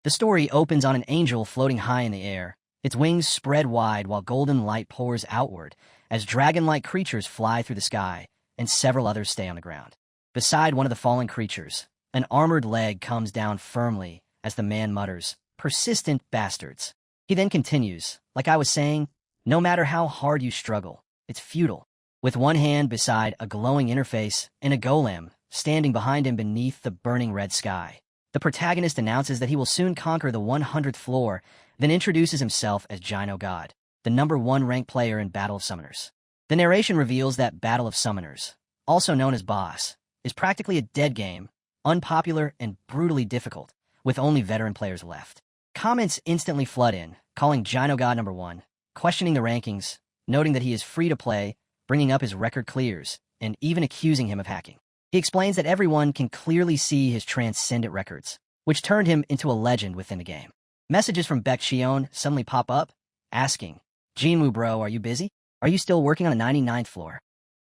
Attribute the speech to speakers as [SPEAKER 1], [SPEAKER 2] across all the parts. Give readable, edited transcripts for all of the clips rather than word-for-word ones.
[SPEAKER 1] The story opens on an angel floating high in the air, its wings spread wide while golden light pours outward as dragon-like creatures fly through the sky, and several others stay on the ground. Beside one of the fallen creatures, an armored leg comes down firmly as the man mutters, "Persistent bastards." He then continues, "Like I was saying, no matter how hard you struggle, it's futile." With one hand beside a glowing interface and a golem standing behind him beneath the burning red sky, the protagonist announces that he will soon conquer the 100th floor, then introduces himself as Gino God, the #1 ranked player in Battle of Summoners. The narration reveals that Battle of Summoners, also known as Boss, is practically a dead game, unpopular and brutally difficult, with only veteran players left. Comments instantly flood in, calling Gino God #1, questioning the rankings, noting that he is free to play, bringing up his record clears, and even accusing him of hacking. He explains that everyone can clearly see his transcendent records, which turned him into a legend within the game. Messages from Baek Jinwoo suddenly pop up, asking, "Jinwoo bro, are you busy? Are you still working on the 99th floor?"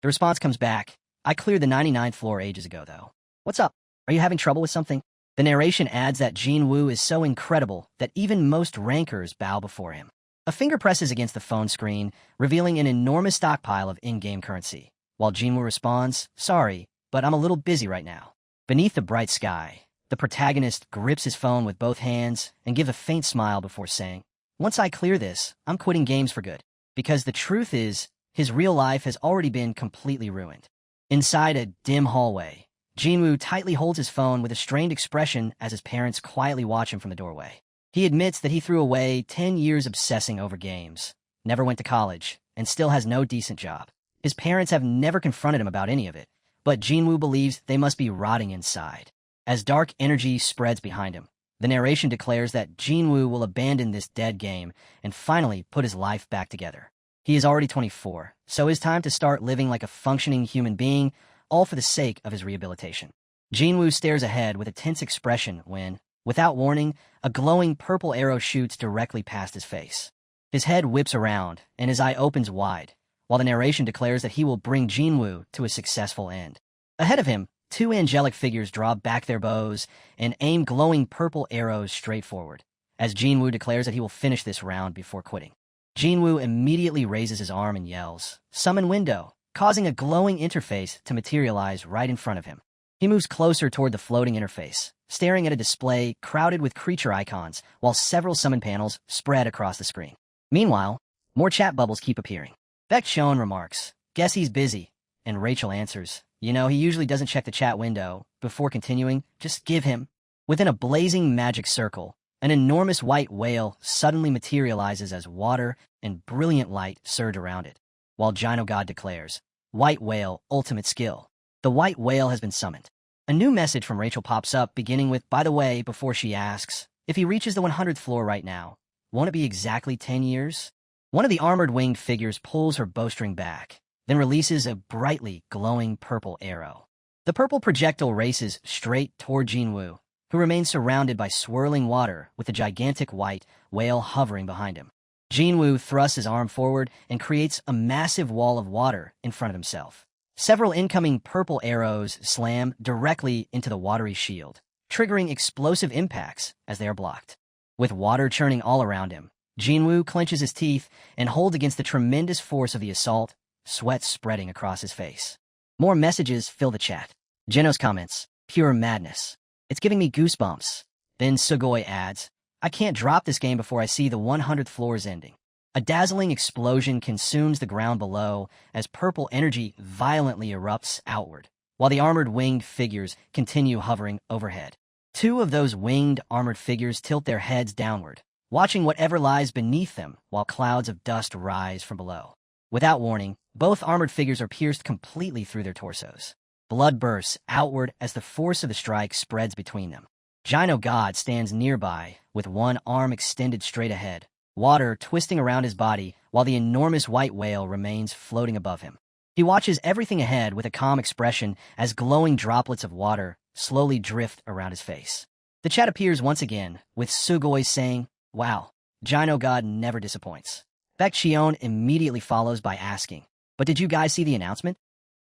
[SPEAKER 1] The response comes back, "I cleared the 99th floor ages ago, though. What's up? Are you having trouble with something?" The narration adds that Jinwoo is so incredible that even most rankers bow before him. A finger presses against the phone screen, revealing an enormous stockpile of in-game currency, while Jinwoo responds, "Sorry, but I'm a little busy right now." Beneath the bright sky, the protagonist grips his phone with both hands and gives a faint smile before saying, "Once I clear this, I'm quitting games for good." Because the truth is, his real life has already been completely ruined. Inside a dim hallway, Jinwoo tightly holds his phone with a strained expression as his parents quietly watch him from the doorway. He admits that he threw away 10 years obsessing over games, never went to college, and still has no decent job. His parents have never confronted him about any of it, but Jinwoo believes they must be rotting inside. As dark energy spreads behind him, the narration declares that Jinwoo will abandon this dead game and finally put his life back together. He is already 24, so it's time to start living like a functioning human being, all for the sake of his rehabilitation. Jinwoo stares ahead with a tense expression when, without warning, a glowing purple arrow shoots directly past his face. His head whips around, and his eye opens wide, while the narration declares that he will bring Jinwoo to a successful end. Ahead of him, two angelic figures draw back their bows and aim glowing purple arrows straight forward, as Jinwoo declares that he will finish this round before quitting. Jinwoo immediately raises his arm and yells, "Summon window," causing a glowing interface to materialize right in front of him. He moves closer toward the floating interface, staring at a display crowded with creature icons, while several summon panels spread across the screen. Meanwhile, more chat bubbles keep appearing. Baek Jinwoo remarks, "Guess he's busy," and Rachel answers, "You know, he usually doesn't check the chat window." Before continuing, "Just give him." Within a blazing magic circle, an enormous white whale suddenly materializes as water and brilliant light surge around it, while Gino God declares, "White whale, ultimate skill." The white whale has been summoned. A new message from Rachel pops up, beginning with, "By the way," before she asks, "If he reaches the 100th floor right now, won't it be exactly 10 years? One of the armored winged figures pulls her bowstring back, then releases a brightly glowing purple arrow. The purple projectile races straight toward Jinwoo, who remains surrounded by swirling water with a gigantic white whale hovering behind him. Jinwoo thrusts his arm forward and creates a massive wall of water in front of himself. Several incoming purple arrows slam directly into the watery shield, triggering explosive impacts as they are blocked. With water churning all around him, Jinwoo clenches his teeth and holds against the tremendous force of the assault, sweat spreading across his face. More messages fill the chat. Geno's comments, "Pure madness. It's giving me goosebumps." Then Sugoi adds, "I can't drop this game before I see the 100th floor's ending." A dazzling explosion consumes the ground below as purple energy violently erupts outward, while the armored winged figures continue hovering overhead. Two of those winged armored figures tilt their heads downward, watching whatever lies beneath them while clouds of dust rise from below. Without warning, both armored figures are pierced completely through their torsos. Blood bursts outward as the force of the strike spreads between them. Gino God stands nearby with one arm extended straight ahead, water twisting around his body while the enormous white whale remains floating above him. He watches everything ahead with a calm expression as glowing droplets of water slowly drift around his face. The chat appears once again, with Sugoi saying, "Wow, Gino God never disappoints." Baek Jinwoo immediately follows by asking, "But did you guys see the announcement?"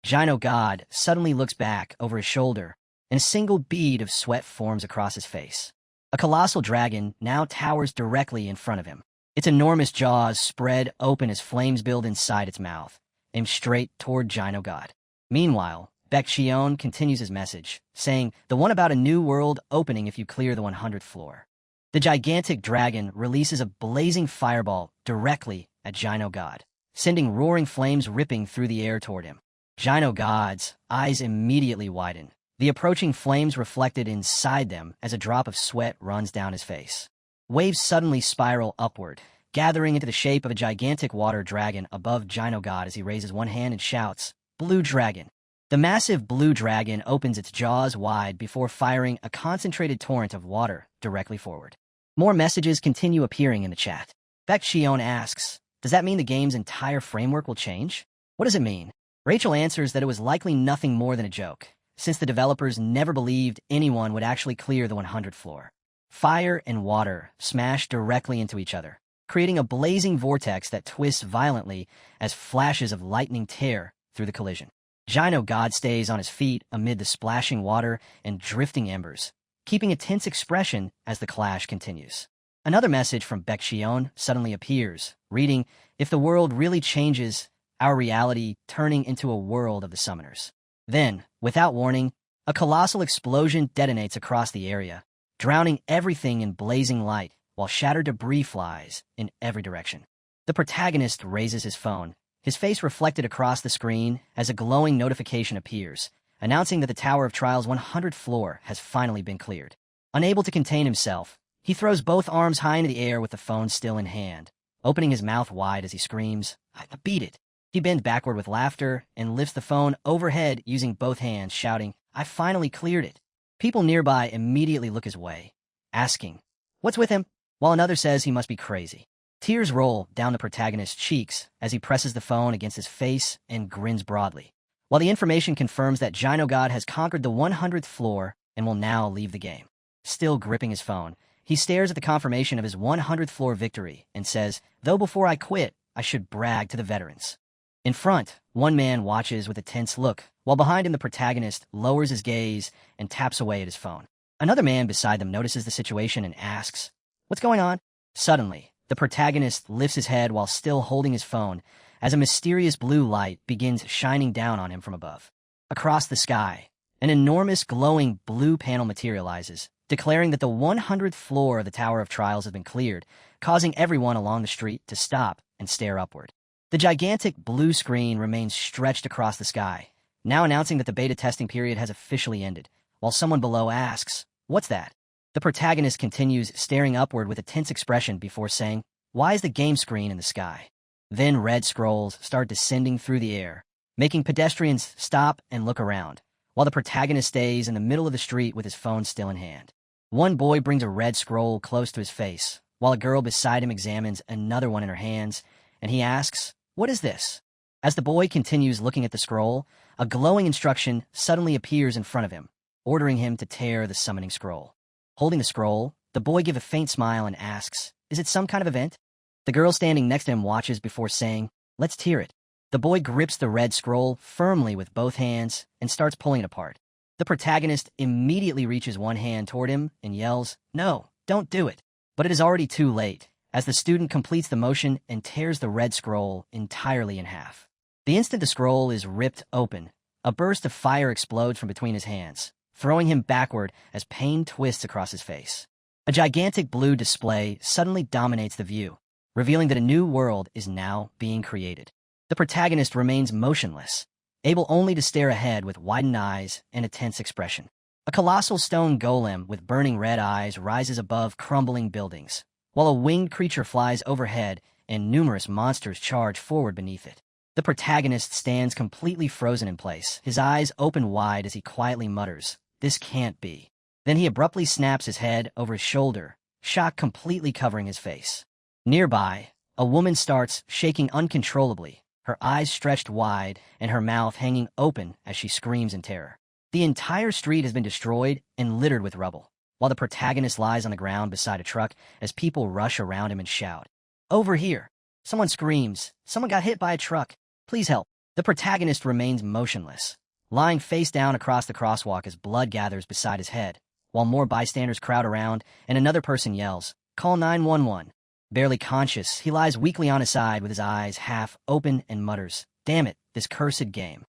[SPEAKER 1] Gino God suddenly looks back over his shoulder, and a single bead of sweat forms across his face. A colossal dragon now towers directly in front of him. Its enormous jaws spread open as flames build inside its mouth, aimed straight toward Gino God. Meanwhile, Baek Jinwoo continues his message, saying, "The one about a new world opening if you clear the 100th floor." The gigantic dragon releases a blazing fireball directly at Gino God, sending roaring flames ripping through the air toward him. Gino God's eyes immediately widen, the approaching flames reflected inside them as a drop of sweat runs down his face. Waves suddenly spiral upward, gathering into the shape of a gigantic water dragon above Gino God as he raises one hand and shouts, "Blue Dragon." The massive blue dragon opens its jaws wide before firing a concentrated torrent of water directly forward. More messages continue appearing in the chat. Baek Jinwoo asks, "Does that mean the game's entire framework will change? What does it mean?" Rachel answers that it was likely nothing more than a joke, since the developers never believed anyone would actually clear the 100th floor. Fire and water smash directly into each other, creating a blazing vortex that twists violently as flashes of lightning tear through the collision. Gino God stays on his feet amid the splashing water and drifting embers, keeping a tense expression as the clash continues. Another message from Baek Jinwoo suddenly appears, reading, "If the world really changes, our reality turning into a world of the summoners." Then, without warning, a colossal explosion detonates across the area, drowning everything in blazing light while shattered debris flies in every direction. The protagonist raises his phone, his face reflected across the screen as a glowing notification appears, announcing that the Tower of Trial's 100th floor has finally been cleared. Unable to contain himself, he throws both arms high into the air with the phone still in hand, opening his mouth wide as he screams, "I beat it." He bends backward with laughter and lifts the phone overhead using both hands, shouting, "I finally cleared it." People nearby immediately look his way, asking, "What's with him?" while another says he must be crazy. Tears roll down the protagonist's cheeks as he presses the phone against his face and grins broadly, while the information confirms that Gino God has conquered the 100th floor and will now leave the game. Still gripping his phone, he stares at the confirmation of his 100th floor victory and says, "Though before I quit, I should brag to the veterans." In front, one man watches with a tense look, while behind him the protagonist lowers his gaze and taps away at his phone. Another man beside them notices the situation and asks, "What's going on?" Suddenly, the protagonist lifts his head while still holding his phone as a mysterious blue light begins shining down on him from above. Across the sky, an enormous glowing blue panel materializes, declaring that the 100th floor of the Tower of Trials has been cleared, causing everyone along the street to stop and stare upward. The gigantic blue screen remains stretched across the sky, now announcing that the beta testing period has officially ended, while someone below asks, "What's that?" The protagonist continues staring upward with a tense expression before saying, "Why is the game screen in the sky?" Then red scrolls start descending through the air, making pedestrians stop and look around, while the protagonist stays in the middle of the street with his phone still in hand. One boy brings a red scroll close to his face, while a girl beside him examines another one in her hands, and he asks, "What is this?" As the boy continues looking at the scroll, a glowing instruction suddenly appears in front of him, ordering him to tear the summoning scroll. Holding the scroll, the boy gives a faint smile and asks, "Is it some kind of event?" The girl standing next to him watches before saying, "Let's tear it." The boy grips the red scroll firmly with both hands and starts pulling it apart. The protagonist immediately reaches one hand toward him and yells, "No, don't do it." But it is already too late, as the student completes the motion and tears the red scroll entirely in half. The instant the scroll is ripped open, a burst of fire explodes from between his hands, throwing him backward as pain twists across his face. A gigantic blue display suddenly dominates the view, revealing that a new world is now being created. The protagonist remains motionless, able only to stare ahead with widened eyes and a tense expression. A colossal stone golem with burning red eyes rises above crumbling buildings, while a winged creature flies overhead and numerous monsters charge forward beneath it. The protagonist stands completely frozen in place, his eyes open wide as he quietly mutters, "This can't be." Then he abruptly snaps his head over his shoulder, shock completely covering his face. Nearby, a woman starts shaking uncontrollably, her eyes stretched wide and her mouth hanging open as she screams in terror. The entire street has been destroyed and littered with rubble, while the protagonist lies on the ground beside a truck as people rush around him and shout, "Over here!" Someone screams, "Someone got hit by a truck. Please help." The protagonist remains motionless, lying face down across the crosswalk as blood gathers beside his head, while more bystanders crowd around and another person yells, "Call 911." Barely conscious, he lies weakly on his side with his eyes half open and mutters, "Damn it, this cursed game."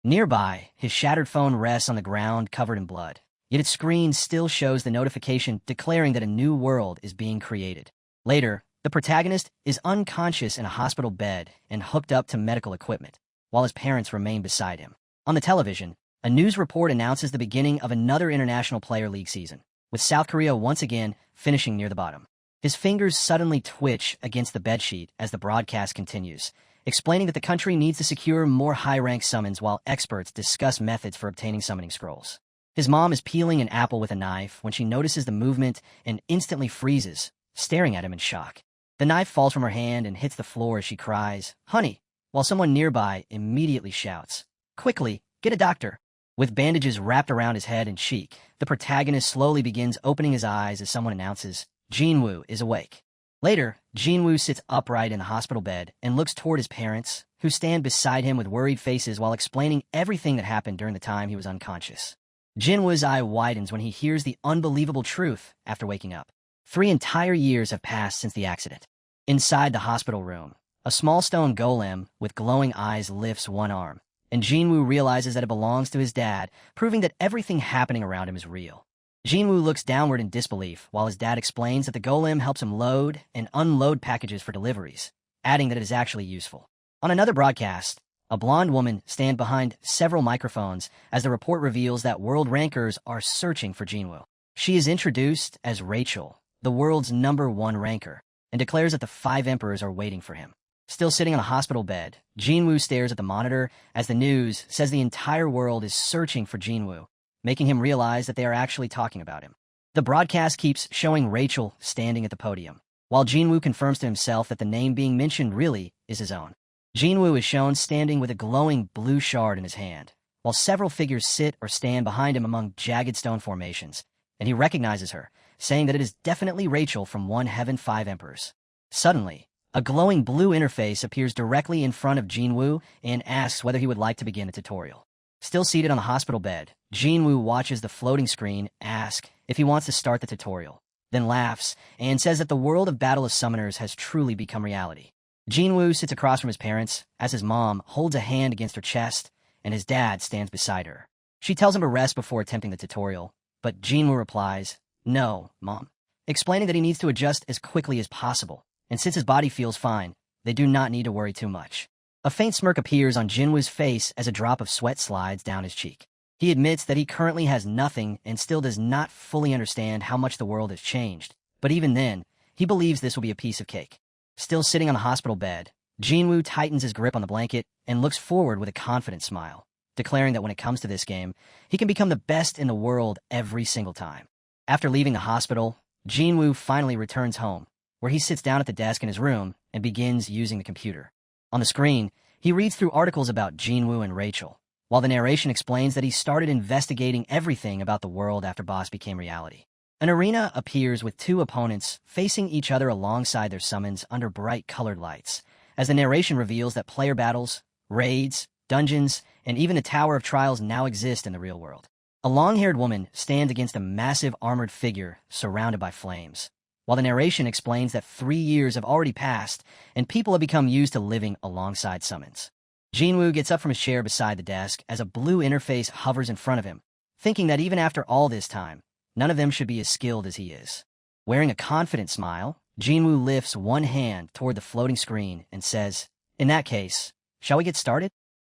[SPEAKER 1] Nearby, his shattered phone rests on the ground covered in blood, yet its screen still shows the notification declaring that a new world is being created. Later, the protagonist is unconscious in a hospital bed and hooked up to medical equipment, while his parents remain beside him. On the television, a news report announces the beginning of another International Player League season, with South Korea once again finishing near the bottom. His fingers suddenly twitch against the bedsheet as the broadcast continues, explaining that the country needs to secure more high-rank summons while experts discuss methods for obtaining summoning scrolls. His mom is peeling an apple with a knife when she notices the movement and instantly freezes, staring at him in shock. The knife falls from her hand and hits the floor as she cries, "Honey," while someone nearby immediately shouts, "Quickly, get a doctor." With bandages wrapped around his head and cheek, the protagonist slowly begins opening his eyes as someone announces, "Jinwoo is awake." Later, Jinwoo sits upright in the hospital bed and looks toward his parents, who stand beside him with worried faces while explaining everything that happened during the time he was unconscious. Jinwoo's eye widens when he hears the unbelievable truth after waking up. 3 entire years have passed since the accident. Inside the hospital room, a small stone golem with glowing eyes lifts one arm, and Jinwoo realizes that it belongs to his dad, proving that everything happening around him is real. Jinwoo looks downward in disbelief while his dad explains that the golem helps him load and unload packages for deliveries, adding that it is actually useful. On another broadcast, a blonde woman stands behind several microphones as the report reveals that world rankers are searching for Jinwoo. She is introduced as Rachel, the world's #1 ranker, and declares that the 5 emperors are waiting for him. Still sitting on a hospital bed, Jinwoo stares at the monitor as the news says the entire world is searching for Jinwoo, making him realize that they are actually talking about him. The broadcast keeps showing Rachel standing at the podium, while Jinwoo confirms to himself that the name being mentioned really is his own. Jinwoo is shown standing with a glowing blue shard in his hand, while several figures sit or stand behind him among jagged stone formations, and he recognizes her, saying that it is definitely Rachel from One Heaven 5 Emperors. Suddenly, a glowing blue interface appears directly in front of Jinwoo and asks whether he would like to begin the tutorial. Still seated on the hospital bed, Jinwoo watches the floating screen ask if he wants to start the tutorial, then laughs and says that the world of Battle of Summoners has truly become reality. Jinwoo sits across from his parents as his mom holds a hand against her chest and his dad stands beside her. She tells him to rest before attempting the tutorial, but Jinwoo replies, "No, Mom," explaining that he needs to adjust as quickly as possible, and since his body feels fine, they do not need to worry too much. A faint smirk appears on Jinwoo's face as a drop of sweat slides down his cheek. He admits that he currently has nothing and still does not fully understand how much the world has changed, but even then, he believes this will be a piece of cake. Still sitting on the hospital bed, Jinwoo tightens his grip on the blanket and looks forward with a confident smile, declaring that when it comes to this game, he can become the best in the world every single time. After leaving the hospital, Jinwoo finally returns home, where he sits down at the desk in his room and begins using the computer. On the screen, he reads through articles about Jinwoo and Rachel, while the narration explains that he started investigating everything about the world after Boss became reality. An arena appears with 2 opponents facing each other alongside their summons under bright colored lights, as the narration reveals that player battles, raids, dungeons, and even the Tower of Trials now exist in the real world. A long-haired woman stands against a massive armored figure surrounded by flames, while the narration explains that 3 years have already passed and people have become used to living alongside summons. Jinwoo gets up from his chair beside the desk as a blue interface hovers in front of him, thinking that even after all this time, none of them should be as skilled as he is. Wearing a confident smile, Jinwoo lifts one hand toward the floating screen and says, "In that case, shall we get started?"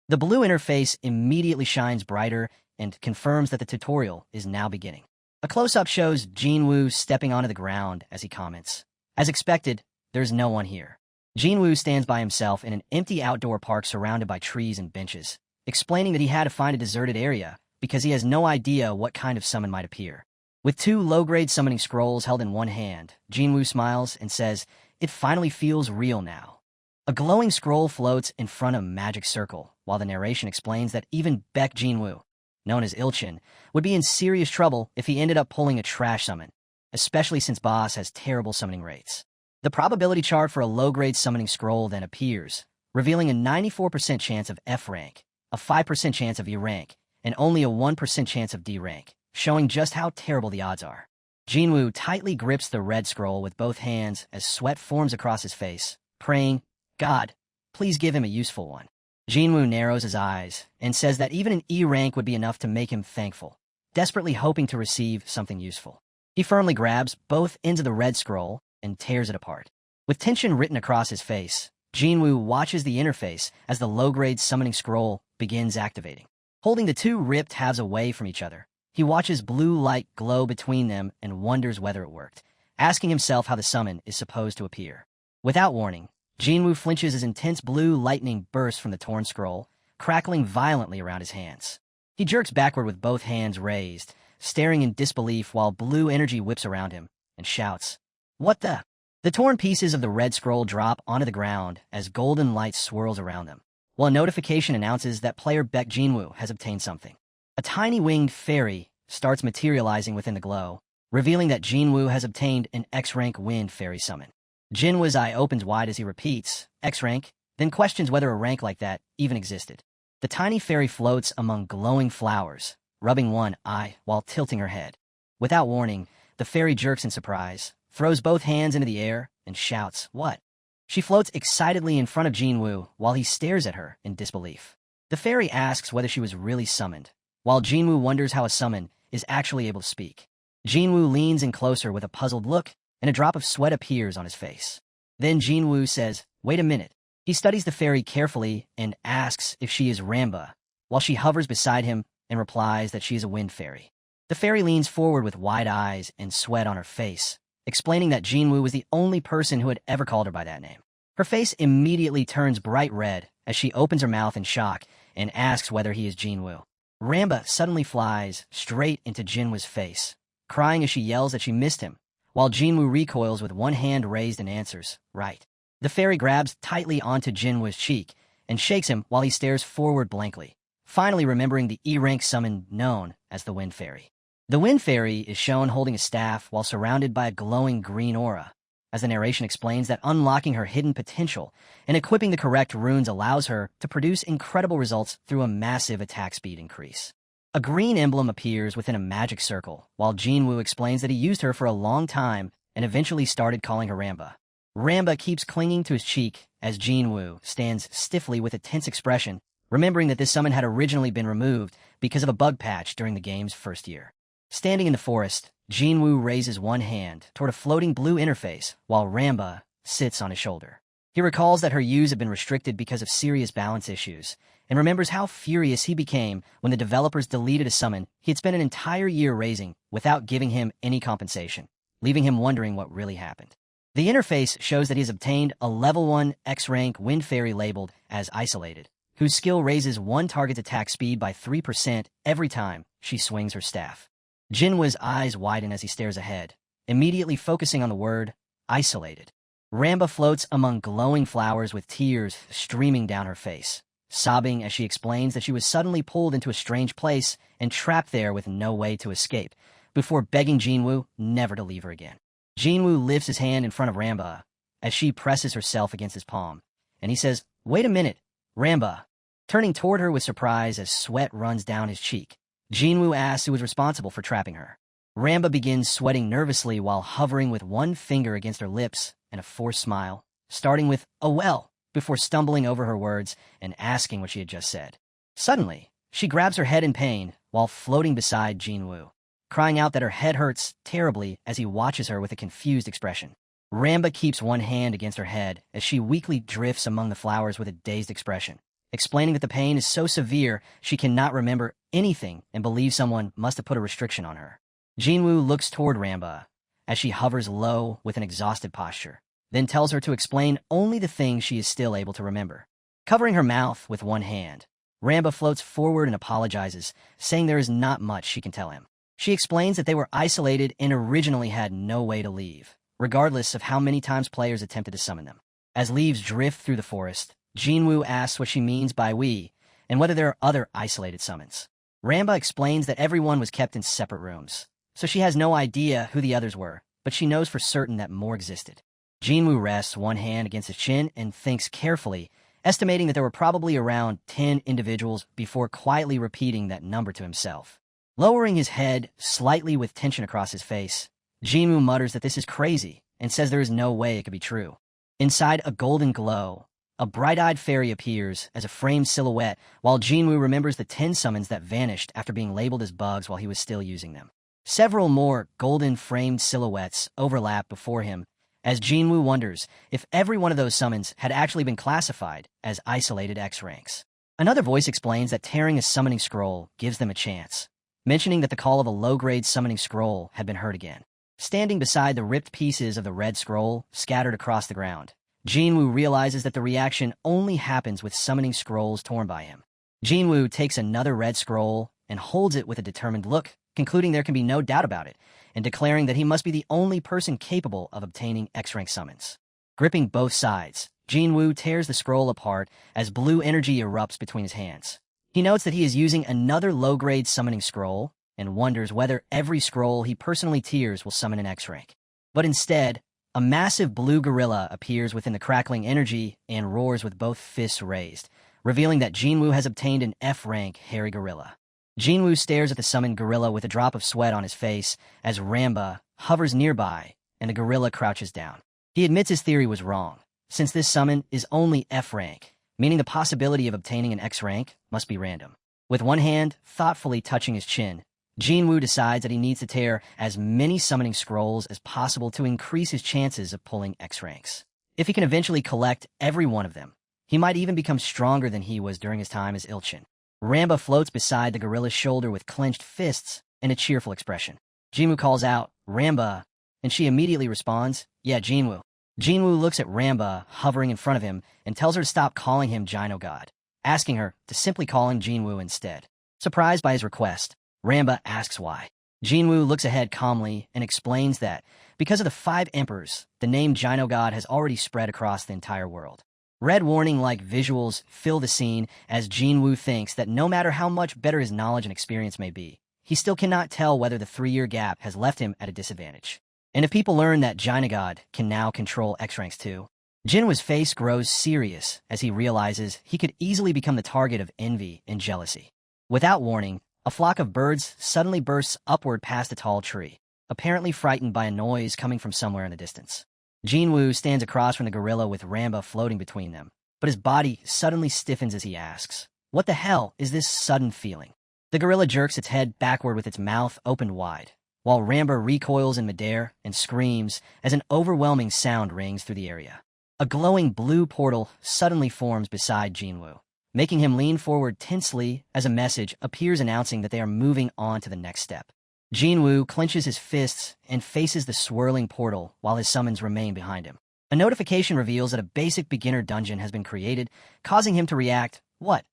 [SPEAKER 1] The blue interface immediately shines brighter and confirms that the tutorial is now beginning. A close-up shows Jinwoo stepping onto the ground as he comments, "As expected, there's no one here." Jinwoo stands by himself in an empty outdoor park surrounded by trees and benches, explaining that he had to find a deserted area because he has no idea what kind of summon might appear. With 2 low-grade summoning scrolls held in one hand, Jinwoo smiles and says, "It finally feels real now." A glowing scroll floats in front of a magic circle, while the narration explains that even Baek Jinwoo, known as Ilchin, would be in serious trouble if he ended up pulling a trash summon, especially since Boss has terrible summoning rates. The probability chart for a low-grade summoning scroll then appears, revealing a 94% chance of F rank, a 5% chance of E rank, and only a 1% chance of D rank, showing just how terrible the odds are. Jinwoo tightly grips the red scroll with both hands as sweat forms across his face, praying, "God, please give him a useful one." Jinwoo narrows his eyes and says that even an E rank would be enough to make him thankful, desperately hoping to receive something useful. He firmly grabs both ends of the red scroll and tears it apart. With tension written across his face, Jinwoo watches the interface as the low-grade summoning scroll begins activating. Holding the two ripped halves away from each other, he watches blue light glow between them and wonders whether it worked, asking himself how the summon is supposed to appear. Without warning, Jinwoo flinches as intense blue lightning bursts from the torn scroll, crackling violently around his hands. He jerks backward with both hands raised, staring in disbelief while blue energy whips around him, and shouts, "What the?" The torn pieces of the red scroll drop onto the ground as golden light swirls around them, while a notification announces that player Baek Jinwoo has obtained something. A tiny winged fairy starts materializing within the glow, revealing that Jinwoo has obtained an X-rank wind fairy summon. Jinwoo's eye opens wide as he repeats, "X-rank," then questions whether a rank like that even existed. The tiny fairy floats among glowing flowers, rubbing one eye while tilting her head. Without warning, the fairy jerks in surprise, throws both hands into the air, and shouts, "What?" She floats excitedly in front of Jinwoo while he stares at her in disbelief. The fairy asks whether she was really summoned, while Jinwoo wonders how a summon is actually able to speak. Jinwoo leans in closer with a puzzled look, and a drop of sweat appears on his face. Then Jinwoo says, "Wait a minute." He studies the fairy carefully and asks if she is Ramba, while she hovers beside him and replies that she is a wind fairy. The fairy leans forward with wide eyes and sweat on her face, explaining that Jinwoo was the only person who had ever called her by that name. Her face immediately turns bright red as she opens her mouth in shock and asks whether he is Jinwoo. Ramba suddenly flies straight into Jinwoo's face, crying as she yells that she missed him, while Jinwoo recoils with one hand raised and answers, "Right." The fairy grabs tightly onto Jinwoo's cheek and shakes him while he stares forward blankly, finally remembering the E-rank summon known as the Wind Fairy. The Wind Fairy is shown holding a staff while surrounded by a glowing green aura, as the narration explains that unlocking her hidden potential and equipping the correct runes allows her to produce incredible results through a massive attack speed increase. A green emblem appears within a magic circle, while Jinwoo explains that he used her for a long time and eventually started calling her Ramba. Ramba keeps clinging to his cheek as Jinwoo stands stiffly with a tense expression, remembering that this summon had originally been removed because of a bug patch during the game's first year. Standing in the forest, Jinwoo raises one hand toward a floating blue interface while Ramba sits on his shoulder. He recalls that her use had been restricted because of serious balance issues, and remembers how furious he became when the developers deleted a summon he had spent an entire year raising without giving him any compensation, leaving him wondering what really happened. The interface shows that he has obtained a level 1 X-rank Wind Fairy labeled as Isolated, whose skill raises one target's attack speed by 3% every time she swings her staff. Jinwoo's eyes widen as he stares ahead, immediately focusing on the word Isolated. Ramba floats among glowing flowers with tears streaming down her face, sobbing as she explains that she was suddenly pulled into a strange place and trapped there with no way to escape, before begging Jinwoo never to leave her again. Jinwoo lifts his hand in front of Ramba as she presses herself against his palm, and he says, "Wait a minute, Ramba," turning toward her with surprise as sweat runs down his cheek. Jinwoo asks who was responsible for trapping her. Ramba begins sweating nervously while hovering with one finger against her lips and a forced smile, starting with, "Oh well," before stumbling over her words and asking what she had just said. Suddenly, she grabs her head in pain while floating beside Jinwoo, crying out that her head hurts terribly as he watches her with a confused expression. Ramba keeps one hand against her head as she weakly drifts among the flowers with a dazed expression, explaining that the pain is so severe she cannot remember anything and believes someone must have put a restriction on her. Jinwoo looks toward Ramba as she hovers low with an exhausted posture, then tells her to explain only the things she is still able to remember. Covering her mouth with one hand, Ramba floats forward and apologizes, saying there is not much she can tell him. She explains that they were isolated and originally had no way to leave, regardless of how many times players attempted to summon them. As leaves drift through the forest, Jinwoo asks what she means by we, and whether there are other isolated summons. Ramba explains that everyone was kept in separate rooms, so she has no idea who the others were, but she knows for certain that more existed. Jinwoo rests one hand against his chin and thinks carefully, estimating that there were probably around 10 individuals before quietly repeating that number to himself. Lowering his head slightly with tension across his face, Jinwoo mutters that this is crazy and says there is no way it could be true. Inside a golden glow, a bright-eyed fairy appears as a framed silhouette while Jinwoo remembers the 10 summons that vanished after being labeled as bugs while he was still using them. Several more golden framed silhouettes overlap before him as Jinwoo wonders if every one of those summons had actually been classified as isolated X ranks. Another voice explains that tearing a summoning scroll gives them a chance, mentioning that the call of a low-grade summoning scroll had been heard again. Standing beside the ripped pieces of the red scroll scattered across the ground, Jinwoo realizes that the reaction only happens with summoning scrolls torn by him. Jinwoo takes another red scroll and holds it with a determined look, concluding there can be no doubt about it, and declaring that he must be the only person capable of obtaining X-rank summons. Gripping both sides, Jinwoo tears the scroll apart as blue energy erupts between his hands. He notes that he is using another low-grade summoning scroll and wonders whether every scroll he personally tears will summon an X-rank. But instead, a massive blue gorilla appears within the crackling energy and roars with both fists raised, revealing that Jinwoo has obtained an F-rank hairy gorilla. Jinwoo stares at the summoned gorilla with a drop of sweat on his face as Ramba hovers nearby and the gorilla crouches down. He admits his theory was wrong, since this summon is only F-rank, meaning the possibility of obtaining an X-rank must be random. With one hand thoughtfully touching his chin, Jinwoo decides that he needs to tear as many summoning scrolls as possible to increase his chances of pulling X-ranks. If he can eventually collect every one of them, he might even become stronger than he was during his time as Ilchin. Ramba floats beside the gorilla's shoulder with clenched fists and a cheerful expression. Jinwoo calls out, "Ramba," and she immediately responds, "Yeah, Jinwoo." Jinwoo looks at Ramba hovering in front of him and tells her to stop calling him Gino God, asking her to simply call him Jinwoo instead. Surprised by his request, Ramba asks why. Jinwoo looks ahead calmly and explains that, because of the 5 emperors, the name Gino God has already spread across the entire world. Red warning-like visuals fill the scene as Jinwoo thinks that no matter how much better his knowledge and experience may be, he still cannot tell whether the 3-year gap has left him at a disadvantage. And if people learn that Gino God can now control X-ranks too, Jinwoo's face grows serious as he realizes he could easily become the target of envy and jealousy. Without warning, a flock of birds suddenly bursts upward past a tall tree, apparently frightened by a noise coming from somewhere in the distance. Jinwoo stands across from the gorilla with Ramba floating between them, but his body suddenly stiffens as he asks, "What the hell is this sudden feeling?" The gorilla jerks its head backward with its mouth opened wide, while Ramba recoils in midair and screams as an overwhelming sound rings through the area. A glowing blue portal suddenly forms beside Jinwoo, making him lean forward tensely as a message appears announcing that they are moving on to the next step. Jinwoo clenches his fists and faces the swirling portal while his summons remain behind him. A notification reveals that a basic beginner dungeon has been created, causing him to react, "What?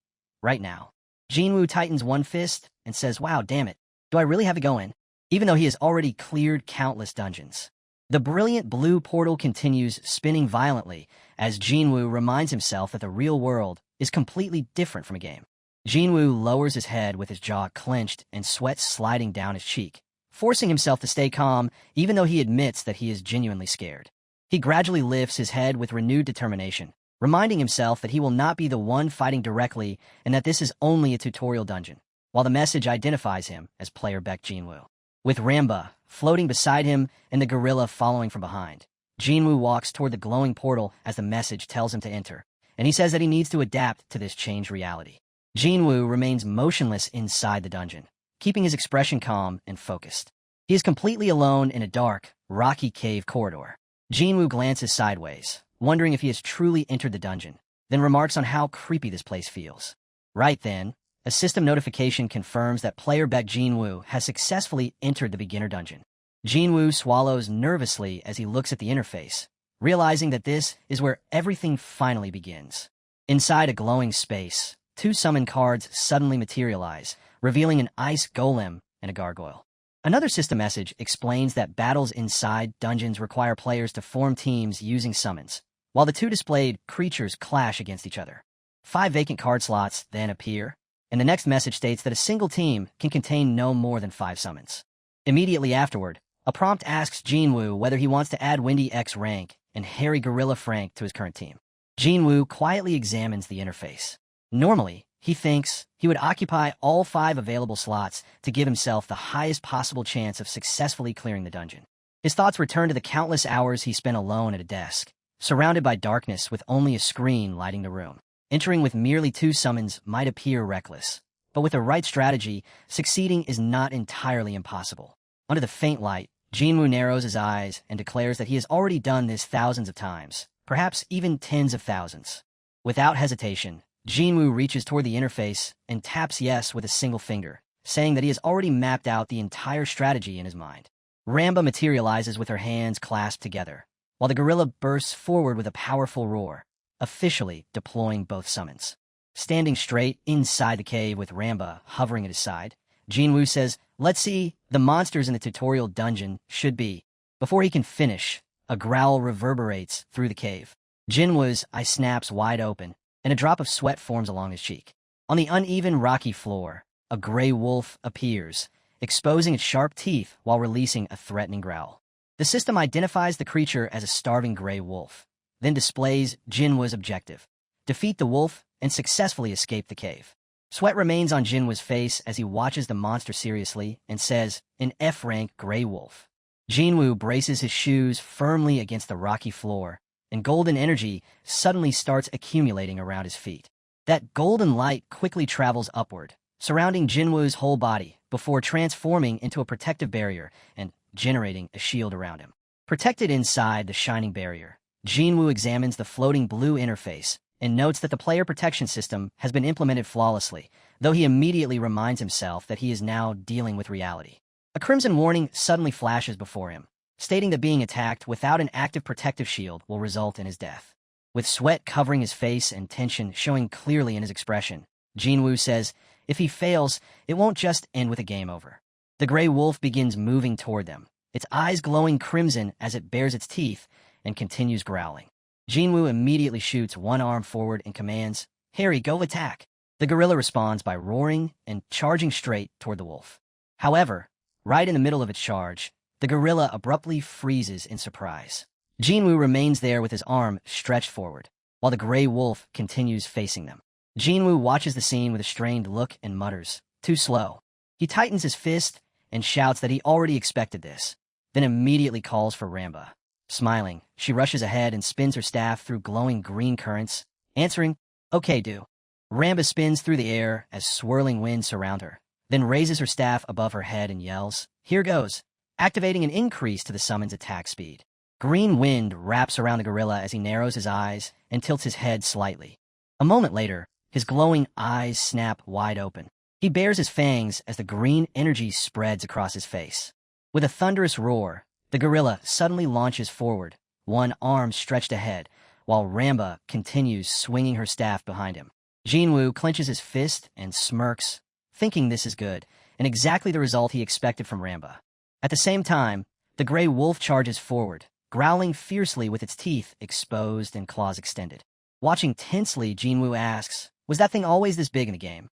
[SPEAKER 1] Right now?" Jinwoo tightens one fist and says, "Wow, damn it. Do I really have to go in?" Even though he has already cleared countless dungeons. The brilliant blue portal continues spinning violently as Jinwoo reminds himself that the real world is completely different from a game. Jinwoo lowers his head with his jaw clenched and sweat sliding down his cheek, forcing himself to stay calm even though he admits that he is genuinely scared. He gradually lifts his head with renewed determination, reminding himself that he will not be the one fighting directly and that this is only a tutorial dungeon, while the message identifies him as player Baek Jinwoo. With Ramba floating beside him and the gorilla following from behind, Jinwoo walks toward the glowing portal as the message tells him to enter, and he says that he needs to adapt to this changed reality. Jinwoo remains motionless inside the dungeon, keeping his expression calm and focused. He is completely alone in a dark, rocky cave corridor. Jinwoo glances sideways, wondering if he has truly entered the dungeon, then remarks on how creepy this place feels. Right then, a system notification confirms that player Baek Jinwoo has successfully entered the beginner dungeon. Jinwoo swallows nervously as he looks at the interface, realizing that this is where everything finally begins. Inside a glowing space, 2 summon cards suddenly materialize, revealing an ice golem and a gargoyle. Another system message explains that battles inside dungeons require players to form teams using summons, while the 2 displayed creatures clash against each other. 5 vacant card slots then appear, and the next message states that a single team can contain no more than 5 summons. Immediately afterward, a prompt asks Jinwoo whether he wants to add Windy X rank and Hairy Gorilla Frank to his current team. Jinwoo quietly examines the interface. Normally, He thinks he would occupy all 5 available slots to give himself the highest possible chance of successfully clearing the dungeon. His thoughts return to the countless hours he spent alone at a desk, surrounded by darkness with only a screen lighting the room. Entering with merely 2 summons might appear reckless, but with the right strategy, succeeding is not entirely impossible. Under the faint light, Jinwoo narrows his eyes and declares that he has already done this thousands of times, perhaps even tens of thousands. Without hesitation, Jinwoo reaches toward the interface and taps yes with a single finger, saying that he has already mapped out the entire strategy in his mind. Ramba materializes with her hands clasped together, while the gorilla bursts forward with a powerful roar, officially deploying both summons. Standing straight inside the cave with Ramba hovering at his side, Jinwoo says, "Let's see, the monsters in the tutorial dungeon should be." Before he can finish, a growl reverberates through the cave. Jinwoo's eye snaps wide open, and a drop of sweat forms along his cheek. On the uneven, rocky floor, a gray wolf appears, exposing its sharp teeth while releasing a threatening growl. The system identifies the creature as a starving gray wolf, then displays Jinwoo's objective: defeat the wolf and successfully escape the cave. Sweat remains on Jinwoo's face as he watches the monster seriously and says, "An F-rank gray wolf." Jinwoo braces his shoes firmly against the rocky floor, and golden energy suddenly starts accumulating around his feet. That golden light quickly travels upward, surrounding Jinwoo's whole body before transforming into a protective barrier and generating a shield around him. Protected inside the shining barrier, Jinwoo examines the floating blue interface and notes that the player protection system has been implemented flawlessly, though he immediately reminds himself that he is now dealing with reality. A crimson warning suddenly flashes before him, stating that being attacked without an active protective shield will result in his death. With sweat covering his face and tension showing clearly in his expression, Jinwoo says, if he fails, it won't just end with a game over. The gray wolf begins moving toward them, its eyes glowing crimson as it bares its teeth and continues growling. Jinwoo immediately shoots one arm forward and commands, "Harry, go attack." The gorilla responds by roaring and charging straight toward the wolf. However, right in the middle of its charge, the gorilla abruptly freezes in surprise. Jinwoo remains there with his arm stretched forward, while the gray wolf continues facing them. Jinwoo watches the scene with a strained look and mutters, "Too slow." He tightens his fist and shouts that he already expected this, then immediately calls for Ramba. Smiling, she rushes ahead and spins her staff through glowing green currents, answering, "Okay, do." Ramba spins through the air as swirling winds surround her, then raises her staff above her head and yells, "Here goes," activating an increase to the summon's attack speed. Green wind wraps around the gorilla as he narrows his eyes and tilts his head slightly. A moment later, his glowing eyes snap wide open. He bares his fangs as the green energy spreads across his face. With a thunderous roar, the gorilla suddenly launches forward, one arm stretched ahead, while Ramba continues swinging her staff behind him. Jinwoo clenches his fist and smirks, thinking this is good, and exactly the result he expected from Ramba. At the same time, the gray wolf charges forward, growling fiercely with its teeth exposed and claws extended. Watching tensely, Jinwoo asks, "Was that thing always this big in the game?"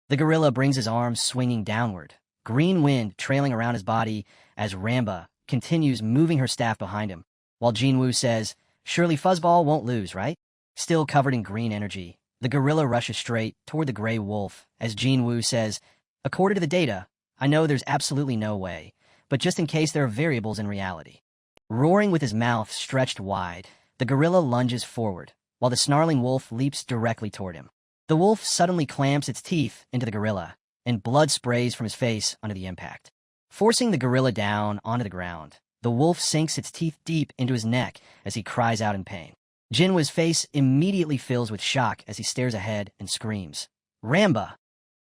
[SPEAKER 1] The gorilla brings his arms swinging downward, green wind trailing around his body as Ramba continues moving her staff behind him, while Jinwoo says, "Surely Fuzzball won't lose, right?" Still covered in green energy, the gorilla rushes straight toward the gray wolf as Jinwoo says, "According to the data, I know there's absolutely no way, but just in case there are variables in reality." Roaring with his mouth stretched wide, the gorilla lunges forward, while the snarling wolf leaps directly toward him. The wolf suddenly clamps its teeth into the gorilla, and blood sprays from his face under the impact. Forcing the gorilla down onto the ground, the wolf sinks its teeth deep into his neck as he cries out in pain. Jinwoo's face immediately fills with shock as he stares ahead and screams, "Ramba!"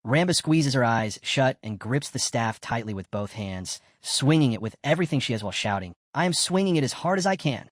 [SPEAKER 1] Ramba squeezes her eyes shut and grips the staff tightly with both hands, swinging it with everything she has while shouting, "I am swinging it as hard as I can."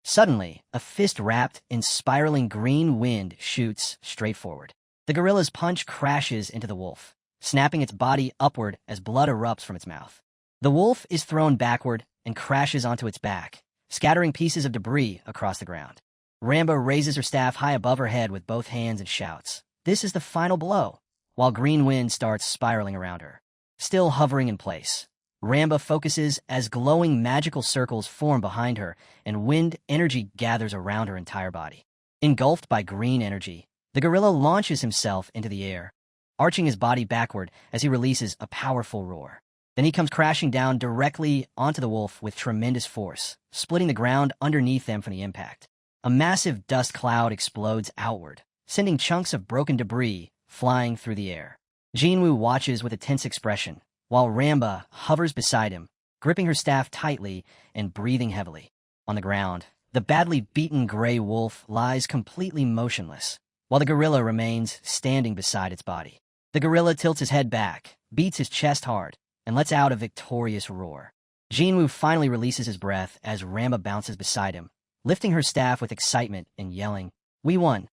[SPEAKER 1] Suddenly, a fist wrapped in spiraling green wind shoots straight forward. The gorilla's punch crashes into the wolf, snapping its body upward as blood erupts from its mouth. The wolf is thrown backward and crashes onto its back, scattering pieces of debris across the ground. Ramba raises her staff high above her head with both hands and shouts, "This is the final blow," while green wind starts spiraling around her. Still hovering in place, Ramba focuses as glowing magical circles form behind her and wind energy gathers around her entire body. Engulfed by green energy, The gorilla launches himself into the air, arching his body backward as he releases a powerful roar. Then he comes crashing down directly onto the wolf with tremendous force, splitting the ground underneath them from the impact. A massive dust cloud explodes outward, sending chunks of broken debris flying through the air. Jinwoo watches with a tense expression, while Ramba hovers beside him, gripping her staff tightly and breathing heavily. On the ground, the badly beaten gray wolf lies completely motionless, while the gorilla remains standing beside its body. The gorilla tilts his head back, beats his chest hard, and lets out a victorious roar. Jinwoo finally releases his breath as Ramba bounces beside him, lifting her staff with excitement and yelling, "We won!"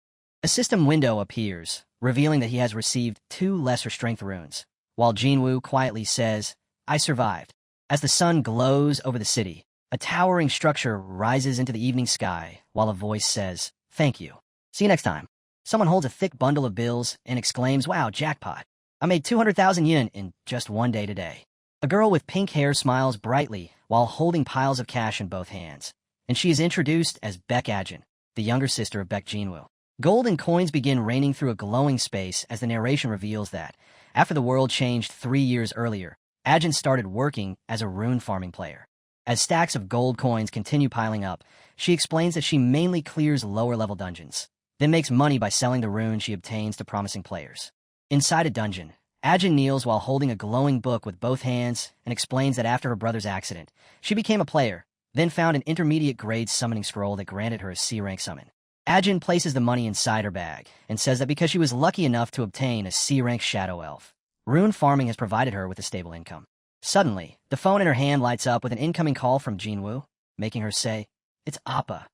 [SPEAKER 1] A system window appears, revealing that he has received 2 lesser strength runes, while Jinwoo quietly says, "I survived." As the sun glows over the city, a towering structure rises into the evening sky, while a voice says, "Thank you. See you next time." Someone holds a thick bundle of bills and exclaims, "Wow, jackpot. I made 200,000 yen in just one day today." A girl with pink hair smiles brightly while holding piles of cash in both hands, and she is introduced as Baek Jinwoo, the younger sister of Baek Jinwoo. Gold and coins begin raining through a glowing space as the narration reveals that, after the world changed 3 years earlier, Ajin started working as a rune farming player. As stacks of gold coins continue piling up, she explains that she mainly clears lower-level dungeons, then makes money by selling the runes she obtains to promising players. Inside a dungeon, Ajin kneels while holding a glowing book with both hands and explains that after her brother's accident, she became a player, then found an intermediate-grade summoning scroll that granted her a C-rank summon. Ajin places the money inside her bag and says that because she was lucky enough to obtain a C-rank shadow elf, rune farming has provided her with a stable income. Suddenly, the phone in her hand lights up with an incoming call from Jinwoo, making her say, "It's Appa."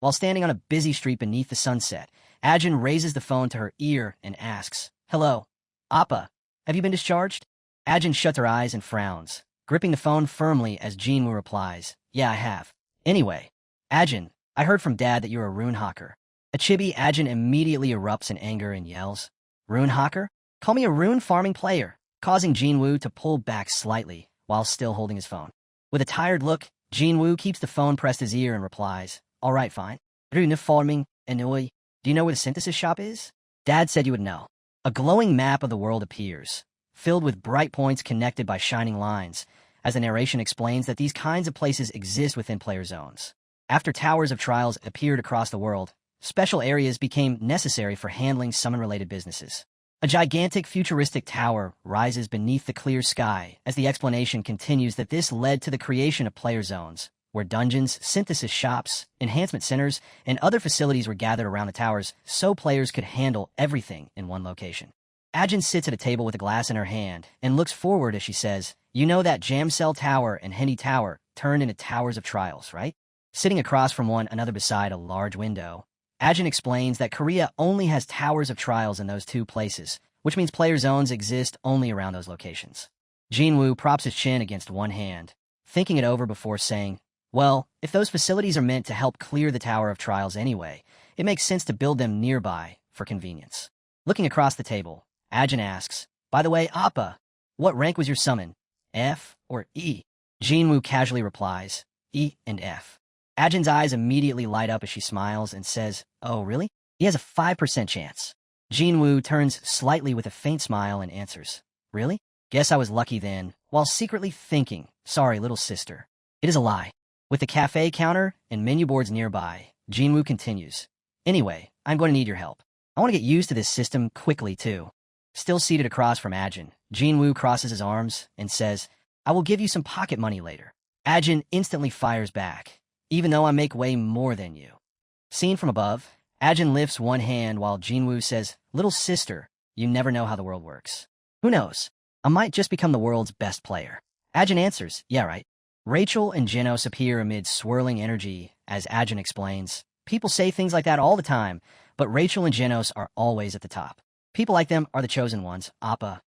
[SPEAKER 1] While standing on a busy street beneath the sunset, Ajin raises the phone to her ear and asks, "Hello, Appa, have you been discharged?" Ajin shuts her eyes and frowns, gripping the phone firmly as Jinwoo replies, "Yeah, I have. Anyway, Ajin, I heard from Dad that you're a rune hawker." A chibi Ajin immediately erupts in anger and yells, "Rune hawker? Call me a rune farming player," causing Jinwoo to pull back slightly while still holding his phone. With a tired look, Jinwoo keeps the phone pressed to his ear and replies, "All right, fine. Rune farming, annoy. Do you know where the synthesis shop is?" Dad said you would know. A glowing map of the world appears, filled with bright points connected by shining lines, as the narration explains that these kinds of places exist within player zones. After towers of trials appeared across the world, special areas became necessary for handling summon-related businesses. A gigantic futuristic tower rises beneath the clear sky as the explanation continues that this led to the creation of player zones, where dungeons, synthesis shops, enhancement centers, and other facilities were gathered around the towers so players could handle everything in one location. Ajin sits at a table with a glass in her hand and looks forward as she says, "You know that Jam Cell Tower and Henny Tower turned into towers of trials, right?" Sitting across from one another beside a large window, Ajin explains that Korea only has towers of trials in those 2 places, which means player zones exist only around those locations. Jinwoo props his chin against one hand, thinking it over before saying, "Well, if those facilities are meant to help clear the Tower of Trials anyway, it makes sense to build them nearby for convenience." Looking across the table, Ajin asks, "By the way, Appa, what rank was your summon? F or E?" Jinwoo casually replies, "E and F." Ajin's eyes immediately light up as she smiles and says, "Oh, really? He has a 5% chance." Jinwoo turns slightly with a faint smile and answers, "Really? Guess I was lucky then," while secretly thinking, "Sorry, little sister." It is a lie. With the cafe counter and menu boards nearby, Jinwoo continues, "Anyway, I'm going to need your help. I want to get used to this system quickly, too." Still seated across from Ajin, Jinwoo crosses his arms and says, "I will give you some pocket money later." Ajin instantly fires back, "Even though I make way more than you." Seen from above, Ajin lifts one hand while Jinwoo says, "Little sister, you never know how the world works. Who knows? I might just become the world's best player." Ajin answers, "Yeah, right." Rachel and Genos appear amid swirling energy as Ajin explains, "People say things like that all the time, but Rachel and Genos are always at the top. People like them are the chosen ones, Appa."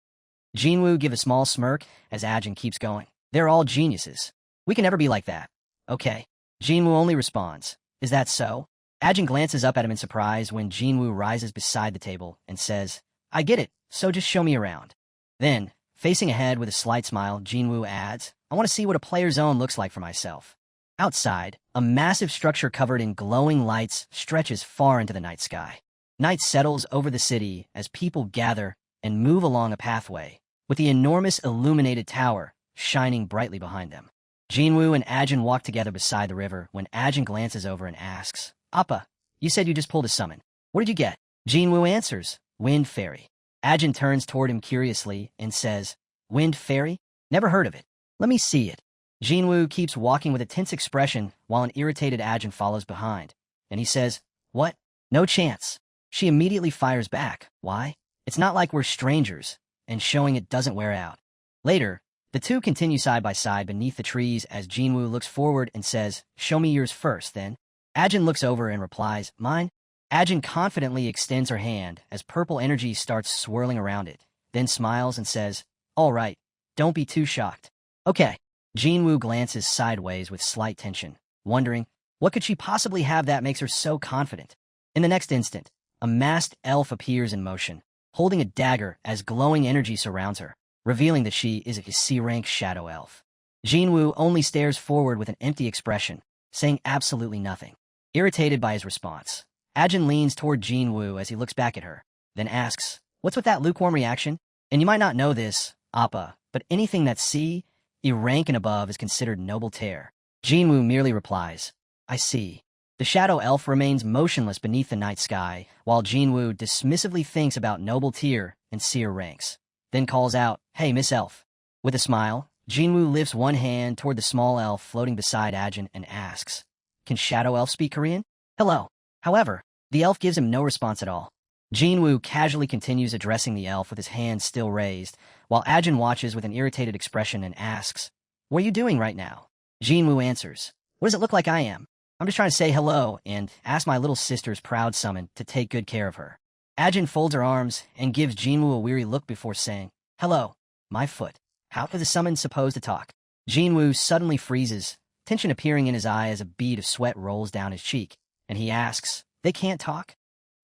[SPEAKER 1] Jinwoo give a small smirk as Ajin keeps going, "They're all geniuses. We can never be like that." "Okay." Jinwoo only responds, "Is that so?" Ajin glances up at him in surprise when Jinwoo rises beside the table and says, "I get it, so just show me around." Then, facing ahead with a slight smile, Jinwoo adds, "I want to see what a player zone looks like for myself." Outside, a massive structure covered in glowing lights stretches far into the night sky. Night settles over the city as people gather and move along a pathway, with the enormous illuminated tower shining brightly behind them. Jinwoo and Ajin walk together beside the river when Ajin glances over and asks, Appa, you said you just pulled a summon. What did you get? Jinwoo answers, Wind Fairy. Ajin turns toward him curiously and says, Wind Fairy? Never heard of it. Let me see it. Jinwoo keeps walking with a tense expression while an irritated Ajin follows behind, and he says, What? No chance. She immediately fires back. Why? It's not like we're strangers, and showing it doesn't wear out. Later, the two continue side by side beneath the trees as Jinwoo looks forward and says, Show me yours first, then. Ajin looks over and replies, Mine? Ajin confidently extends her hand as purple energy starts swirling around it, then smiles and says, All right, don't be too shocked. Okay. Jinwoo glances sideways with slight tension, wondering, what could she possibly have that makes her so confident? In the next instant, a masked elf appears in motion, holding a dagger as glowing energy surrounds her, revealing that she is a C-rank shadow elf. Jinwoo only stares forward with an empty expression, saying absolutely nothing. Irritated by his response, Ajin leans toward Jinwoo as he looks back at her, then asks, What's with that lukewarm reaction? And you might not know this, Appa, but anything that's C, E rank and above is considered noble tear. Jinwoo merely replies, I see. The shadow elf remains motionless beneath the night sky, while Jinwoo dismissively thinks about noble tier and seer ranks, then calls out, Hey, Miss Elf. With a smile, Jinwoo lifts one hand toward the small elf floating beside Ajin and asks, Can shadow elf speak Korean? Hello. However, the elf gives him no response at all. Jinwoo casually continues addressing the elf with his hand still raised, while Ajin watches with an irritated expression and asks, What are you doing right now? Jinwoo answers, What does it look like I am? I'm just trying to say hello and ask my little sister's proud summon to take good care of her. Ajin folds her arms and gives Jinwoo a weary look before saying, Hello, my foot. How are the summons supposed to talk? Jinwoo suddenly freezes, tension appearing in his eye as a bead of sweat rolls down his cheek, and he asks, They can't talk?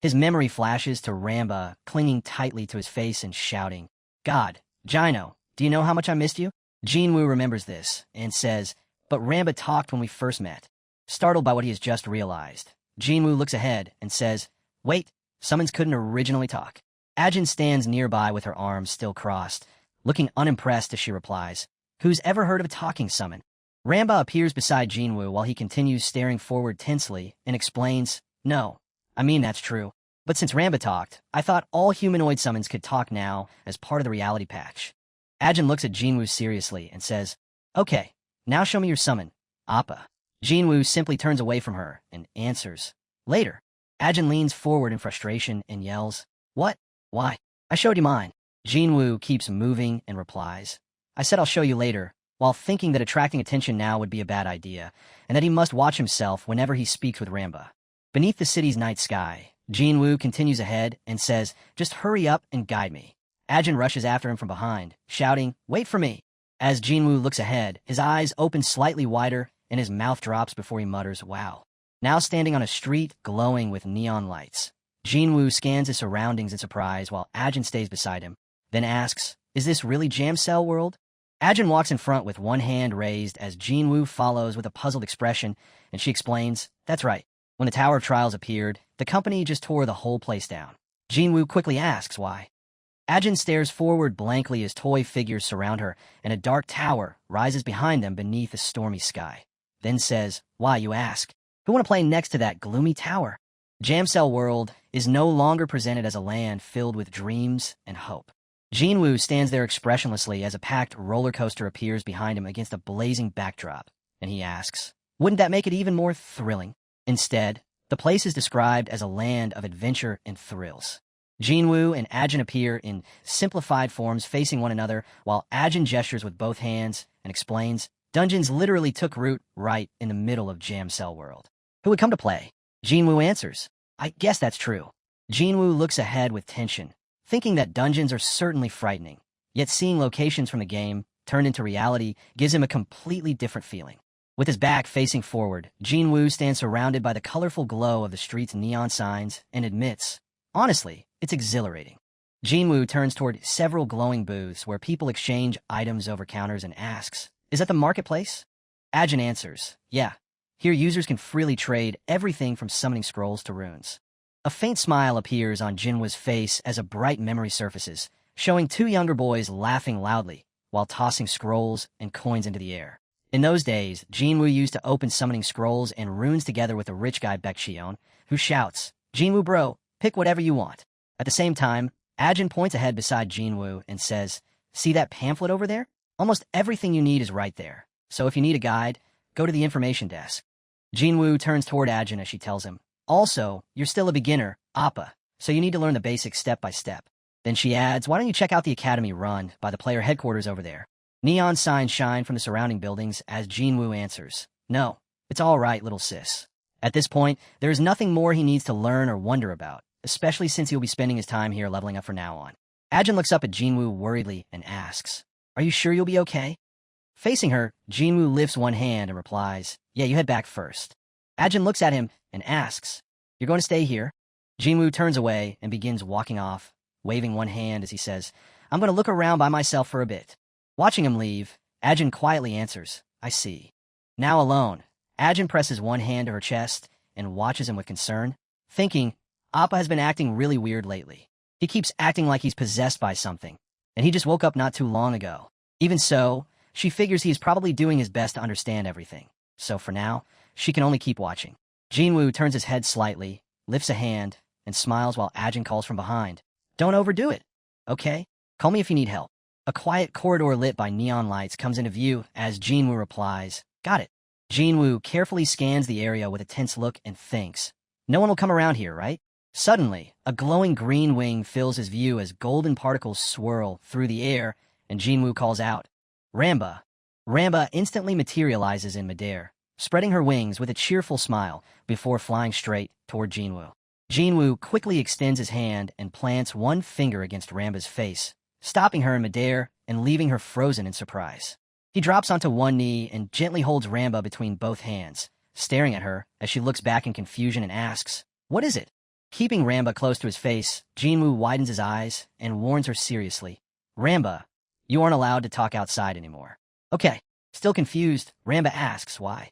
[SPEAKER 1] His memory flashes to Ramba clinging tightly to his face and shouting, God, Jino, do you know how much I missed you? Jinwoo remembers this and says, But Ramba talked when we first met. Startled by what he has just realized, Jinwoo looks ahead and says, Wait, summons couldn't originally talk. Ajin stands nearby with her arms still crossed, looking unimpressed as she replies, Who's ever heard of a talking summon? Ramba appears beside Jinwoo while he continues staring forward tensely and explains, No, I mean that's true. But since Ramba talked, I thought all humanoid summons could talk now as part of the reality patch. Ajin looks at Jinwoo seriously and says, Okay, now show me your summon, Appa. Jinwoo simply turns away from her and answers, Later. Ajin leans forward in frustration and yells, What? Why? I showed you mine. Jinwoo keeps moving and replies, I said I'll show you later, while thinking that attracting attention now would be a bad idea, and that he must watch himself whenever he speaks with Ramba. Beneath the city's night sky, Jinwoo continues ahead and says, Just hurry up and guide me. Ajin rushes after him from behind, shouting, Wait for me. As Jinwoo looks ahead, his eyes open slightly wider and his mouth drops before he mutters, Wow. Now standing on a street glowing with neon lights, Jinwoo scans his surroundings in surprise while Ajin stays beside him, then asks, Is this really Jam Cell World? Ajin walks in front with one hand raised as Jinwoo follows with a puzzled expression, and she explains, That's right. When the Tower of Trials appeared, the company just tore the whole place down. Jinwoo quickly asks why. Ajin stares forward blankly as toy figures surround her, and a dark tower rises behind them beneath a stormy sky. Then says, Why, you ask? Who want to play next to that gloomy tower? Jam Cell World is no longer presented as a land filled with dreams and hope. Jinwoo stands there expressionlessly as a packed roller coaster appears behind him against a blazing backdrop, and he asks, Wouldn't that make it even more thrilling? Instead, the place is described as a land of adventure and thrills. Jinwoo and Ajin appear in simplified forms facing one another while Ajin gestures with both hands and explains, Dungeons literally took root right in the middle of Jam Cell World. Who would come to play? Jinwoo answers, I guess that's true. Jinwoo looks ahead with tension, thinking that dungeons are certainly frightening, yet seeing locations from the game turned into reality gives him a completely different feeling. With his back facing forward, Jinwoo stands surrounded by the colorful glow of the street's neon signs and admits, Honestly, it's exhilarating. Jinwoo turns toward several glowing booths where people exchange items over counters and asks, Is that the marketplace? Ajin answers, Yeah. Here users can freely trade everything from summoning scrolls to runes. A faint smile appears on Jinwoo's face as a bright memory surfaces, showing two younger boys laughing loudly while tossing scrolls and coins into the air. In those days, Jinwoo used to open summoning scrolls and runes together with a rich guy Baek Jinwoo, who shouts, "Jinwoo bro, pick whatever you want." At the same time, Ajin points ahead beside Jinwoo and says, "See that pamphlet over there? Almost everything you need is right there. So if you need a guide, go to the information desk." Jinwoo turns toward Ajin as she tells him, "Also, you're still a beginner, Appa, so you need to learn the basics step by step." Then she adds, "Why don't you check out the academy run by the player headquarters over there?" Neon signs shine from the surrounding buildings as Jinwoo answers, "No, it's all right, little sis." At this point, there is nothing more he needs to learn or wonder about, especially since he'll be spending his time here leveling up from now on. Ajin looks up at Jinwoo worriedly and asks, "Are you sure you'll be okay?" Facing her, Jinwoo lifts one hand and replies, "Yeah, you head back first." Ajin looks at him and asks, "You're going to stay here?" Jinwoo turns away and begins walking off, waving one hand as he says, "I'm going to look around by myself for a bit." Watching him leave, Ajin quietly answers, "I see." Now alone, Ajin presses one hand to her chest and watches him with concern, thinking, Appa has been acting really weird lately. He keeps acting like he's possessed by something, and he just woke up not too long ago. Even so, she figures he is probably doing his best to understand everything. So for now, she can only keep watching. Jinwoo turns his head slightly, lifts a hand, and smiles while Ajin calls from behind, "Don't overdo it, okay? Call me if you need help." A quiet corridor lit by neon lights comes into view as Jinwoo replies, "Got it." Jinwoo carefully scans the area with a tense look and thinks, "No one will come around here, right?" Suddenly, a glowing green wing fills his view as golden particles swirl through the air, and Jinwoo calls out, "Ramba." Ramba instantly materializes in midair, spreading her wings with a cheerful smile before flying straight toward Jinwoo. Jinwoo quickly extends his hand and plants one finger against Ramba's face, stopping her in midair and leaving her frozen in surprise. He drops onto one knee and gently holds Ramba between both hands, staring at her as she looks back in confusion and asks, "What is it?" Keeping Ramba close to his face, Jinwoo widens his eyes and warns her seriously, "Ramba, you aren't allowed to talk outside anymore." "Okay." Still confused, Ramba asks why.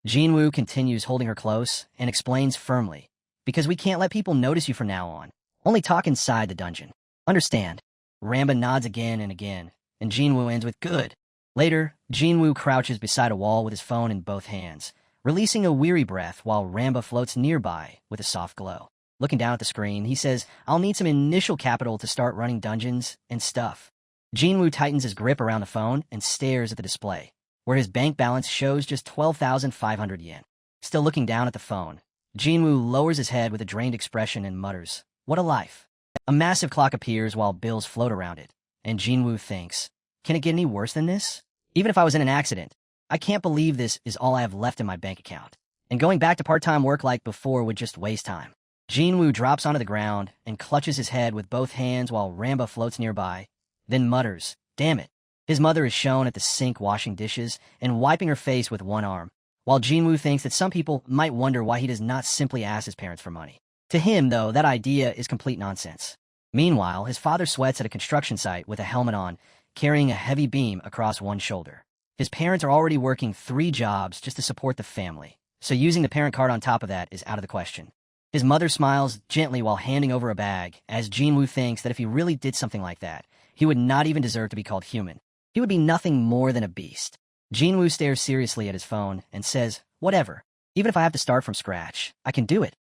[SPEAKER 1] Jinwoo continues holding her close and explains firmly, "Because we can't let people notice you from now on. Only talk inside the dungeon. Understand?" Ramba nods again and again, and Jinwoo ends with, "Good." Later, Jinwoo crouches beside a wall with his phone in both hands, releasing a weary breath while Ramba floats nearby with a soft glow. Looking down at the screen, he says, "I'll need some initial capital to start running dungeons and stuff." Jinwoo tightens his grip around the phone and stares at the display, where his bank balance shows just 12,500 yen. Still looking down at the phone, Jinwoo lowers his head with a drained expression and mutters, "What a life." A massive clock appears while bills float around it, and Jinwoo thinks, "Can it get any worse than this? Even if I was in an accident, I can't believe this is all I have left in my bank account. And going back to part-time work like before would just waste time." Jinwoo drops onto the ground and clutches his head with both hands while Ramba floats nearby, then mutters, "Damn it." His mother is shown at the sink washing dishes and wiping her face with one arm, while Jinwoo thinks that some people might wonder why he does not simply ask his parents for money. To him, though, that idea is complete nonsense. Meanwhile, his father sweats at a construction site with a helmet on, carrying a heavy beam across one shoulder. His parents are already working 3 jobs just to support the family, so using the parent card on top of that is out of the question. His mother smiles gently while handing over a bag, as Jinwoo thinks that if he really did something like that, he would not even deserve to be called human. He would be nothing more than a beast. Jinwoo stares seriously at his phone and says, "Whatever. Even if I have to start from scratch, I can do it."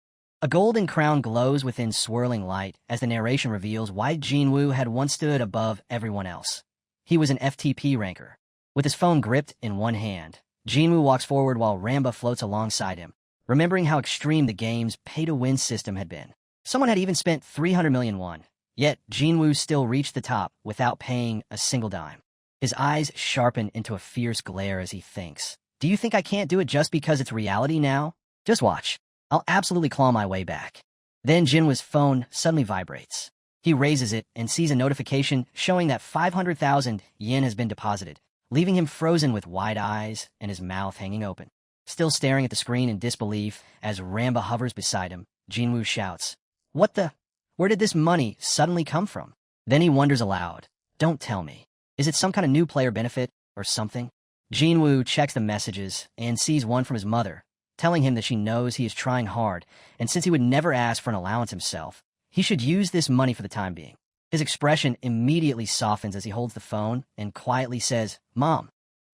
[SPEAKER 1] A golden crown glows within swirling light as the narration reveals why Jinwoo had once stood above everyone else. He was an FTP ranker. With his phone gripped in one hand, Jinwoo walks forward while Ramba floats alongside him, remembering how extreme the game's pay-to-win system had been. Someone had even spent 300 million won, yet Jinwoo still reached the top without paying a single dime. His eyes sharpen into a fierce glare as he thinks, "Do you think I can't do it just because it's reality now? Just watch. I'll absolutely claw my way back." Then Jinwoo's phone suddenly vibrates. He raises it and sees a notification showing that 500,000 yen has been deposited, leaving him frozen with wide eyes and his mouth hanging open. Still staring at the screen in disbelief as Ramba hovers beside him, Jinwoo shouts, "What the? Where did this money suddenly come from?" Then he wonders aloud, "Don't tell me. Is it some kind of new player benefit or something?" Jinwoo checks the messages and sees one from his mother, telling him that she knows he is trying hard, and since he would never ask for an allowance himself, he should use this money for the time being. His expression immediately softens as he holds the phone and quietly says, "Mom."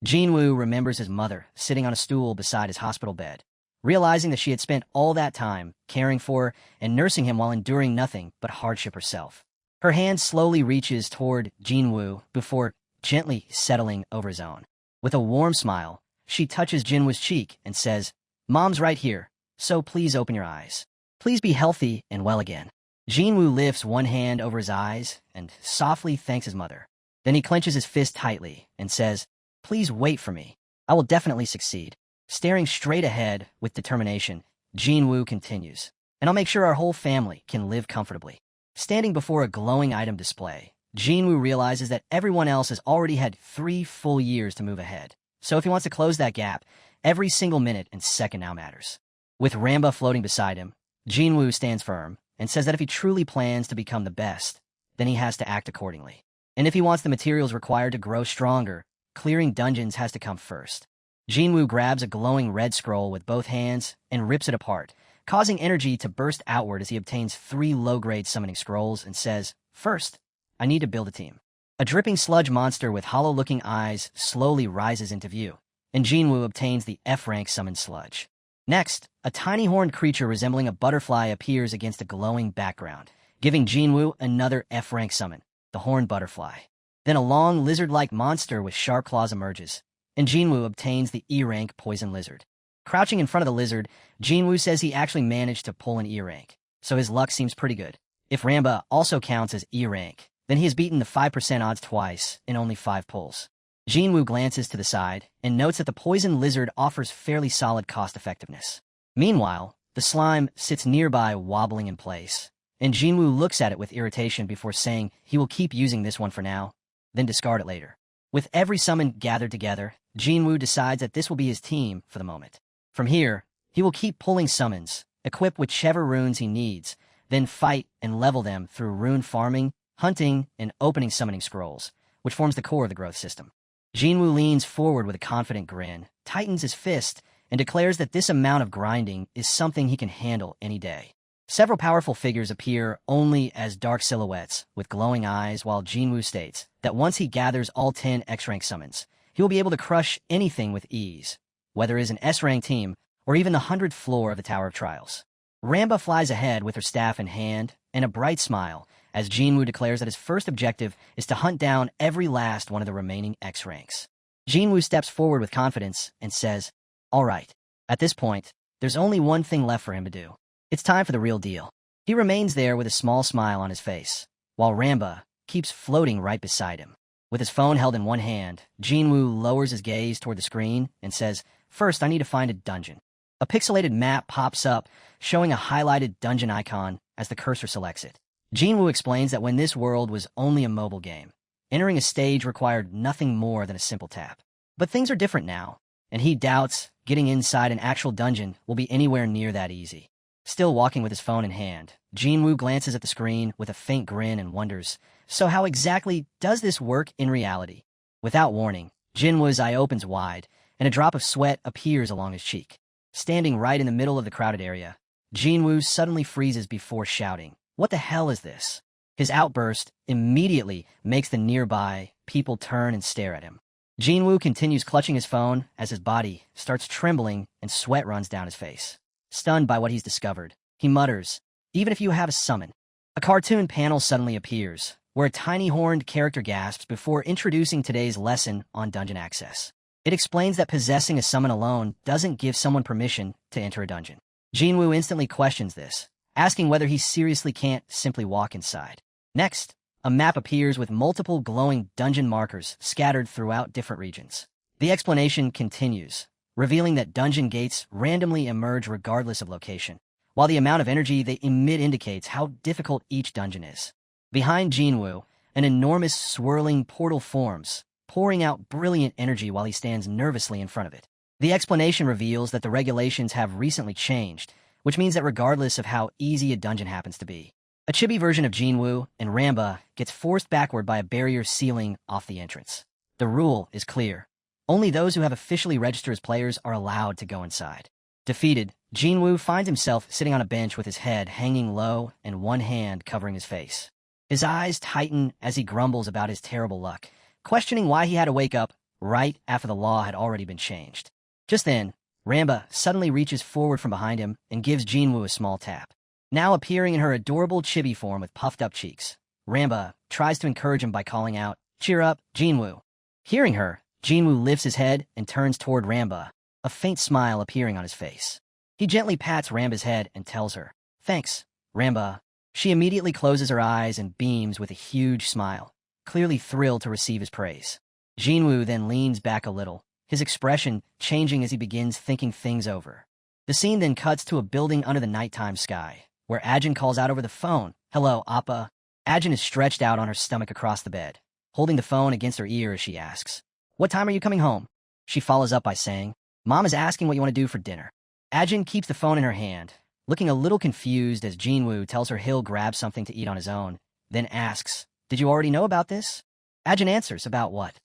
[SPEAKER 1] Jinwoo remembers his mother sitting on a stool beside his hospital bed, realizing that she had spent all that time caring for and nursing him while enduring nothing but hardship herself. Her hand slowly reaches toward Jinwoo before gently settling over his own. With a warm smile, she touches Jinwoo's cheek and says, "Mom's right here, so please open your eyes. Please be healthy and well again." Jinwoo lifts one hand over his eyes and softly thanks his mother. Then he clenches his fist tightly and says, "Please wait for me. I will definitely succeed." Staring straight ahead with determination, Jinwoo continues, "And I'll make sure our whole family can live comfortably." Standing before a glowing item display, Jinwoo realizes that everyone else has already had 3 full years to move ahead. So if he wants to close that gap, every single minute and second now matters. With Ramba floating beside him, Jinwoo stands firm and says that if he truly plans to become the best, then he has to act accordingly. And if he wants the materials required to grow stronger, clearing dungeons has to come first. Jinwoo grabs a glowing red scroll with both hands and rips it apart, causing energy to burst outward as he obtains 3 low-grade summoning scrolls and says, "First, I need to build a team." A dripping sludge monster with hollow-looking eyes slowly rises into view, and Jinwoo obtains the F-rank summon sludge. Next, a tiny horned creature resembling a butterfly appears against a glowing background, giving Jinwoo another F-rank summon, the horned butterfly. Then a long lizard-like monster with sharp claws emerges, and Jinwoo obtains the E-rank poison lizard. Crouching in front of the lizard, Jinwoo says he actually managed to pull an E-rank, so his luck seems pretty good. If Ramba also counts as E-rank, then he has beaten the 5% odds twice in only 5 pulls. Jinwoo glances to the side and notes that the poison lizard offers fairly solid cost-effectiveness. Meanwhile, the slime sits nearby wobbling in place, and Jinwoo looks at it with irritation before saying he will keep using this one for now, then discard it later. With every summon gathered together, Jinwoo decides that this will be his team for the moment. From here, he will keep pulling summons, equip whichever runes he needs, then fight and level them through rune farming, hunting, and opening summoning scrolls, which forms the core of the growth system. Jinwoo leans forward with a confident grin, tightens his fist, and declares that this amount of grinding is something he can handle any day. Several powerful figures appear only as dark silhouettes with glowing eyes, while Jinwoo states that once he gathers all 10 X-rank summons, he will be able to crush anything with ease, whether it is an S-rank team or even the 100th floor of the Tower of Trials. Ramba flies ahead with her staff in hand and a bright smile as Jinwoo declares that his first objective is to hunt down every last one of the remaining X-ranks. Jinwoo steps forward with confidence and says, "All right, at this point, there's only one thing left for him to do. It's time for the real deal." He remains there with a small smile on his face, while Ramba keeps floating right beside him. With his phone held in one hand, Jinwoo lowers his gaze toward the screen and says, "First, I need to find a dungeon." A pixelated map pops up, showing a highlighted dungeon icon as the cursor selects it. Jinwoo explains that when this world was only a mobile game, entering a stage required nothing more than a simple tap. But things are different now, and he doubts getting inside an actual dungeon will be anywhere near that easy. Still walking with his phone in hand, Jinwoo glances at the screen with a faint grin and wonders, so how exactly does this work in reality? Without warning, Jinwoo's eye opens wide, and a drop of sweat appears along his cheek. Standing right in the middle of the crowded area, Jinwoo suddenly freezes before shouting, "What the hell is this?" His outburst immediately makes the nearby people turn and stare at him. Jinwoo continues clutching his phone as his body starts trembling and sweat runs down his face. Stunned by what he's discovered, he mutters, "Even if you have a summon." A cartoon panel suddenly appears, where a tiny horned character gasps before introducing today's lesson on dungeon access. It explains that possessing a summon alone doesn't give someone permission to enter a dungeon. Jinwoo instantly questions this, asking whether he seriously can't simply walk inside. Next, a map appears with multiple glowing dungeon markers scattered throughout different regions. The explanation continues, revealing that dungeon gates randomly emerge regardless of location, while the amount of energy they emit indicates how difficult each dungeon is. Behind Jinwoo, an enormous swirling portal forms, pouring out brilliant energy while he stands nervously in front of it. The explanation reveals that the regulations have recently changed, which means that regardless of how easy a dungeon happens to be, a chibi version of Jinwoo and Ramba gets forced backward by a barrier sealing off the entrance. The rule is clear. Only those who have officially registered as players are allowed to go inside. Defeated, Jinwoo finds himself sitting on a bench with his head hanging low and one hand covering his face. His eyes tighten as he grumbles about his terrible luck, questioning why he had to wake up right after the law had already been changed. Just then, Ramba suddenly reaches forward from behind him and gives Jinwoo a small tap. Now appearing in her adorable chibi form with puffed-up cheeks, Ramba tries to encourage him by calling out, "Cheer up, Jinwoo." Hearing her, Jinwoo lifts his head and turns toward Ramba, a faint smile appearing on his face. He gently pats Ramba's head and tells her, "Thanks, Ramba." She immediately closes her eyes and beams with a huge smile, clearly thrilled to receive his praise. Jinwoo then leans back a little, his expression changing as he begins thinking things over. The scene then cuts to a building under the nighttime sky, where Ajin calls out over the phone, "Hello, Appa." Ajin is stretched out on her stomach across the bed, holding the phone against her ear as she asks, "What time are you coming home?" She follows up by saying, "Mom is asking what you want to do for dinner." Ajin keeps the phone in her hand, looking a little confused as Jinwoo tells her he'll grab something to eat on his own, then asks, "Did you already know about this?" Ajin answers, "About what?"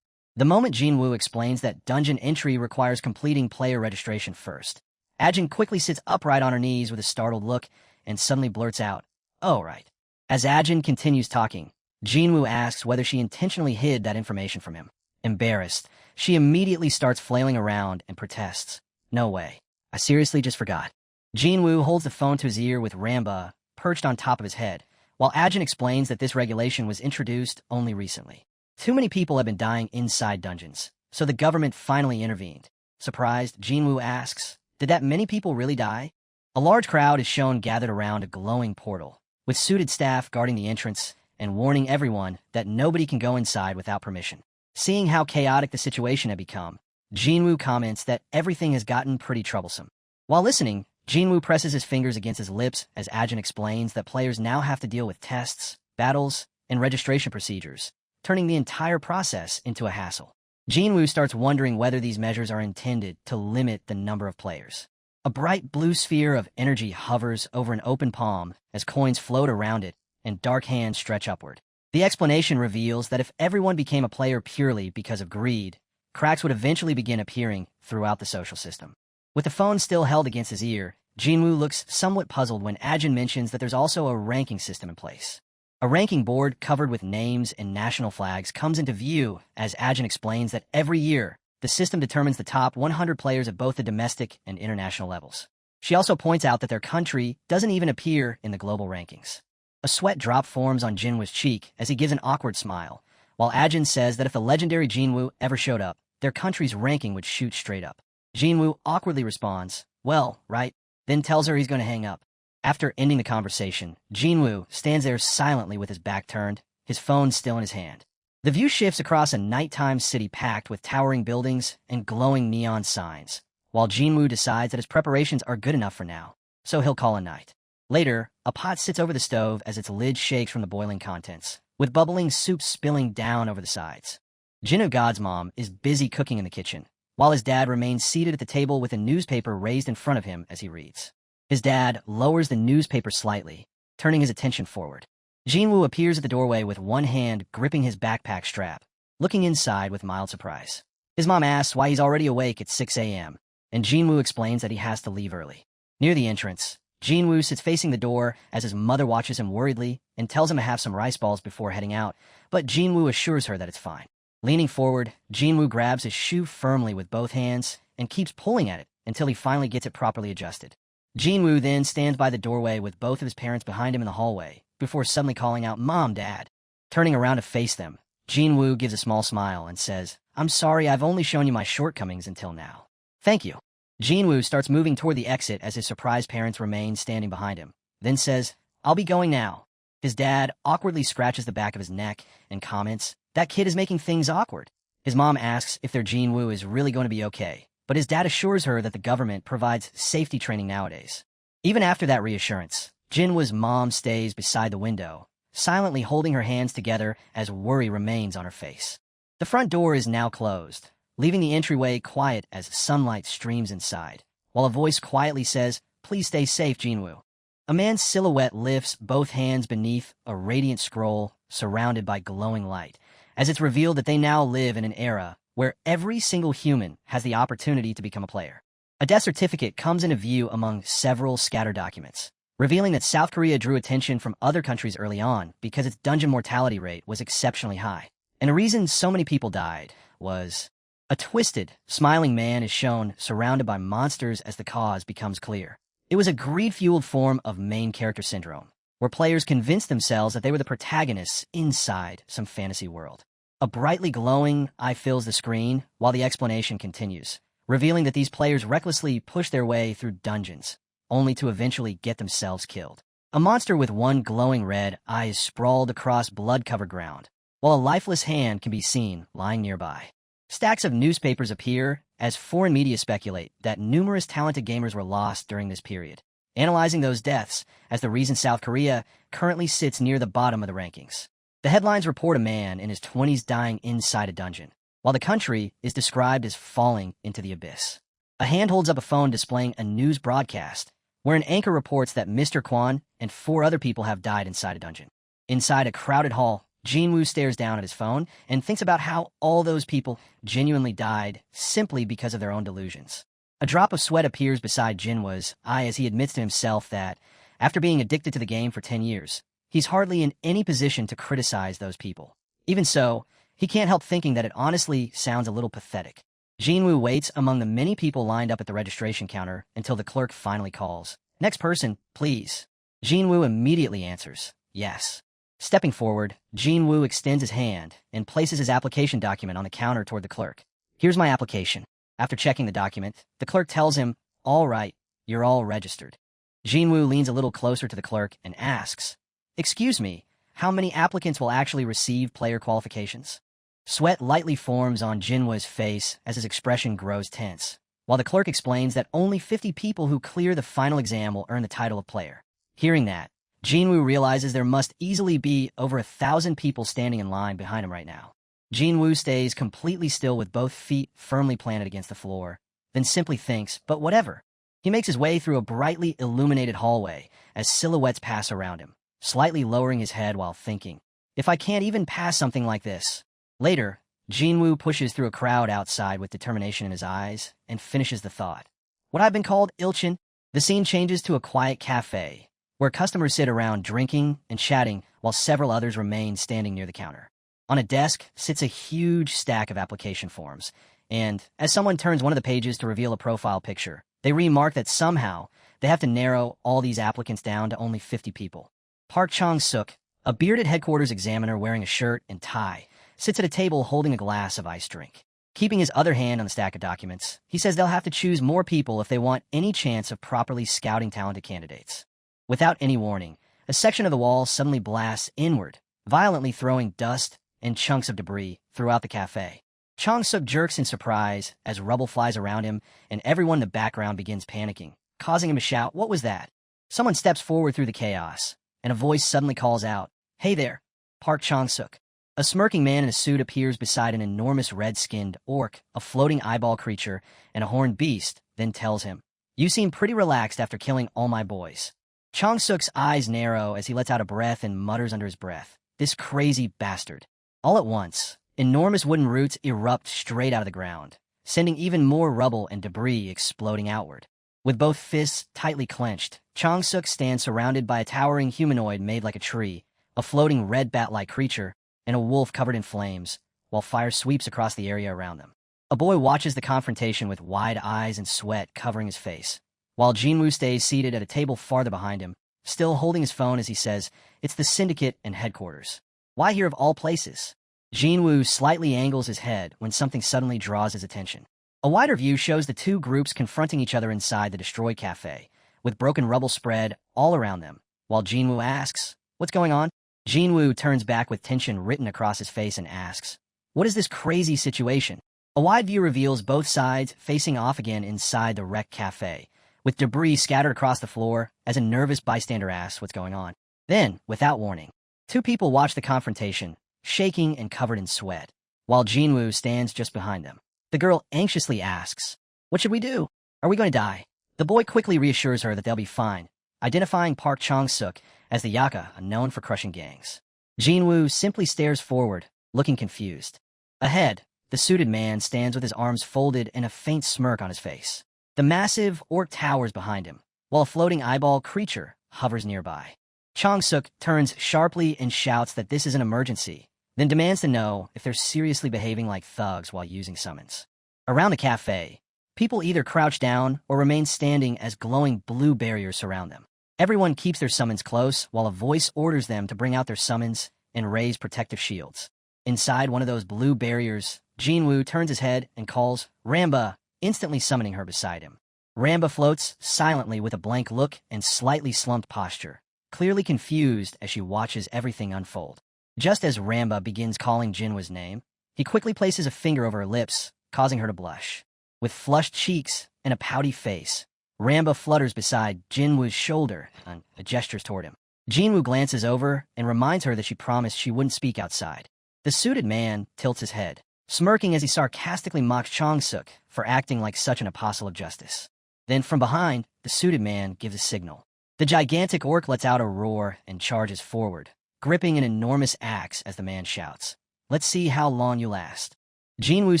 [SPEAKER 1] The moment Jinwoo explains that dungeon entry requires completing player registration first, Ajin quickly sits upright on her knees with a startled look and suddenly blurts out, "Oh, right." As Ajin continues talking, Jinwoo asks whether she intentionally hid that information from him. Embarrassed, she immediately starts flailing around and protests, "No way. I seriously just forgot." Jinwoo holds the phone to his ear with Ramba perched on top of his head, while Ajin explains that this regulation was introduced only recently. Too many people have been dying inside dungeons, so the government finally intervened. Surprised, Jinwoo asks, "Did that many people really die?" A large crowd is shown gathered around a glowing portal, with suited staff guarding the entrance and warning everyone that nobody can go inside without permission. Seeing how chaotic the situation had become, Jinwoo comments that everything has gotten pretty troublesome. While listening, Jinwoo presses his fingers against his lips as Ajin explains that players now have to deal with tests, battles, and registration procedures, turning the entire process into a hassle. Jinwoo starts wondering whether these measures are intended to limit the number of players. A bright blue sphere of energy hovers over an open palm as coins float around it and dark hands stretch upward. The explanation reveals that if everyone became a player purely because of greed, cracks would eventually begin appearing throughout the social system. With the phone still held against his ear, Jinwoo looks somewhat puzzled when Ajin mentions that there's also a ranking system in place. A ranking board covered with names and national flags comes into view as Ajin explains that every year, the system determines the top 100 players at both the domestic and international levels. She also points out that their country doesn't even appear in the global rankings. A sweat drop forms on Jinwoo's cheek as he gives an awkward smile, while Ajin says that if the legendary Jinwoo ever showed up, their country's ranking would shoot straight up. Jinwoo awkwardly responds, "Well, right," then tells her he's going to hang up. After ending the conversation, Jinwoo stands there silently with his back turned, his phone still in his hand. The view shifts across a nighttime city packed with towering buildings and glowing neon signs, while Jinwoo decides that his preparations are good enough for now, so he'll call a night. Later, a pot sits over the stove as its lid shakes from the boiling contents, with bubbling soup spilling down over the sides. Jinwoo God's mom is busy cooking in the kitchen, while his dad remains seated at the table with a newspaper raised in front of him as he reads. His dad lowers the newspaper slightly, turning his attention forward. Jinwoo appears at the doorway with one hand gripping his backpack strap, looking inside with mild surprise. His mom asks why he's already awake at 6 a.m., and Jinwoo explains that he has to leave early. Near the entrance, Jinwoo sits facing the door as his mother watches him worriedly and tells him to have some rice balls before heading out, but Jinwoo assures her that it's fine. Leaning forward, Jinwoo grabs his shoe firmly with both hands and keeps pulling at it until he finally gets it properly adjusted. Jinwoo then stands by the doorway with both of his parents behind him in the hallway, before suddenly calling out, "Mom, Dad." Turning around to face them, Jinwoo gives a small smile and says, "I'm sorry, I've only shown you my shortcomings until now." "Thank you." Jinwoo starts moving toward the exit as his surprised parents remain standing behind him, then says, "I'll be going now." His dad awkwardly scratches the back of his neck and comments, "That kid is making things awkward." His mom asks if their Jinwoo is really going to be okay, but his dad assures her that the government provides safety training nowadays. Even after that reassurance, Jinwoo's mom stays beside the window, silently holding her hands together as worry remains on her face. The front door is now closed, leaving the entryway quiet as sunlight streams inside, while a voice quietly says, "Please stay safe, Jinwoo." A man's silhouette lifts both hands beneath a radiant scroll surrounded by glowing light, as it's revealed that they now live in an era where every single human has the opportunity to become a player. A death certificate comes into view among several scattered documents, revealing that South Korea drew attention from other countries early on because its dungeon mortality rate was exceptionally high. And the reason so many people died was a twisted, smiling man is shown surrounded by monsters as the cause becomes clear. It was a greed-fueled form of main character syndrome, where players convinced themselves that they were the protagonists inside some fantasy world. A brightly glowing eye fills the screen while the explanation continues, revealing that these players recklessly push their way through dungeons, only to eventually get themselves killed. A monster with one glowing red eye is sprawled across blood-covered ground, while a lifeless hand can be seen lying nearby. Stacks of newspapers appear as foreign media speculate that numerous talented gamers were lost during this period, analyzing those deaths as the reason South Korea currently sits near the bottom of the rankings. The headlines report a man in his 20s dying inside a dungeon, while the country is described as falling into the abyss. A hand holds up a phone displaying a news broadcast, where an anchor reports that Mr. Kwan and 4 other people have died inside a dungeon. Inside a crowded hall, Jinwoo stares down at his phone and thinks about how all those people genuinely died simply because of their own delusions. A drop of sweat appears beside Jinwoo's eye as he admits to himself that, after being addicted to the game for 10 years, he's hardly in any position to criticize those people. Even so, he can't help thinking that it honestly sounds a little pathetic. Jinwoo waits among the many people lined up at the registration counter until the clerk finally calls. "Next person, please." Jinwoo immediately answers, "Yes." Stepping forward, Jinwoo extends his hand and places his application document on the counter toward the clerk. "Here's my application." After checking the document, the clerk tells him, "All right, you're all registered." Jinwoo leans a little closer to the clerk and asks, "Excuse me, how many applicants will actually receive player qualifications?" Sweat lightly forms on Jinwoo's face as his expression grows tense, while the clerk explains that only 50 people who clear the final exam will earn the title of player. Hearing that, Jinwoo realizes there must easily be over 1,000 people standing in line behind him right now. Jinwoo stays completely still with both feet firmly planted against the floor, then simply thinks, but whatever. He makes his way through a brightly illuminated hallway as silhouettes pass around him, slightly lowering his head while thinking, if I can't even pass something like this. Later, Jinwoo pushes through a crowd outside with determination in his eyes and finishes the thought. What I've been called Ilchin. The scene changes to a quiet cafe, where customers sit around drinking and chatting while several others remain standing near the counter. On a desk sits a huge stack of application forms, and as someone turns one of the pages to reveal a profile picture, they remark that somehow they have to narrow all these applicants down to only 50 people. Park Chong-suk, a bearded headquarters examiner wearing a shirt and tie, sits at a table holding a glass of iced drink. Keeping his other hand on the stack of documents, he says they'll have to choose more people if they want any chance of properly scouting talented candidates. Without any warning, a section of the wall suddenly blasts inward, violently throwing dust and chunks of debris throughout the cafe. Chong-suk jerks in surprise as rubble flies around him, and everyone in the background begins panicking, causing him to shout, "What was that?" Someone steps forward through the chaos, and a voice suddenly calls out, "Hey there, Park Chong-suk." A smirking man in a suit appears beside an enormous red-skinned orc, a floating eyeball creature, and a horned beast, then tells him, "You seem pretty relaxed after killing all my boys." Chong-suk's eyes narrow as he lets out a breath and mutters under his breath, "This crazy bastard." All at once, enormous wooden roots erupt straight out of the ground, sending even more rubble and debris exploding outward. With both fists tightly clenched, Chong-suk stands surrounded by a towering humanoid made like a tree, a floating red bat-like creature, and a wolf covered in flames, while fire sweeps across the area around them. A boy watches the confrontation with wide eyes and sweat covering his face, while Jinwoo stays seated at a table farther behind him, still holding his phone as he says, "It's the syndicate and headquarters. Why here of all places?" Jinwoo slightly angles his head when something suddenly draws his attention. A wider view shows the two groups confronting each other inside the destroyed cafe, with broken rubble spread all around them, while Jinwoo asks, "What's going on?" Jinwoo turns back with tension written across his face and asks, "What is this crazy situation?" A wide view reveals both sides facing off again inside the wrecked cafe, with debris scattered across the floor as a nervous bystander asks what's going on. Then, without warning, two people watch the confrontation, shaking and covered in sweat, while Jinwoo stands just behind them. The girl anxiously asks, "What should we do? Are we going to die?" The boy quickly reassures her that they'll be fine, identifying Park Chong-suk as the Yaka, known for crushing gangs. Jinwoo simply stares forward, looking confused. Ahead, the suited man stands with his arms folded and a faint smirk on his face. The massive orc towers behind him, while a floating eyeball creature hovers nearby. Chong-suk turns sharply and shouts that this is an emergency, then demands to know if they're seriously behaving like thugs while using summons. Around the cafe, people either crouch down or remain standing as glowing blue barriers surround them. Everyone keeps their summons close, while a voice orders them to bring out their summons and raise protective shields. Inside one of those blue barriers, Jinwoo turns his head and calls Ramba, instantly summoning her beside him. Ramba floats silently with a blank look and slightly slumped posture, clearly confused as she watches everything unfold. Just as Ramba begins calling Jinwoo's name, he quickly places a finger over her lips, causing her to blush. With flushed cheeks and a pouty face, Ramba flutters beside Jinwoo's shoulder and gestures toward him. Jinwoo glances over and reminds her that she promised she wouldn't speak outside. The suited man tilts his head, smirking as he sarcastically mocks Chong-suk for acting like such an apostle of justice. Then from behind, the suited man gives a signal. The gigantic orc lets out a roar and charges forward, gripping an enormous axe as the man shouts, "Let's see how long you last." Jinwoo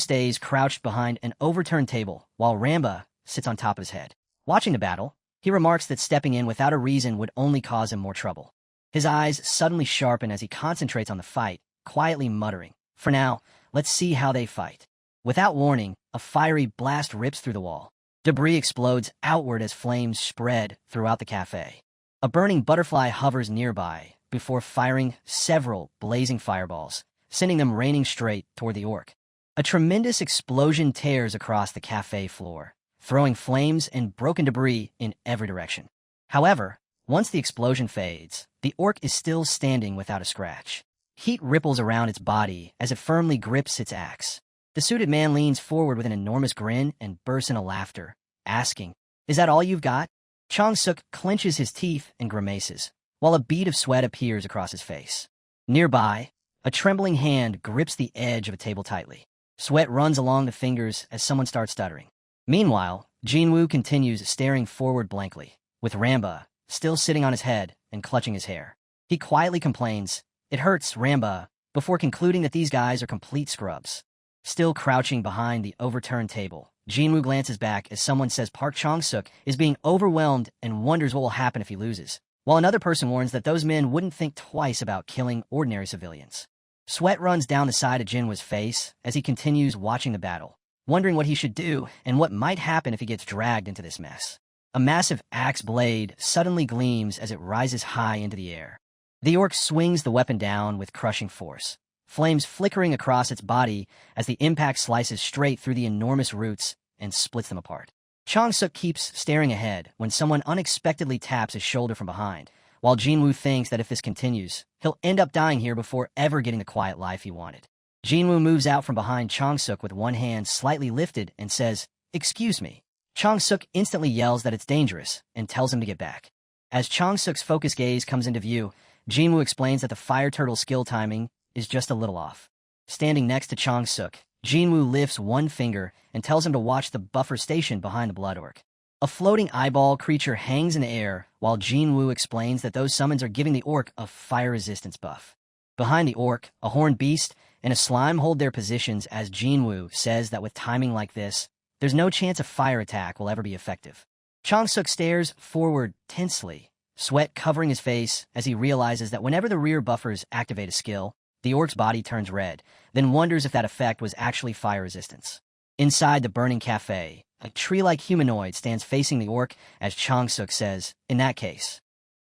[SPEAKER 1] stays crouched behind an overturned table, while Ramba sits on top of his head. Watching the battle, he remarks that stepping in without a reason would only cause him more trouble. His eyes suddenly sharpen as he concentrates on the fight, quietly muttering, "For now, let's see how they fight." Without warning, a fiery blast rips through the wall. Debris explodes outward as flames spread throughout the cafe. A burning butterfly hovers nearby before firing several blazing fireballs, sending them raining straight toward the orc. A tremendous explosion tears across the cafe floor, throwing flames and broken debris in every direction. However, once the explosion fades, the orc is still standing without a scratch. Heat ripples around its body as it firmly grips its axe. The suited man leans forward with an enormous grin and bursts into laughter, asking, "Is that all you've got?" Chong-suk clenches his teeth and grimaces, while a bead of sweat appears across his face. Nearby, a trembling hand grips the edge of a table tightly. Sweat runs along the fingers as someone starts stuttering. Meanwhile, Jinwoo continues staring forward blankly, with Ramba still sitting on his head and clutching his hair. He quietly complains, "It hurts, Ramba," before concluding that these guys are complete scrubs. Still crouching behind the overturned table, Jinwoo glances back as someone says Park Chong-suk is being overwhelmed and wonders what will happen if he loses, while another person warns that those men wouldn't think twice about killing ordinary civilians. Sweat runs down the side of Jinwoo's face as he continues watching the battle, wondering what he should do and what might happen if he gets dragged into this mess. A massive axe blade suddenly gleams as it rises high into the air. The orc swings the weapon down with crushing force, flames flickering across its body as the impact slices straight through the enormous roots and splits them apart. Chong-suk keeps staring ahead when someone unexpectedly taps his shoulder from behind, while Jinwoo thinks that if this continues, he'll end up dying here before ever getting the quiet life he wanted. Jinwoo moves out from behind Chong-suk with one hand slightly lifted and says, "Excuse me." Chong-suk instantly yells that it's dangerous and tells him to get back. As Chong-suk's focused gaze comes into view, Jinwoo explains that the fire turtle's skill timing is just a little off. Standing next to Chong-suk, Jinwoo lifts one finger and tells him to watch the buffer station behind the blood orc. A floating eyeball creature hangs in the air while Jinwoo explains that those summons are giving the orc a fire resistance buff. Behind the orc, a horned beast and a slime hold their positions as Jinwoo says that with timing like this, there's no chance a fire attack will ever be effective. Chong-suk stares forward tensely, sweat covering his face as he realizes that whenever the rear buffers activate a skill, the orc's body turns red, then wonders if that effect was actually fire resistance. Inside the burning cafe, a tree-like humanoid stands facing the orc as Chong-suk says, "In that case."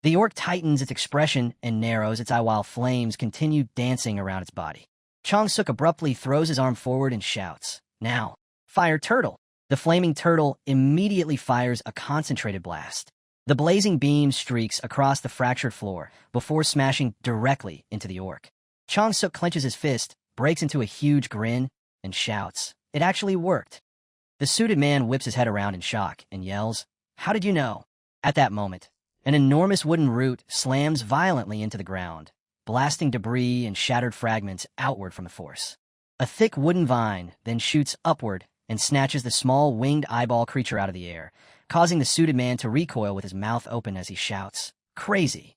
[SPEAKER 1] The orc tightens its expression and narrows its eye while flames continue dancing around its body. Chong-suk abruptly throws his arm forward and shouts, "Now, fire turtle!" The flaming turtle immediately fires a concentrated blast. The blazing beam streaks across the fractured floor before smashing directly into the orc. Chong-suk clenches his fist, breaks into a huge grin, and shouts, "It actually worked." The suited man whips his head around in shock and yells, "How did you know?" At that moment, an enormous wooden root slams violently into the ground, blasting debris and shattered fragments outward from the force. A thick wooden vine then shoots upward and snatches the small winged eyeball creature out of the air, causing the suited man to recoil with his mouth open as he shouts, "Crazy!"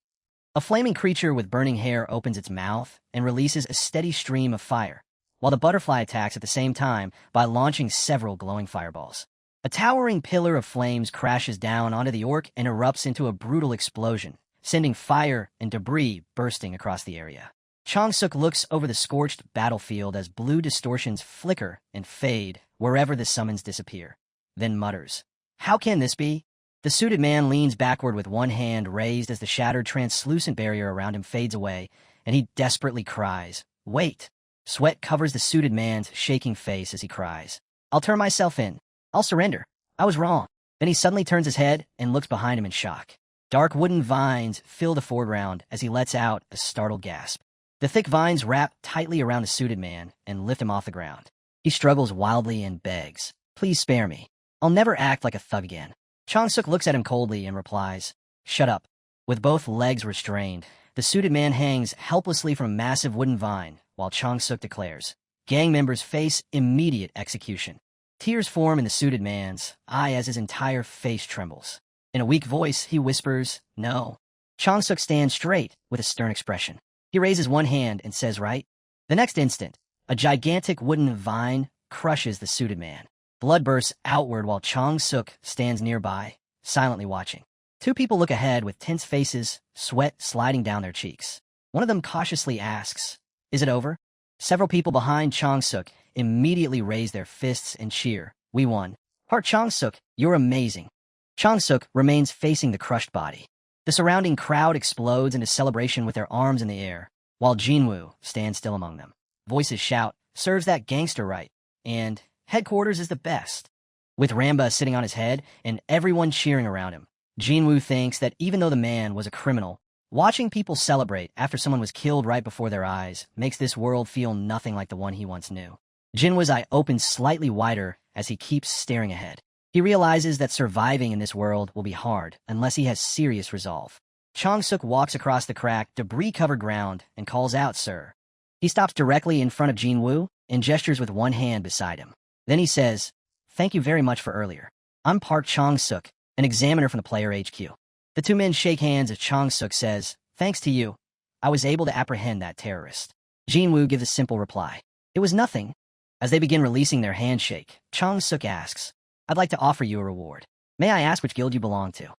[SPEAKER 1] A flaming creature with burning hair opens its mouth and releases a steady stream of fire, while the butterfly attacks at the same time by launching several glowing fireballs. A towering pillar of flames crashes down onto the orc and erupts into a brutal explosion, sending fire and debris bursting across the area. Chong-suk looks over the scorched battlefield as blue distortions flicker and fade wherever the summons disappear, then mutters, "How can this be?" The suited man leans backward with one hand raised as the shattered translucent barrier around him fades away, and he desperately cries, "Wait!" Sweat covers the suited man's shaking face as he cries, "I'll turn myself in. I'll surrender. I was wrong." Then he suddenly turns his head and looks behind him in shock. Dark wooden vines fill the foreground as he lets out a startled gasp. The thick vines wrap tightly around the suited man and lift him off the ground. He struggles wildly and begs, "Please spare me. I'll never act like a thug again." Chong-suk looks at him coldly and replies, "Shut up." With both legs restrained, the suited man hangs helplessly from a massive wooden vine, while Chong-suk declares, "Gang members face immediate execution." Tears form in the suited man's eye as his entire face trembles. In a weak voice, he whispers, "No." Chong-suk stands straight with a stern expression. He raises one hand and says, "Right." The next instant, a gigantic wooden vine crushes the suited man. Blood bursts outward while Chong-suk stands nearby, silently watching. Two people look ahead with tense faces, sweat sliding down their cheeks. One of them cautiously asks, "Is it over?" Several people behind Chong-suk immediately raise their fists and cheer, "We won. Heart Chong-suk, you're amazing." Chong-suk remains facing the crushed body. The surrounding crowd explodes into celebration with their arms in the air, while Jinwoo stands still among them. Voices shout, "Serves that gangster right," and "Headquarters is the best." With Ramba sitting on his head and everyone cheering around him, Jinwoo thinks that even though the man was a criminal, watching people celebrate after someone was killed right before their eyes makes this world feel nothing like the one he once knew. Jinwoo's eye opens slightly wider as he keeps staring ahead. He realizes that surviving in this world will be hard unless he has serious resolve. Chong-suk walks across the cracked, debris-covered ground and calls out, "Sir." He stops directly in front of Jinwoo and gestures with one hand beside him. Then he says, "Thank you very much for earlier. I'm Park Chong-suk, an examiner from the player HQ." The two men shake hands as Chong-suk says, "Thanks to you, I was able to apprehend that terrorist." Jinwoo gives a simple reply, "It was nothing." As they begin releasing their handshake, Chong-suk asks, "I'd like to offer you a reward. May I ask which guild you belong to?"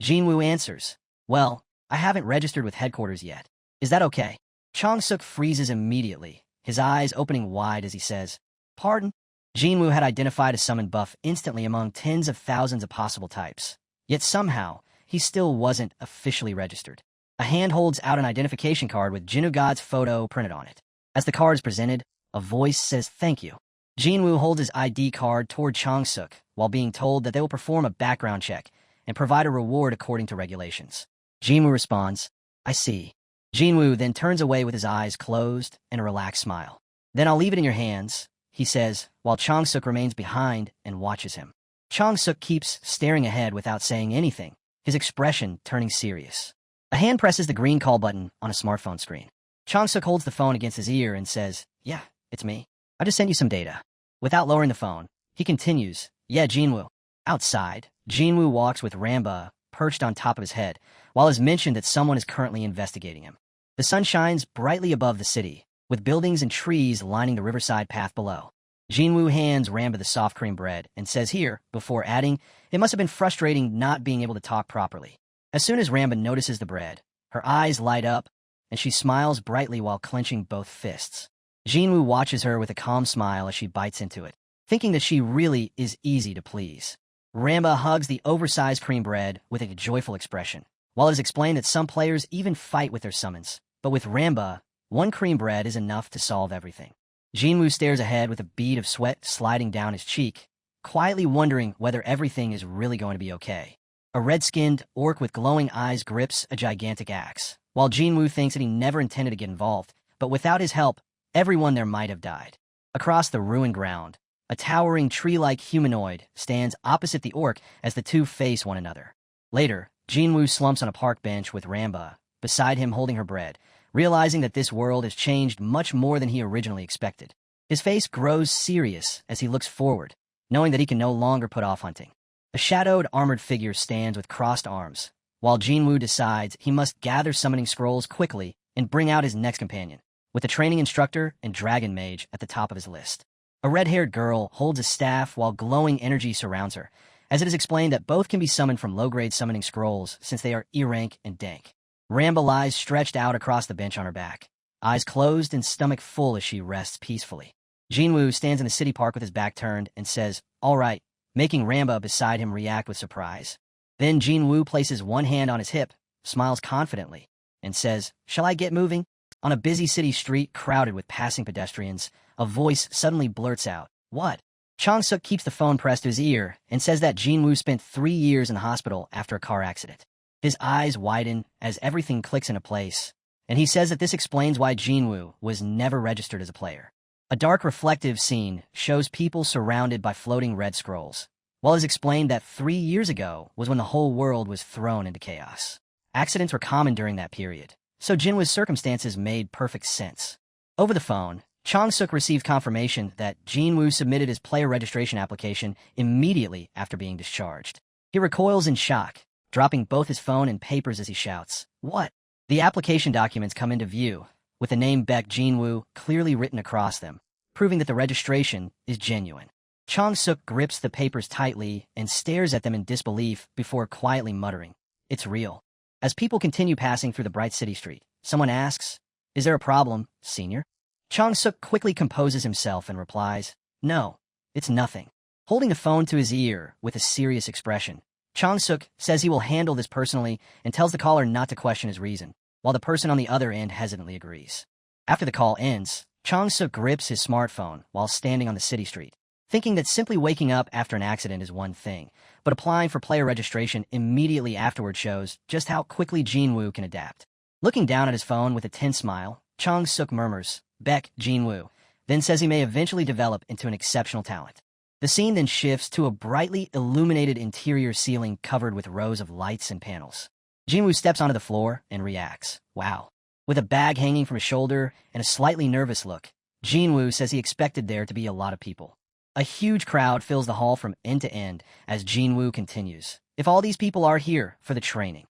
[SPEAKER 1] Jinwoo answers, "Well, I haven't registered with headquarters yet. Is that okay?" Chong-suk freezes immediately, his eyes opening wide as he says, "Pardon?" Jinwoo had identified a summon buff instantly among tens of thousands of possible types. Yet somehow, he still wasn't officially registered. A hand holds out an identification card with Jinwoo God's photo printed on it. As the card is presented, a voice says, "Thank you." Jinwoo holds his ID card toward Chong-suk while being told that they will perform a background check and provide a reward according to regulations. Jinwoo responds, "I see." Jinwoo then turns away with his eyes closed and a relaxed smile. "Then I'll leave it in your hands," he says, while Chong-suk remains behind and watches him. Chong-suk keeps staring ahead without saying anything, his expression turning serious. A hand presses the green call button on a smartphone screen. Chong-suk holds the phone against his ear and says, "Yeah, it's me. I just sent you some data." Without lowering the phone, he continues, "Yeah, Jinwoo." Outside, Jinwoo walks with Ramba perched on top of his head, while it's mentioned that someone is currently investigating him. The sun shines brightly above the city, with buildings and trees lining the riverside path below. Jinwoo hands Ramba the soft cream bread and says here, before adding, "It must have been frustrating not being able to talk properly." As soon as Ramba notices the bread, her eyes light up, and she smiles brightly while clenching both fists. Jinwoo watches her with a calm smile as she bites into it, thinking that she really is easy to please. Ramba hugs the oversized cream bread with a joyful expression, while it is explained that some players even fight with their summons, but with Ramba, one cream bread is enough to solve everything. Jinwoo stares ahead with a bead of sweat sliding down his cheek, quietly wondering whether everything is really going to be okay. A red-skinned orc with glowing eyes grips a gigantic axe, while Jinwoo thinks that he never intended to get involved, but without his help, everyone there might have died. Across the ruined ground, a towering tree-like humanoid stands opposite the orc as the two face one another. Later, Jinwoo slumps on a park bench with Ramba, beside him holding her bread, realizing that this world has changed much more than he originally expected. His face grows serious as he looks forward, knowing that he can no longer put off hunting. A shadowed, armored figure stands with crossed arms, while Jinwoo decides he must gather summoning scrolls quickly and bring out his next companion, with the training instructor and dragon mage at the top of his list. A red-haired girl holds a staff while glowing energy surrounds her, as it is explained that both can be summoned from low-grade summoning scrolls since they are E-rank and dank. Ramba lies stretched out across the bench on her back, eyes closed and stomach full as she rests peacefully. Jinwoo stands in the city park with his back turned and says, "All right," making Ramba beside him react with surprise. Then Jinwoo places one hand on his hip, smiles confidently, and says, "Shall I get moving?" On a busy city street crowded with passing pedestrians, a voice suddenly blurts out, "What?" Chang-suk keeps the phone pressed to his ear and says that Jinwoo spent 3 years in the hospital after a car accident. His eyes widen as everything clicks into place, and he says that this explains why Jinwoo was never registered as a player. A dark reflective scene shows people surrounded by floating red scrolls, while it is explained that 3 years ago was when the whole world was thrown into chaos. Accidents were common during that period, so Jinwoo's circumstances made perfect sense. Over the phone, Chang-suk received confirmation that Jinwoo submitted his player registration application immediately after being discharged. He recoils in shock, dropping both his phone and papers as he shouts, "What?" The application documents come into view, with the name Baek Jinwoo clearly written across them, proving that the registration is genuine. Chang-suk grips the papers tightly and stares at them in disbelief before quietly muttering, "It's real." As people continue passing through the bright city street, someone asks, "Is there a problem, senior?" Chang-suk quickly composes himself and replies, "No, it's nothing." Holding the phone to his ear with a serious expression, Chang-suk says he will handle this personally and tells the caller not to question his reason, while the person on the other end hesitantly agrees. After the call ends, Chang-suk grips his smartphone while standing on the city street, thinking that simply waking up after an accident is one thing, but applying for player registration immediately afterward shows just how quickly Jinwoo can adapt. Looking down at his phone with a tense smile, Chang-suk murmurs, "Baek Jinwoo," then says he may eventually develop into an exceptional talent. The scene then shifts to a brightly illuminated interior ceiling covered with rows of lights and panels. Jinwoo steps onto the floor and reacts, "Wow." With a bag hanging from his shoulder and a slightly nervous look, Jinwoo says he expected there to be a lot of people. A huge crowd fills the hall from end to end as Jinwoo continues, "If all these people are here for the training."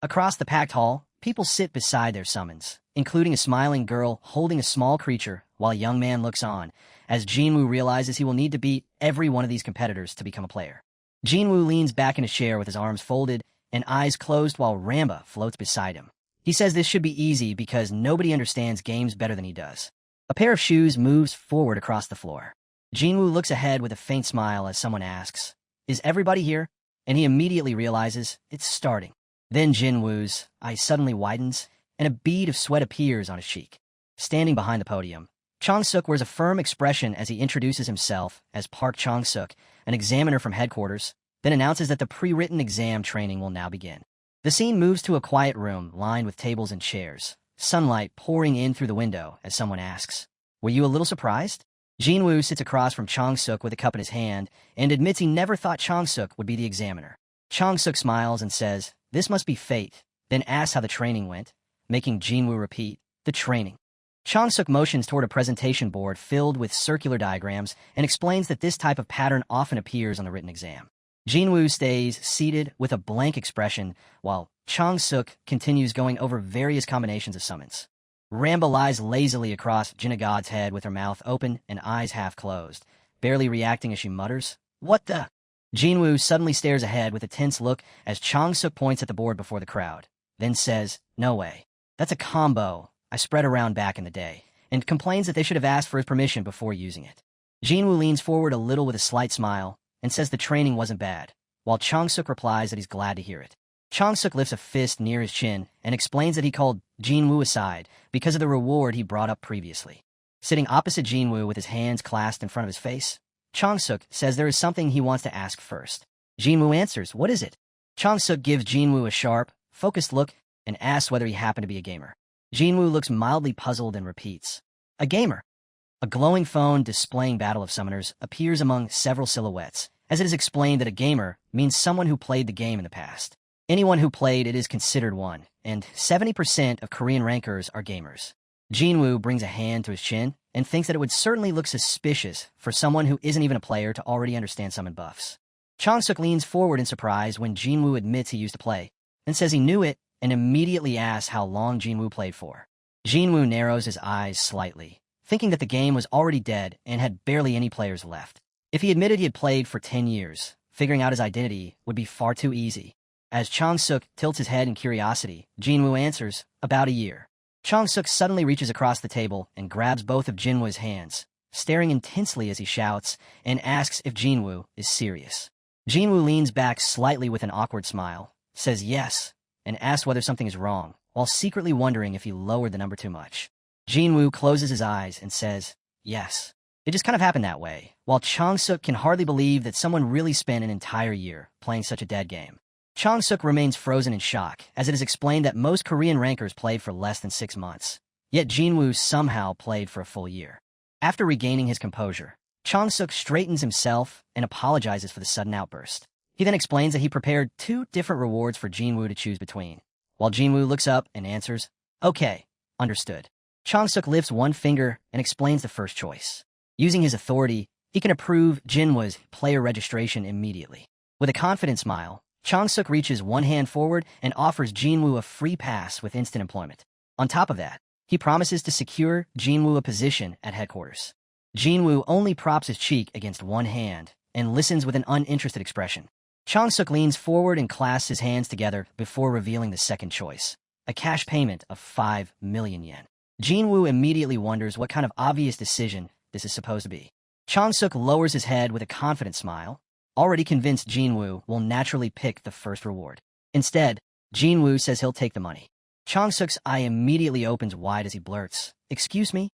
[SPEAKER 1] Across the packed hall, people sit beside their summons, including a smiling girl holding a small creature while a young man looks on, as Jinwoo realizes he will need to beat every one of these competitors to become a player. Jinwoo leans back in his chair with his arms folded and eyes closed while Ramba floats beside him. He says this should be easy because nobody understands games better than he does. A pair of shoes moves forward across the floor. Jinwoo looks ahead with a faint smile as someone asks, "Is everybody here?" And he immediately realizes it's starting. Then Jinwoo's eye suddenly widens, and a bead of sweat appears on his cheek. Standing behind the podium, Chang-suk wears a firm expression as he introduces himself as Park Chang-suk, an examiner from headquarters, then announces that the pre-written exam training will now begin. The scene moves to a quiet room lined with tables and chairs, sunlight pouring in through the window as someone asks, "Were you a little surprised?" Jinwoo sits across from Chang-suk with a cup in his hand and admits he never thought Chang-suk would be the examiner. Chang-suk smiles and says, "This must be fate," then asks how the training went, making Jinwoo repeat, "The training." Chang-suk motions toward a presentation board filled with circular diagrams and explains that this type of pattern often appears on the written exam. Jinwoo stays seated with a blank expression while Chang-suk continues going over various combinations of summons. Ramba lies lazily across Jinagod's head with her mouth open and eyes half closed, barely reacting as she mutters, "What the?" Jinwoo suddenly stares ahead with a tense look as Chang-suk points at the board before the crowd, then says, "No way. That's a combo I spread around back in the day," and complains that they should have asked for his permission before using it. Jinwoo leans forward a little with a slight smile and says the training wasn't bad, while Chang-suk replies that he's glad to hear it. Chang-suk lifts a fist near his chin and explains that he called Jinwoo aside because of the reward he brought up previously. Sitting opposite Jinwoo with his hands clasped in front of his face, Chang-suk says there is something he wants to ask first. Jinwoo answers, "What is it?" Chang-suk gives Jinwoo a sharp, focused look and asks whether he happened to be a gamer. Jinwoo looks mildly puzzled and repeats, "A gamer." A glowing phone displaying Battle of Summoners appears among several silhouettes, as it is explained that a gamer means someone who played the game in the past. Anyone who played it is considered one, and 70% of Korean rankers are gamers. Jinwoo brings a hand to his chin and thinks that it would certainly look suspicious for someone who isn't even a player to already understand summon buffs. Chang-suk leans forward in surprise when Jinwoo admits he used to play, and says he knew it and immediately asks how long Jinwoo played for. Jinwoo narrows his eyes slightly, thinking that the game was already dead and had barely any players left. If he admitted he had played for 10 years, figuring out his identity would be far too easy. As Chang-suk tilts his head in curiosity, Jinwoo answers, about a year. Chang-suk suddenly reaches across the table and grabs both of Jinwoo's hands, staring intensely as he shouts and asks if Jinwoo is serious. Jinwoo leans back slightly with an awkward smile, says yes, and asks whether something is wrong, while secretly wondering if he lowered the number too much. Jinwoo closes his eyes and says, yes. It just kind of happened that way, while Chang-suk can hardly believe that someone really spent an entire year playing such a dead game. Chang-suk remains frozen in shock, as it is explained that most Korean rankers played for less than 6 months. Yet Jinwoo somehow played for a full year. After regaining his composure, Chang-suk straightens himself and apologizes for the sudden outburst. He then explains that he prepared 2 different rewards for Jinwoo to choose between. While Jinwoo looks up and answers, okay, understood. Chang-suk lifts one finger and explains the first choice. Using his authority, he can approve Jinwoo's player registration immediately. With a confident smile, Chang-suk reaches one hand forward and offers Jinwoo a free pass with instant employment. On top of that, he promises to secure Jinwoo a position at headquarters. Jinwoo only props his cheek against one hand and listens with an uninterested expression. Chang-suk leans forward and clasps his hands together before revealing the second choice, a cash payment of 5 million yen. Jinwoo immediately wonders what kind of obvious decision this is supposed to be. Chang-suk lowers his head with a confident smile, already convinced Jinwoo will naturally pick the first reward. Instead, Jinwoo says he'll take the money. Chang-suk's eye immediately opens wide as he blurts, excuse me?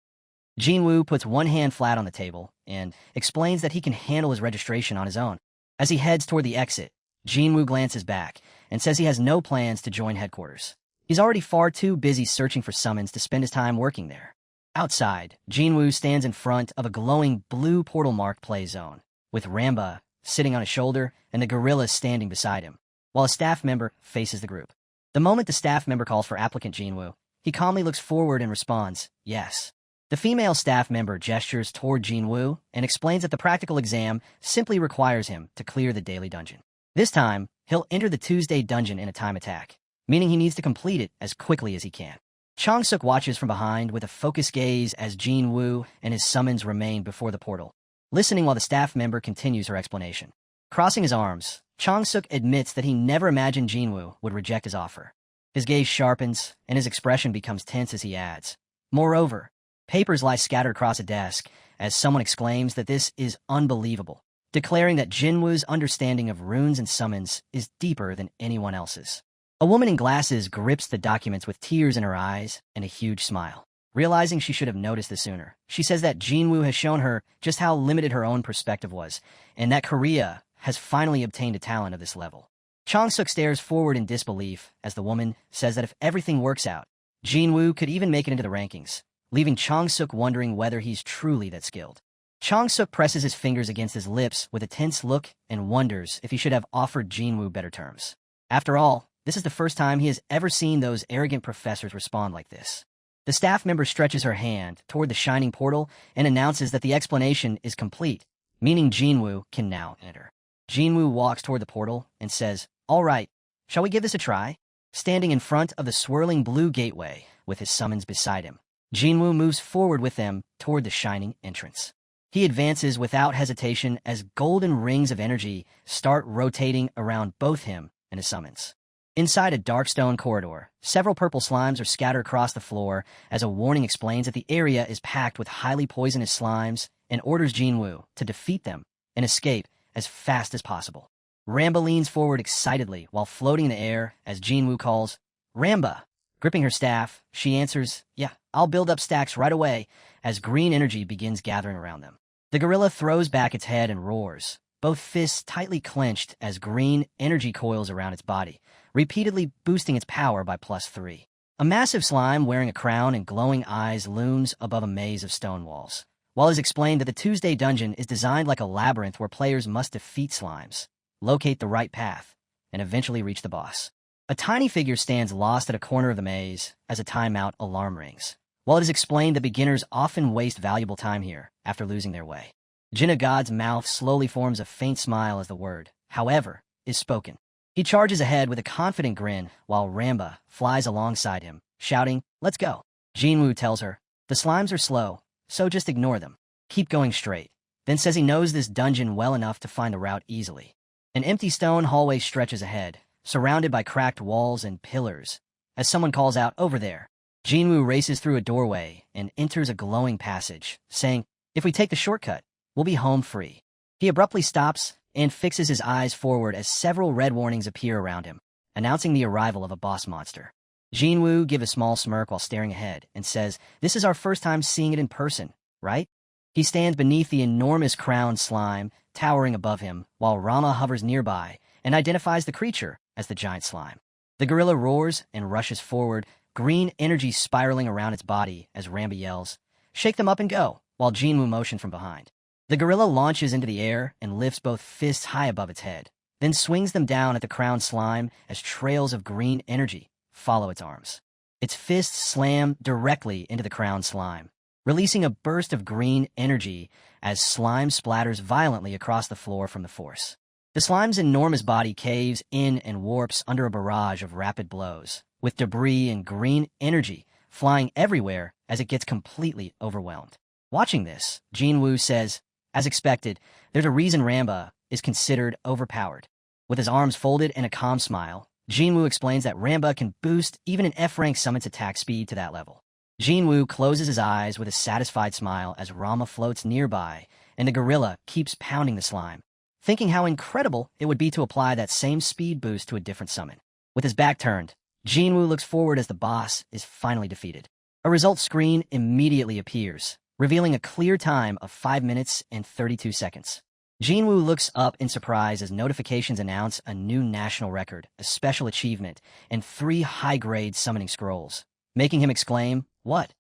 [SPEAKER 1] Jinwoo puts one hand flat on the table and explains that he can handle his registration on his own. As he heads toward the exit, Jinwoo glances back and says he has no plans to join headquarters. He's already far too busy searching for summons to spend his time working there. Outside, Jinwoo stands in front of a glowing blue portal-marked play zone, with Ramba sitting on his shoulder and the gorilla standing beside him, while a staff member faces the group. The moment the staff member calls for applicant Jinwoo, he calmly looks forward and responds, yes. The female staff member gestures toward Jinwoo and explains that the practical exam simply requires him to clear the daily dungeon. This time, he'll enter the Tuesday dungeon in a time attack, meaning he needs to complete it as quickly as he can. Chang-suk watches from behind with a focused gaze as Jinwoo and his summons remain before the portal, listening while the staff member continues her explanation. Crossing his arms, Chang-suk admits that he never imagined Jinwoo would reject his offer. His gaze sharpens, and his expression becomes tense as he adds, moreover, papers lie scattered across a desk as someone exclaims that this is unbelievable, declaring that Jinwoo's understanding of runes and summons is deeper than anyone else's. A woman in glasses grips the documents with tears in her eyes and a huge smile. Realizing she should have noticed this sooner, she says that Jinwoo has shown her just how limited her own perspective was, and that Korea has finally obtained a talent of this level. Chang-suk stares forward in disbelief as the woman says that if everything works out, Jinwoo could even make it into the rankings, leaving Chang-suk wondering whether he's truly that skilled. Chang-suk presses his fingers against his lips with a tense look and wonders if he should have offered Jinwoo better terms. After all, this is the first time he has ever seen those arrogant professors respond like this. The staff member stretches her hand toward the shining portal and announces that the explanation is complete, meaning Jinwoo can now enter. Jinwoo walks toward the portal and says, all right, shall we give this a try? Standing in front of the swirling blue gateway with his summons beside him, Jinwoo moves forward with them toward the shining entrance. He advances without hesitation as golden rings of energy start rotating around both him and his summons. Inside a dark stone corridor, several purple slimes are scattered across the floor as a warning explains that the area is packed with highly poisonous slimes and orders Jinwoo to defeat them and escape as fast as possible. Ramba leans forward excitedly while floating in the air as Jinwoo calls, Ramba! Gripping her staff, she answers, yeah, I'll build up stacks right away as green energy begins gathering around them. The gorilla throws back its head and roars, both fists tightly clenched as green energy coils around its body, repeatedly boosting its power by +3. A massive slime wearing a crown and glowing eyes looms above a maze of stone walls, while it is explained that the Tuesday dungeon is designed like a labyrinth where players must defeat slimes, locate the right path, and eventually reach the boss. A tiny figure stands lost at a corner of the maze as a timeout alarm rings, while it is explained that beginners often waste valuable time here after losing their way. Jinagod's mouth slowly forms a faint smile as the word, however, is spoken. He charges ahead with a confident grin while Ramba flies alongside him, shouting, let's go. Jinwoo tells her, the slimes are slow, so just ignore them. Keep going straight. Then says he knows this dungeon well enough to find the route easily. An empty stone hallway stretches ahead, surrounded by cracked walls and pillars. As someone calls out, "Over there." Jinwoo races through a doorway and enters a glowing passage, saying, "If we take the shortcut, we'll be home free." He abruptly stops and fixes his eyes forward as several red warnings appear around him, announcing the arrival of a boss monster. Jinwoo gives a small smirk while staring ahead and says, "This is our first time seeing it in person, right?" He stands beneath the enormous crowned slime towering above him, while Rama hovers nearby and identifies the creature as the giant slime. The gorilla roars and rushes forward, green energy spiraling around its body as Ramba yells, "Shake them up and go," while Jinwoo motions from behind. The gorilla launches into the air and lifts both fists high above its head, then swings them down at the crowned slime as trails of green energy follow its arms. Its fists slam directly into the crowned slime, releasing a burst of green energy as slime splatters violently across the floor from the force. The slime's enormous body caves in and warps under a barrage of rapid blows, with debris and green energy flying everywhere as it gets completely overwhelmed. Watching this, Jinwoo says, "As expected, there's a reason Ramba is considered overpowered." With his arms folded and a calm smile, Jinwoo explains that Ramba can boost even an F-rank summon's attack speed to that level. Jinwoo closes his eyes with a satisfied smile as Rama floats nearby and the gorilla keeps pounding the slime, thinking how incredible it would be to apply that same speed boost to a different summon. With his back turned, Jinwoo looks forward as the boss is finally defeated. A results screen immediately appears, revealing a clear time of 5 minutes and 32 seconds. Jinwoo looks up in surprise as notifications announce a new national record, a special achievement, and 3 high-grade summoning scrolls, making him exclaim, "What?"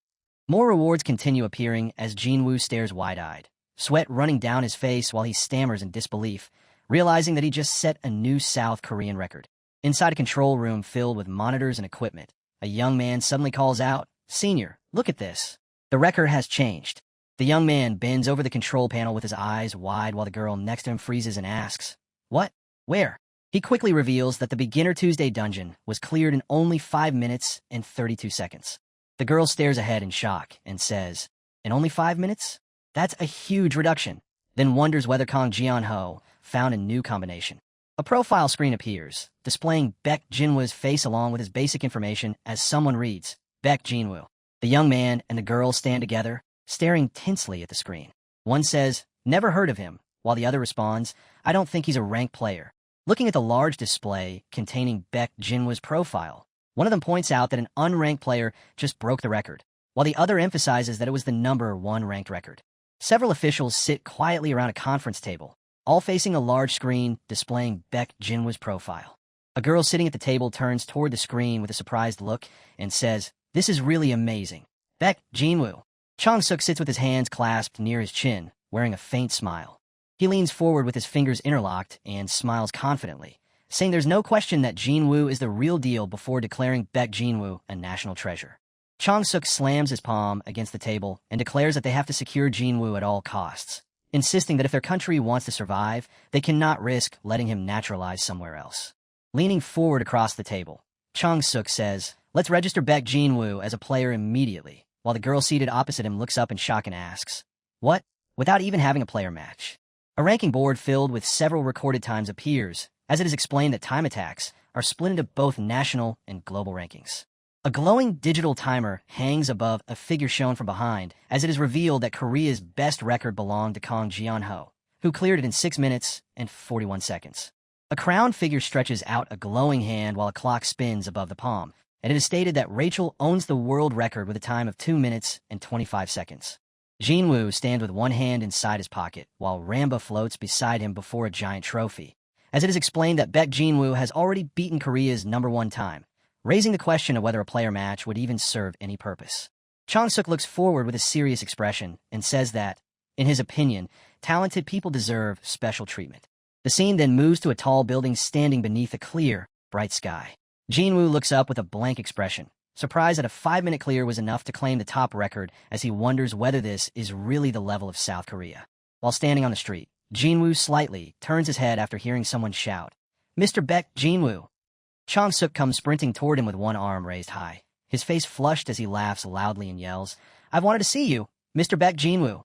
[SPEAKER 1] More rewards continue appearing as Jinwoo stares wide-eyed, sweat running down his face while he stammers in disbelief, realizing that he just set a new South Korean record. Inside a control room filled with monitors and equipment, a young man suddenly calls out, "Senior, look at this. The record has changed." The young man bends over the control panel with his eyes wide while the girl next to him freezes and asks, "What? Where?" He quickly reveals that the Beginner Tuesday dungeon was cleared in only 5 minutes and 32 seconds. The girl stares ahead in shock and says, "In only 5 minutes? That's a huge reduction," then wonders whether Kang Jian-ho found a new combination. A profile screen appears, displaying Baek Jinwoo's face along with his basic information as someone reads, "Baek Jinwoo." The young man and the girl stand together, staring tensely at the screen. One says, "Never heard of him," while the other responds, "I don't think he's a ranked player." Looking at the large display containing Baek Jinwoo's profile, one of them points out that an unranked player just broke the record, while the other emphasizes that it was the #1 ranked record. Several officials sit quietly around a conference table, all facing a large screen displaying Baek Jinwoo's profile. A girl sitting at the table turns toward the screen with a surprised look and says, "This is really amazing. Baek Jinwoo." Chong-suk sits with his hands clasped near his chin, wearing a faint smile. He leans forward with his fingers interlocked and smiles confidently, saying there's no question that Jinwoo is the real deal before declaring Baek Jinwoo a national treasure. Chong-suk slams his palm against the table and declares that they have to secure Jinwoo at all costs, insisting that if their country wants to survive, they cannot risk letting him naturalize somewhere else. Leaning forward across the table, Chong-suk says, "Let's register Baek Jinwoo as a player immediately," while the girl seated opposite him looks up in shock and asks, "What?" without even having a player match. A ranking board filled with several recorded times appears, as it is explained that time attacks are split into both national and global rankings. A glowing digital timer hangs above a figure shown from behind, as it is revealed that Korea's best record belonged to Kang Jian-ho, who cleared it in 6 minutes and 41 seconds. A crowned figure stretches out a glowing hand while a clock spins above the palm, and it is stated that Rachel owns the world record with a time of 2 minutes and 25 seconds. Jinwoo stands with one hand inside his pocket, while Ramba floats beside him before a giant trophy, as it is explained that Baek Jinwoo has already beaten Korea's #1 time, raising the question of whether a player match would even serve any purpose. Chong-suk looks forward with a serious expression and says that, in his opinion, talented people deserve special treatment. The scene then moves to a tall building standing beneath a clear, bright sky. Jinwoo looks up with a blank expression, surprised that a 5-minute clear was enough to claim the top record as he wonders whether this is really the level of South Korea. While standing on the street, Jinwoo slightly turns his head after hearing someone shout, "Mr. Baek Jinwoo!" Chong-suk comes sprinting toward him with one arm raised high, his face flushed as he laughs loudly and yells, "I've wanted to see you, Mr. Baek Jinwoo.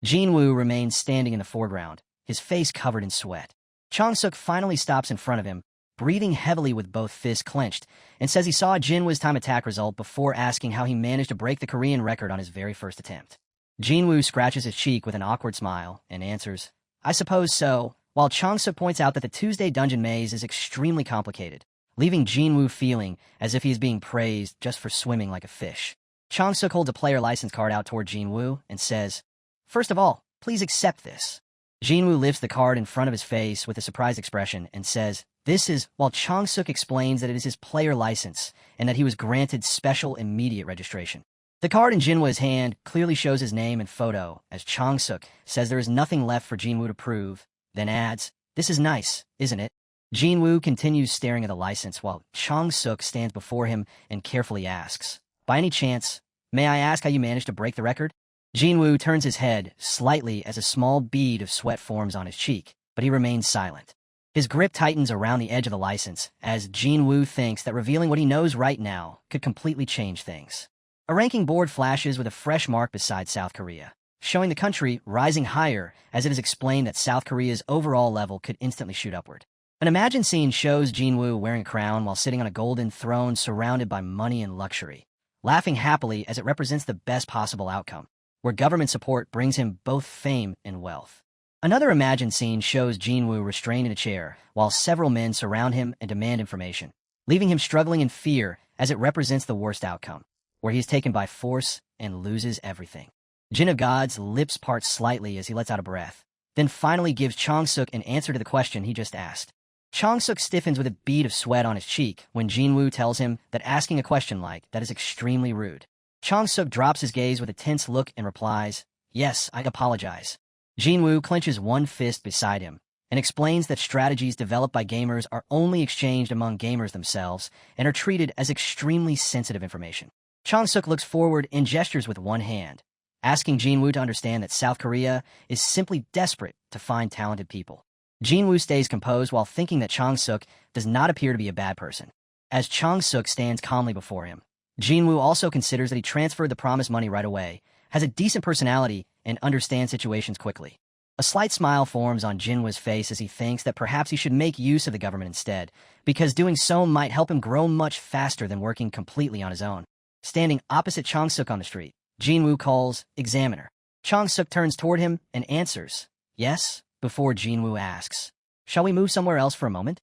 [SPEAKER 1] Jinwoo remains standing in the foreground, his face covered in sweat. Chong-suk finally stops in front of him, breathing heavily with both fists clenched, and says he saw Jinwoo's time attack result before asking how he managed to break the Korean record on his very first attempt. Jinwoo scratches his cheek with an awkward smile and answers, I suppose so, while Chong-suk points out that the Tuesday dungeon maze is extremely complicated, leaving Jinwoo feeling as if he is being praised just for swimming like a fish. Chong-suk holds a player license card out toward Jinwoo and says, First of all, please accept this. Jinwoo lifts the card in front of his face with a surprised expression and says, This is, while Chong-suk explains that it is his player license and that he was granted special immediate registration. The card in Jinwoo's hand clearly shows his name and photo, as Chong-suk says there is nothing left for Jinwoo to prove, then adds, This is nice, isn't it? Jinwoo continues staring at the license while Chong-suk stands before him and carefully asks, By any chance, may I ask how you managed to break the record? Jinwoo turns his head slightly as a small bead of sweat forms on his cheek, but he remains silent. His grip tightens around the edge of the license, as Jinwoo thinks that revealing what he knows right now could completely change things. A ranking board flashes with a fresh mark beside South Korea, showing the country rising higher as it is explained that South Korea's overall level could instantly shoot upward. An imagined scene shows Jinwoo wearing a crown while sitting on a golden throne surrounded by money and luxury, laughing happily as it represents the best possible outcome, where government support brings him both fame and wealth. Another imagined scene shows Jinwoo restrained in a chair while several men surround him and demand information, leaving him struggling in fear as it represents the worst outcome, where he is taken by force and loses everything. Jin of God's lips part slightly as he lets out a breath, then finally gives Chong-suk an answer to the question he just asked. Chong-suk stiffens with a bead of sweat on his cheek when Jinwoo tells him that asking a question like that is extremely rude. Chong-suk drops his gaze with a tense look and replies, Yes, I apologize. Jinwoo clenches one fist beside him and explains that strategies developed by gamers are only exchanged among gamers themselves and are treated as extremely sensitive information. Chong-suk looks forward and gestures with one hand, asking Jinwoo to understand that South Korea is simply desperate to find talented people. Jinwoo stays composed while thinking that Chong-suk does not appear to be a bad person. As Chong-suk stands calmly before him, Jinwoo also considers that he transferred the promised money right away, has a decent personality, and understands situations quickly. A slight smile forms on Jinwoo's face as he thinks that perhaps he should make use of the government instead, because doing so might help him grow much faster than working completely on his own. Standing opposite Chong-suk on the street, Jinwoo calls, Examiner. Chong-suk turns toward him and answers, Yes, before Jinwoo asks, Shall we move somewhere else for a moment?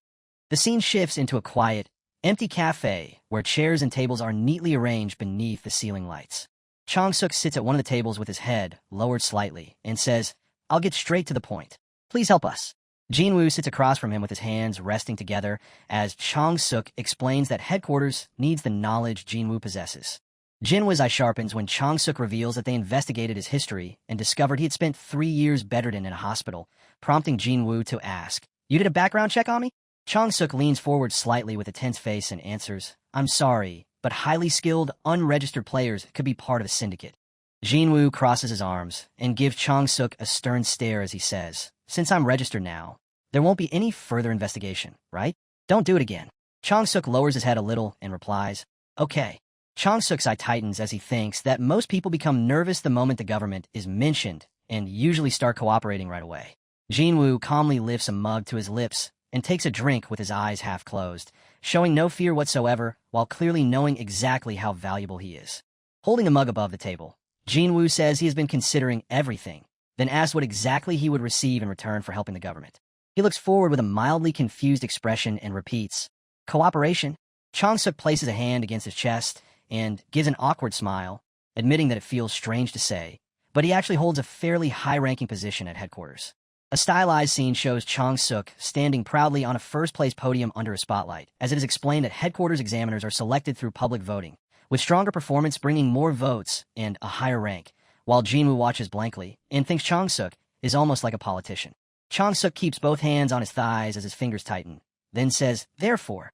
[SPEAKER 1] The scene shifts into a quiet, empty cafe where chairs and tables are neatly arranged beneath the ceiling lights. Chong-suk sits at one of the tables with his head lowered slightly and says, I'll get straight to the point. Please help us. Jinwoo sits across from him with his hands resting together as Chong-suk explains that headquarters needs the knowledge Jinwoo possesses. Jinwoo's eye sharpens when Chong-suk reveals that they investigated his history and discovered he had spent 3 years bedridden in a hospital, prompting Jinwoo to ask, You did a background check on me? Chong-suk leans forward slightly with a tense face and answers, I'm sorry, but highly skilled, unregistered players could be part of a syndicate. Jinwoo crosses his arms and gives Chong-suk a stern stare as he says, Since I'm registered now, there won't be any further investigation, right? Don't do it again. Chong-suk lowers his head a little and replies, Okay. Chong-suk's eye tightens as he thinks that most people become nervous the moment the government is mentioned and usually start cooperating right away. Jinwoo calmly lifts a mug to his lips and takes a drink with his eyes half closed, showing no fear whatsoever while clearly knowing exactly how valuable he is. Holding the mug above the table, Jinwoo says he has been considering everything, then asks what exactly he would receive in return for helping the government. He looks forward with a mildly confused expression and repeats, Cooperation? Chong-suk places a hand against his chest and gives an awkward smile, admitting that it feels strange to say, but he actually holds a fairly high-ranking position at headquarters. A stylized scene shows Chong-suk standing proudly on a first-place podium under a spotlight, as it is explained that headquarters examiners are selected through public voting, with stronger performance bringing more votes and a higher rank, while Jinwoo watches blankly and thinks Chong-suk is almost like a politician. Chong-suk keeps both hands on his thighs as his fingers tighten, then says, Therefore.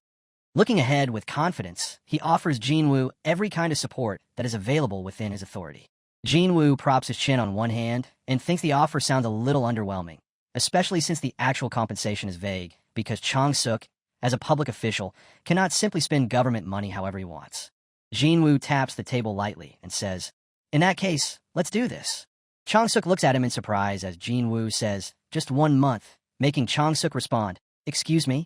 [SPEAKER 1] Looking ahead with confidence, he offers Jinwoo every kind of support that is available within his authority. Jinwoo props his chin on one hand and thinks the offer sounds a little underwhelming, especially since the actual compensation is vague, because Chong-suk, as a public official, cannot simply spend government money however he wants. Jinwoo taps the table lightly and says, In that case, let's do this. Chong-suk looks at him in surprise as Jinwoo says, just 1 month, making Chong-suk respond, excuse me?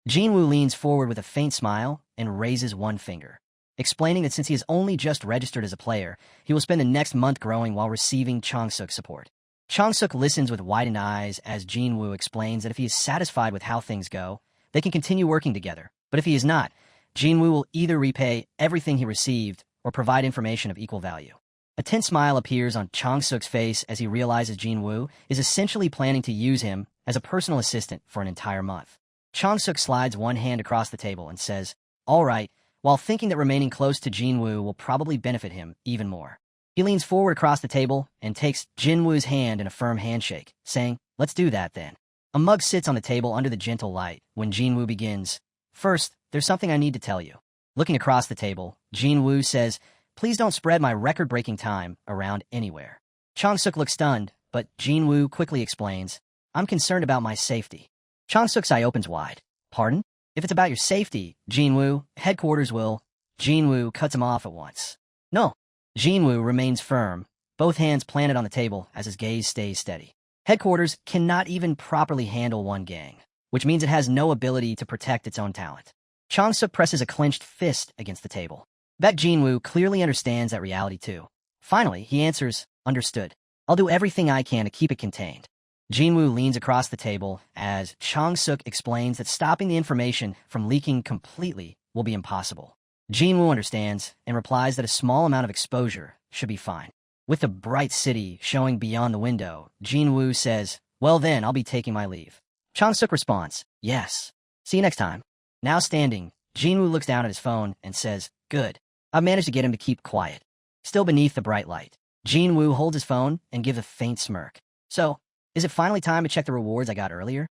[SPEAKER 1] Jinwoo leans forward with a faint smile and raises one finger, explaining that since he has only just registered as a player, he will spend the next month growing while receiving Chong-suk's support. Chong-suk listens with widened eyes as Jinwoo explains that if he is satisfied with how things go, they can continue working together. But if he is not, Jinwoo will either repay everything he received or provide information of equal value. A tense smile appears on Chong-suk's face as he realizes Jinwoo is essentially planning to use him as a personal assistant for an entire month. Chong-suk slides one hand across the table and says, all right, while thinking that remaining close to Jinwoo will probably benefit him even more. He leans forward across the table and takes Jinwoo's hand in a firm handshake, saying, let's do that then. A mug sits on the table under the gentle light when Jinwoo begins, first, there's something I need to tell you. Looking across the table, Jinwoo says, please don't spread my record-breaking time around anywhere. Chong-suk looks stunned, but Jinwoo quickly explains, I'm concerned about my safety. Chong-suk's eye opens wide. Pardon? If it's about your safety, Jinwoo, headquarters will... Jinwoo cuts him off at once. No. Jinwoo remains firm, both hands planted on the table as his gaze stays steady. Headquarters cannot even properly handle one gang, which means it has no ability to protect its own talent. Chong-suk presses a clenched fist against the table. Baek Jinwoo clearly understands that reality too. Finally, he answers, understood. I'll do everything I can to keep it contained. Jinwoo leans across the table as Chong-suk explains that stopping the information from leaking completely will be impossible. Jinwoo understands and replies that a small amount of exposure should be fine. With the bright city showing beyond the window, Jinwoo says, well then, I'll be taking my leave. Chong-suk responds, yes. See you next time. Now standing, Jinwoo looks down at his phone and says, good. I've managed to get him to keep quiet. Still beneath the bright light, Jinwoo holds his phone and gives a faint smirk. So, is it finally time to check the rewards I got earlier?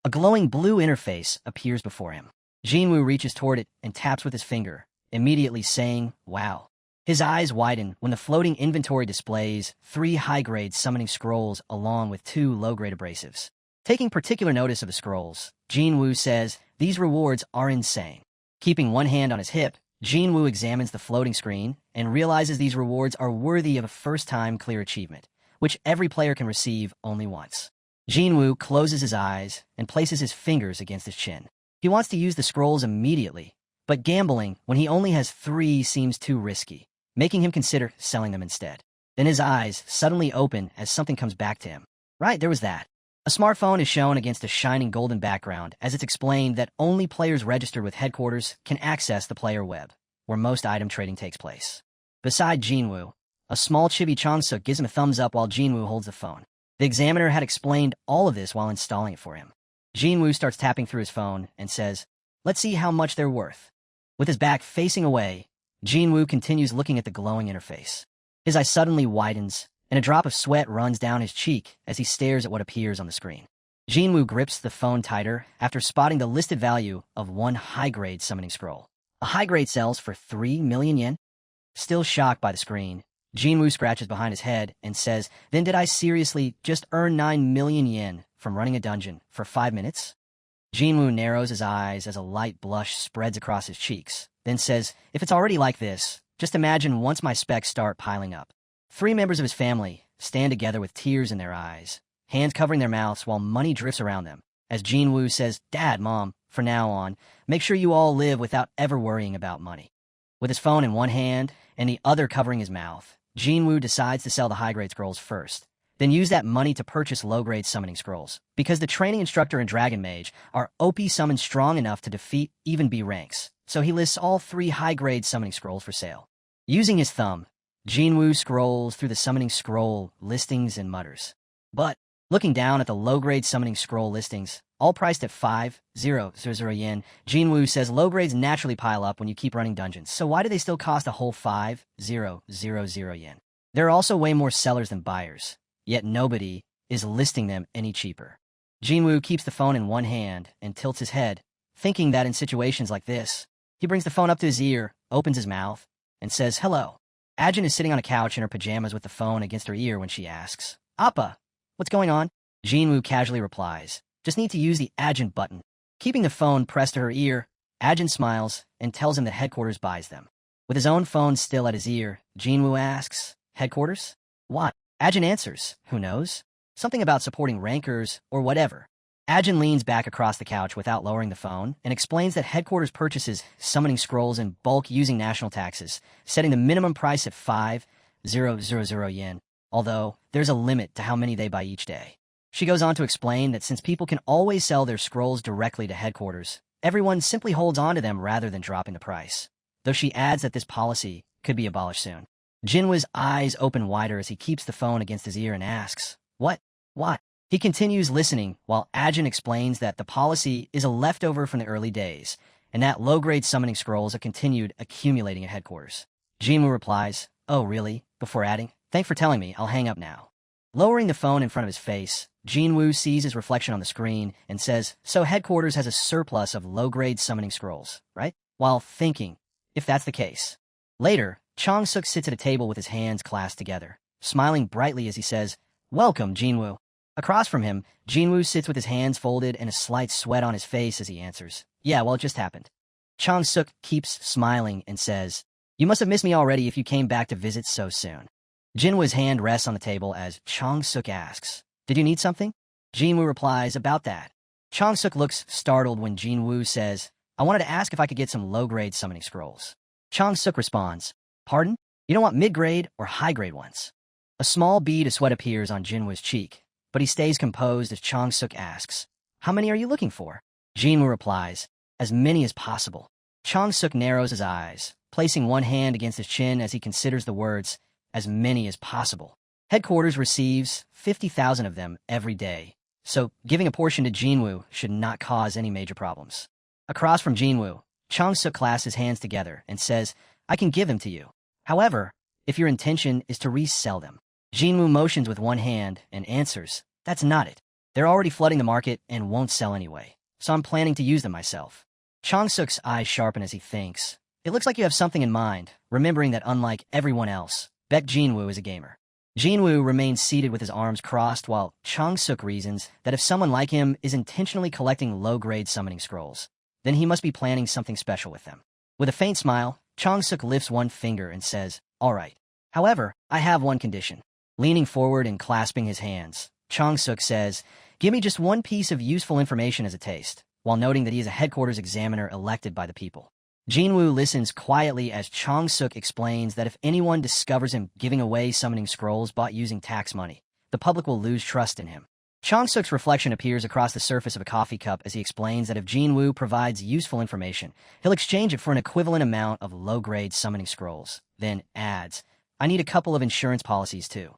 [SPEAKER 1] A glowing blue interface appears before him. Jinwoo reaches toward it and taps with his finger, immediately saying, wow. His eyes widen when the floating inventory displays 3 high-grade summoning scrolls along with 2 low-grade abrasives. Taking particular notice of the scrolls, Jinwoo says, these rewards are insane. Keeping one hand on his hip, Jinwoo examines the floating screen and realizes these rewards are worthy of a first-time clear achievement, which every player can receive only once. Jinwoo closes his eyes and places his fingers against his chin. He wants to use the scrolls immediately, but gambling when he only has 3 seems too risky, making him consider selling them instead. Then his eyes suddenly open as something comes back to him. Right, there was that. A smartphone is shown against a shining golden background as it's explained that only players registered with headquarters can access the player web, where most item trading takes place. Beside Jinwoo, a small chibi Chong-suk gives him a thumbs up while Jinwoo holds the phone. The examiner had explained all of this while installing it for him. Jinwoo starts tapping through his phone and says, let's see how much they're worth. With his back facing away, Jinwoo continues looking at the glowing interface. His eye suddenly widens, and a drop of sweat runs down his cheek as he stares at what appears on the screen. Jinwoo grips the phone tighter after spotting the listed value of 1 high-grade summoning scroll. A high-grade sells for 3 million yen? Still shocked by the screen, Jinwoo scratches behind his head and says, then did I seriously just earn 9 million yen from running a dungeon for 5 minutes? Jinwoo narrows his eyes as a light blush spreads across his cheeks, then says, if it's already like this, just imagine once my specs start piling up. 3 members of his family stand together with tears in their eyes, hands covering their mouths while money drifts around them, as Jinwoo says, Dad, Mom, from now on, make sure you all live without ever worrying about money. With his phone in one hand and the other covering his mouth, Jinwoo decides to sell the high-grade scrolls first, then use that money to purchase low-grade summoning scrolls, because the training instructor and Dragon Mage are OP summons strong enough to defeat even B ranks, so he lists all 3 high-grade summoning scrolls for sale. Using his thumb, Jinwoo scrolls through the summoning scroll listings and mutters. But, looking down at the low-grade summoning scroll listings, all priced at 5,000 yen, Jinwoo says low grades naturally pile up when you keep running dungeons, so why do they still cost a whole 5,000 yen? There are also way more sellers than buyers, yet nobody is listing them any cheaper. Jinwoo keeps the phone in one hand and tilts his head, thinking that in situations like this, he brings the phone up to his ear, opens his mouth, and says hello. Ajin is sitting on a couch in her pajamas with the phone against her ear when she asks, Appa, what's going on? Jinwoo casually replies, just need to use the Ajin button. Keeping the phone pressed to her ear, Ajin smiles and tells him that headquarters buys them. With his own phone still at his ear, Jinwoo asks, Headquarters? What? Ajin answers, who knows? Something about supporting rankers or whatever. Ajin leans back across the couch without lowering the phone and explains that headquarters purchases summoning scrolls in bulk using national taxes, setting the minimum price at 5,000 yen, although there's a limit to how many they buy each day. She goes on to explain that since people can always sell their scrolls directly to headquarters, everyone simply holds on to them rather than dropping the price, though she adds that this policy could be abolished soon. Jinwoo's eyes open wider as he keeps the phone against his ear and asks, What? What? He continues listening while Ajin explains that the policy is a leftover from the early days, and that low-grade summoning scrolls are continued accumulating at headquarters. Jinwoo replies, Oh, really? Before adding, Thanks for telling me, I'll hang up now. Lowering the phone in front of his face, Jinwoo sees his reflection on the screen and says, So headquarters has a surplus of low-grade summoning scrolls, right? While thinking, if that's the case. Later, Chong-suk sits at a table with his hands clasped together, smiling brightly as he says, Welcome, Jinwoo. Across from him, Jinwoo sits with his hands folded and a slight sweat on his face as he answers, Yeah, well, it just happened. Chong-suk keeps smiling and says, You must have missed me already if you came back to visit so soon. Jinwoo's hand rests on the table as Chong-suk asks, Did you need something? Jinwoo replies, About that. Chong-suk looks startled when Jinwoo says, I wanted to ask if I could get some low-grade summoning scrolls. Chong-suk responds, Pardon? You don't want mid-grade or high-grade ones? A small bead of sweat appears on Jinwoo's cheek, but he stays composed as Chong-suk asks, How many are you looking for? Jinwoo replies, As many as possible. Chong-suk narrows his eyes, placing one hand against his chin as he considers the words, As many as possible. Headquarters receives 50,000 of them every day, so giving a portion to Jinwoo should not cause any major problems. Across from Jinwoo, Chong-suk clasps his hands together and says, I can give them to you. However, if your intention is to resell them. Jinwoo motions with one hand and answers, That's not it. They're already flooding the market and won't sell anyway, so I'm planning to use them myself. Chong-suk's eyes sharpen as he thinks. It looks like you have something in mind, remembering that unlike everyone else, Baek Jinwoo is a gamer. Jinwoo remains seated with his arms crossed while Chong-suk reasons that if someone like him is intentionally collecting low-grade summoning scrolls, then he must be planning something special with them. With a faint smile, Chong-suk lifts one finger and says, All right. However, I have one condition. Leaning forward and clasping his hands, Chong-suk says, Give me just one piece of useful information as a taste, while noting that he is a headquarters examiner elected by the people. Jinwoo listens quietly as Chong-suk explains that if anyone discovers him giving away summoning scrolls bought using tax money, the public will lose trust in him. Chong-suk's reflection appears across the surface of a coffee cup as he explains that if Jinwoo provides useful information, he'll exchange it for an equivalent amount of low-grade summoning scrolls, then adds, I need a couple of insurance policies too.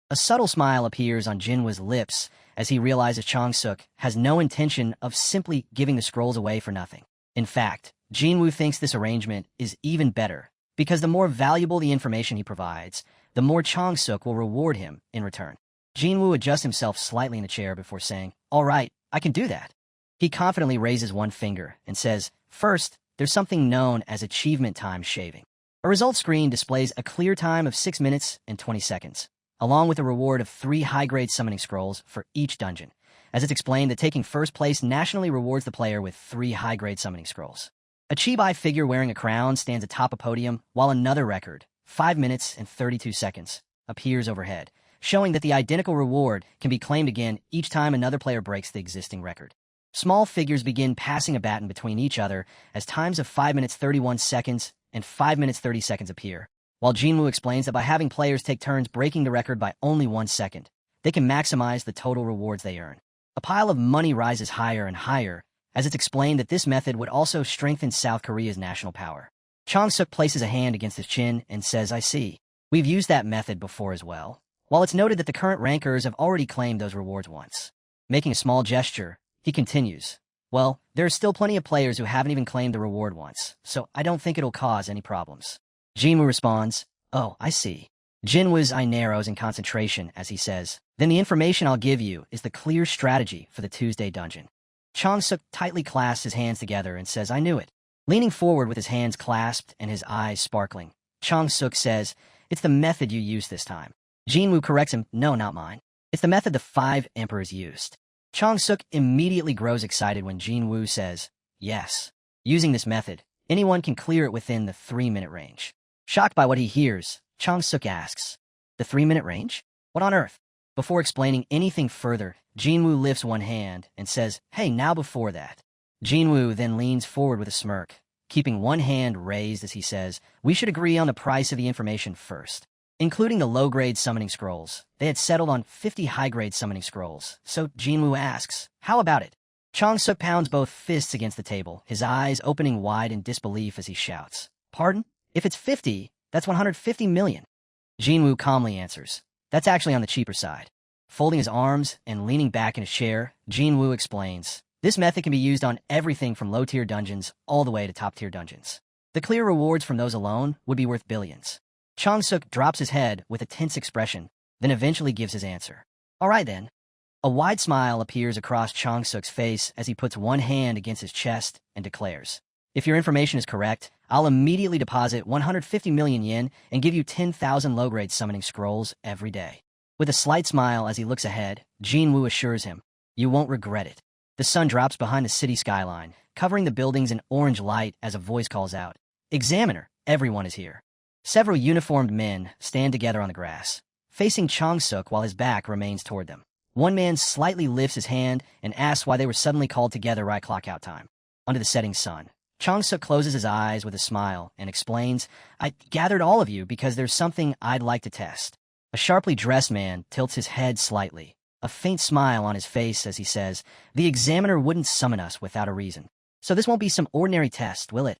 [SPEAKER 1] A subtle smile appears on Jinwoo's lips as he realizes Chong-suk has no intention of simply giving the scrolls away for nothing. In fact, Jinwoo thinks this arrangement is even better, because the more valuable the information he provides, the more Chong-suk will reward him in return. Jinwoo adjusts himself slightly in the chair before saying, All right, I can do that. He confidently raises one finger and says, First, there's something known as achievement time shaving. A results screen displays a clear time of 6 minutes and 20 seconds, along with a reward of 3 high-grade summoning scrolls for each dungeon, as it's explained that taking first place nationally rewards the player with 3 high-grade summoning scrolls. A Chibai figure wearing a crown stands atop a podium, while another record, 5 minutes and 32 seconds, appears overhead, showing that the identical reward can be claimed again each time another player breaks the existing record. Small figures begin passing a baton between each other as times of 5 minutes 31 seconds and 5 minutes 30 seconds appear, while Jinwoo explains that by having players take turns breaking the record by only 1 second, they can maximize the total rewards they earn. A pile of money rises higher and higher, as it's explained that this method would also strengthen South Korea's national power. Chong-suk places a hand against his chin and says, I see. We've used that method before as well, while it's noted that the current rankers have already claimed those rewards once. Making a small gesture, he continues, Well, there are still plenty of players who haven't even claimed the reward once, so I don't think it'll cause any problems. Jinwoo responds, Oh, I see. Jinwoo's eye narrows in concentration as he says, Then the information I'll give you is the clear strategy for the Tuesday dungeon. Chong-suk tightly clasps his hands together and says, I knew it. Leaning forward with his hands clasped and his eyes sparkling, Chong-suk says, It's the method you used this time. Jinwoo corrects him, No, not mine. It's the method the 5 emperors used. Chong-suk immediately grows excited when Jinwoo says, Yes. Using this method, anyone can clear it within the 3-minute range. Shocked by what he hears, Chong-suk asks, The 3-minute range? What on earth? Before explaining anything further, Jinwoo lifts one hand and says, "Hey, now before that." Jinwoo then leans forward with a smirk, keeping one hand raised as he says, "We should agree on the price of the information first." Including the low-grade summoning scrolls, they had settled on 50 high-grade summoning scrolls, so Jinwoo asks, "How about it?" Chong-suk pounds both fists against the table, his eyes opening wide in disbelief as he shouts, "Pardon? If it's 50, that's 150 million. Jinwoo calmly answers, "That's actually on the cheaper side." Folding his arms and leaning back in his chair, Jinwoo explains, "This method can be used on everything from low-tier dungeons all the way to top-tier dungeons. The clear rewards from those alone would be worth billions." Chong-suk drops his head with a tense expression, then eventually gives his answer. "All right then." A wide smile appears across Chong-suk's face as he puts one hand against his chest and declares, "If your information is correct, I'll immediately deposit 150 million yen and give you 10,000 low-grade summoning scrolls every day." With a slight smile as he looks ahead, Jinwoo assures him, "You won't regret it." The sun drops behind the city skyline, covering the buildings in orange light as a voice calls out, "Examiner, everyone is here." Several uniformed men stand together on the grass, facing Chong-suk while his back remains toward them. One man slightly lifts his hand and asks why they were suddenly called together right clock-out time. Under the setting sun, Chong-suk closes his eyes with a smile and explains, "I gathered all of you because there's something I'd like to test." A sharply dressed man tilts his head slightly, a faint smile on his face as he says, "The examiner wouldn't summon us without a reason. So this won't be some ordinary test, will it?"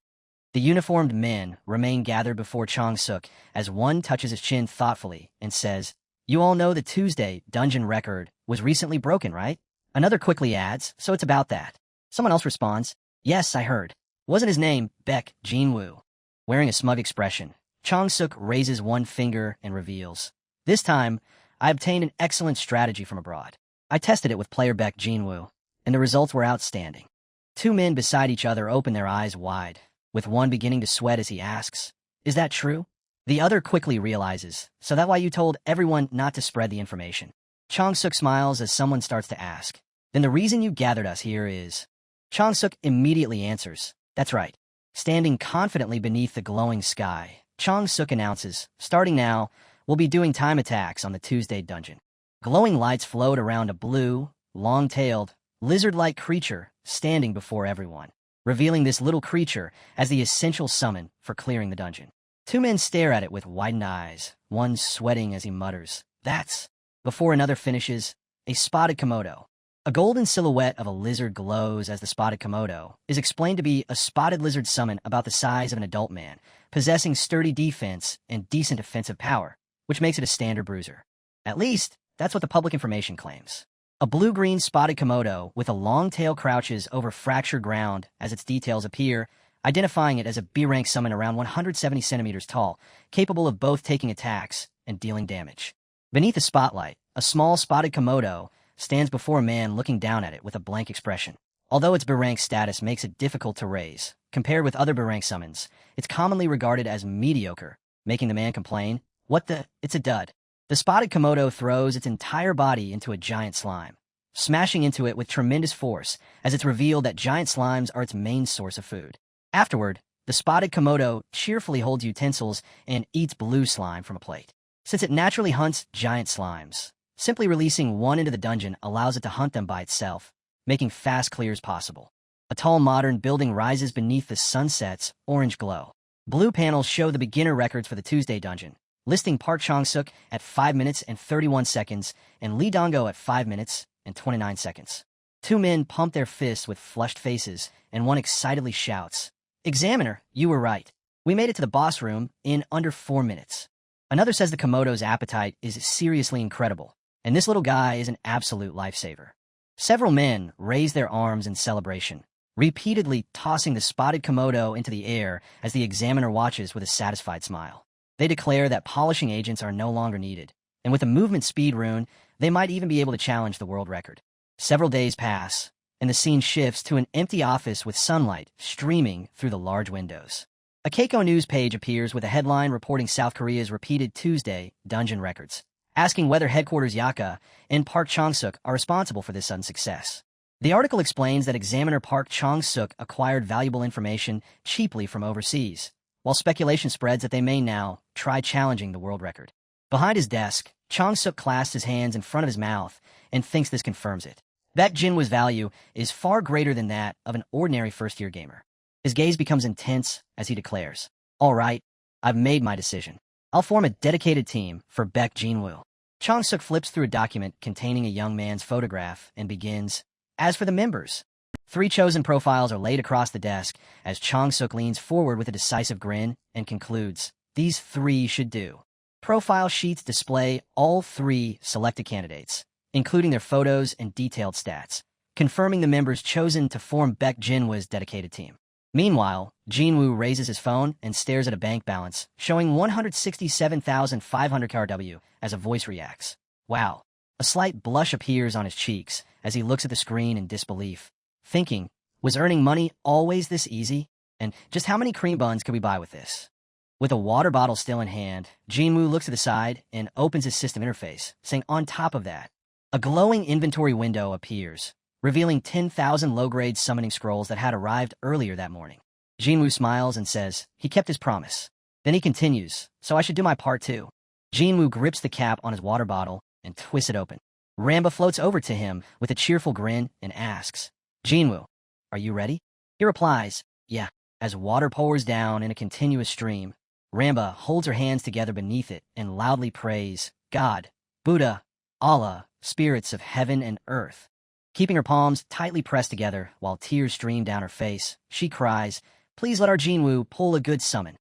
[SPEAKER 1] The uniformed men remain gathered before Chong-suk as one touches his chin thoughtfully and says, "You all know the Tuesday dungeon record was recently broken, right?" Another quickly adds, "So it's about that." Someone else responds, "Yes, I heard. Wasn't his name Baek Jinwoo?" Wearing a smug expression, Chong-suk raises one finger and reveals, "This time, I obtained an excellent strategy from abroad. I tested it with player Baek Jinwoo, and the results were outstanding." Two men beside each other open their eyes wide, with one beginning to sweat as he asks, "Is that true?" The other quickly realizes, "So that's why you told everyone not to spread the information?" Chong-suk smiles as someone starts to ask, "Then the reason you gathered us here is—" Chong-suk immediately answers, "That's right." Standing confidently beneath the glowing sky, Chong-suk announces, "Starting now, we'll be doing time attacks on the Tuesday dungeon." Glowing lights float around a blue, long-tailed, lizard-like creature standing before everyone, revealing this little creature as the essential summon for clearing the dungeon. Two men stare at it with widened eyes, one sweating as he mutters, "That's—" before another finishes, a spotted Komodo. A golden silhouette of a lizard glows as the spotted Komodo is explained to be a spotted lizard summon about the size of an adult man, possessing sturdy defense and decent offensive power, which makes it a standard bruiser. At least, that's what the public information claims. A blue-green spotted Komodo with a long tail crouches over fractured ground as its details appear, identifying it as a B-rank summon around 170 centimeters tall, capable of both taking attacks and dealing damage. Beneath the spotlight, a small spotted Komodo stands before a man looking down at it with a blank expression. Although its B-rank status makes it difficult to raise, compared with other B-rank summons, it's commonly regarded as mediocre, making the man complain, It's a dud." The spotted Komodo throws its entire body into a giant slime, smashing into it with tremendous force as it's revealed that giant slimes are its main source of food. Afterward, the spotted Komodo cheerfully holds utensils and eats blue slime from a plate. Since it naturally hunts giant slimes, simply releasing one into the dungeon allows it to hunt them by itself, making fast clears possible. A tall modern building rises beneath the sunset's orange glow. Blue panels show the beginner records for the Tuesday dungeon, listing Park Chong-suk at 5 minutes and 31 seconds and Lee Dong-go at 5 minutes and 29 seconds. Two men pump their fists with flushed faces, and one excitedly shouts, "Examiner, you were right. We made it to the boss room in under 4 minutes." Another says the Komodo's appetite is seriously incredible, and this little guy is an absolute lifesaver. Several men raise their arms in celebration, repeatedly tossing the spotted Komodo into the air as the examiner watches with a satisfied smile. They declare that polishing agents are no longer needed, and with a movement speed rune, they might even be able to challenge the world record. Several days pass, and the scene shifts to an empty office with sunlight streaming through the large windows. A Keiko News page appears with a headline reporting South Korea's repeated Tuesday dungeon records, asking whether headquarters Yaka and Park Chong-suk are responsible for this sudden success. The article explains that examiner Park Chong-suk acquired valuable information cheaply from overseas, while speculation spreads that they may now try challenging the world record. Behind his desk, Chong-suk clasps his hands in front of his mouth and thinks this confirms it. Baek Jinwoo's value is far greater than that of an ordinary first-year gamer. His gaze becomes intense as he declares, "All right, I've made my decision. I'll form a dedicated team for Baek Jinwoo." Chong-suk flips through a document containing a young man's photograph and begins, "As for the members." 3 chosen profiles are laid across the desk as Chong-suk leans forward with a decisive grin and concludes, "These 3 should do." Profile sheets display all 3 selected candidates, including their photos and detailed stats, confirming the members chosen to form Baek Jinwoo's dedicated team. Meanwhile, Jinwoo raises his phone and stares at a bank balance, showing 167,500 KRW as a voice reacts. Wow. A slight blush appears on his cheeks as he looks at the screen in disbelief, thinking, was earning money always this easy? And just how many cream buns could we buy with this? With a water bottle still in hand, Jinwoo looks to the side and opens his system interface, saying on top of that, a glowing inventory window appears, revealing 10,000 low-grade summoning scrolls that had arrived earlier that morning. Jinwoo smiles and says he kept his promise. Then he continues, "So I should do my part too." Jinwoo grips the cap on his water bottle and twists it open. Ramba floats over to him with a cheerful grin and asks, "Jinwoo, are you ready?" He replies, "Yeah." As water pours down in a continuous stream, Ramba holds her hands together beneath it and loudly prays, "God, Buddha, Allah, spirits of heaven and earth." Keeping her palms tightly pressed together while tears stream down her face, she cries, "Please let our Jinwoo pull a good summon."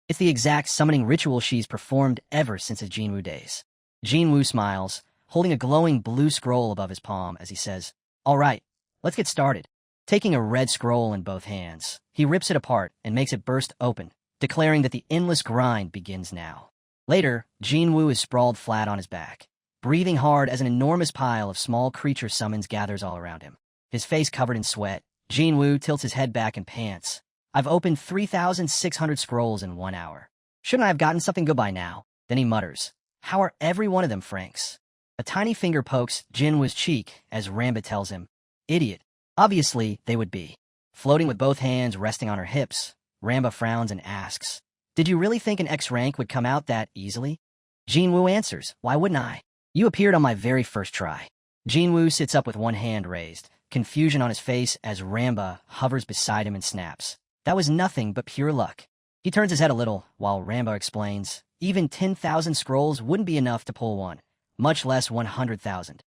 [SPEAKER 1] It's the exact summoning ritual she's performed ever since his Jinwoo days. Jinwoo smiles, holding a glowing blue scroll above his palm as he says, "All right, let's get started." Taking a red scroll in both hands, he rips it apart and makes it burst open, declaring that the endless grind begins now. Later, Jinwoo is sprawled flat on his back, breathing hard as an enormous pile of small creature summons gathers all around him. His face covered in sweat, Jinwoo tilts his head back and pants. "I've opened 3,600 scrolls in 1 hour. Shouldn't I have gotten something good by now?" Then he mutters, "How are every one of them Franks?" A tiny finger pokes Jinwoo's cheek as Ramba tells him, "Idiot. Obviously, they would be." Floating with both hands resting on her hips, Ramba frowns and asks, "Did you really think an X rank would come out that easily?" Jinwoo answers, "Why wouldn't I? You appeared on my very first try." Jinwoo sits up with one hand raised, confusion on his face as Ramba hovers beside him and snaps, "That was nothing but pure luck." He turns his head a little while Ramba explains, "Even 10,000 scrolls wouldn't be enough to pull one, much less 100,000.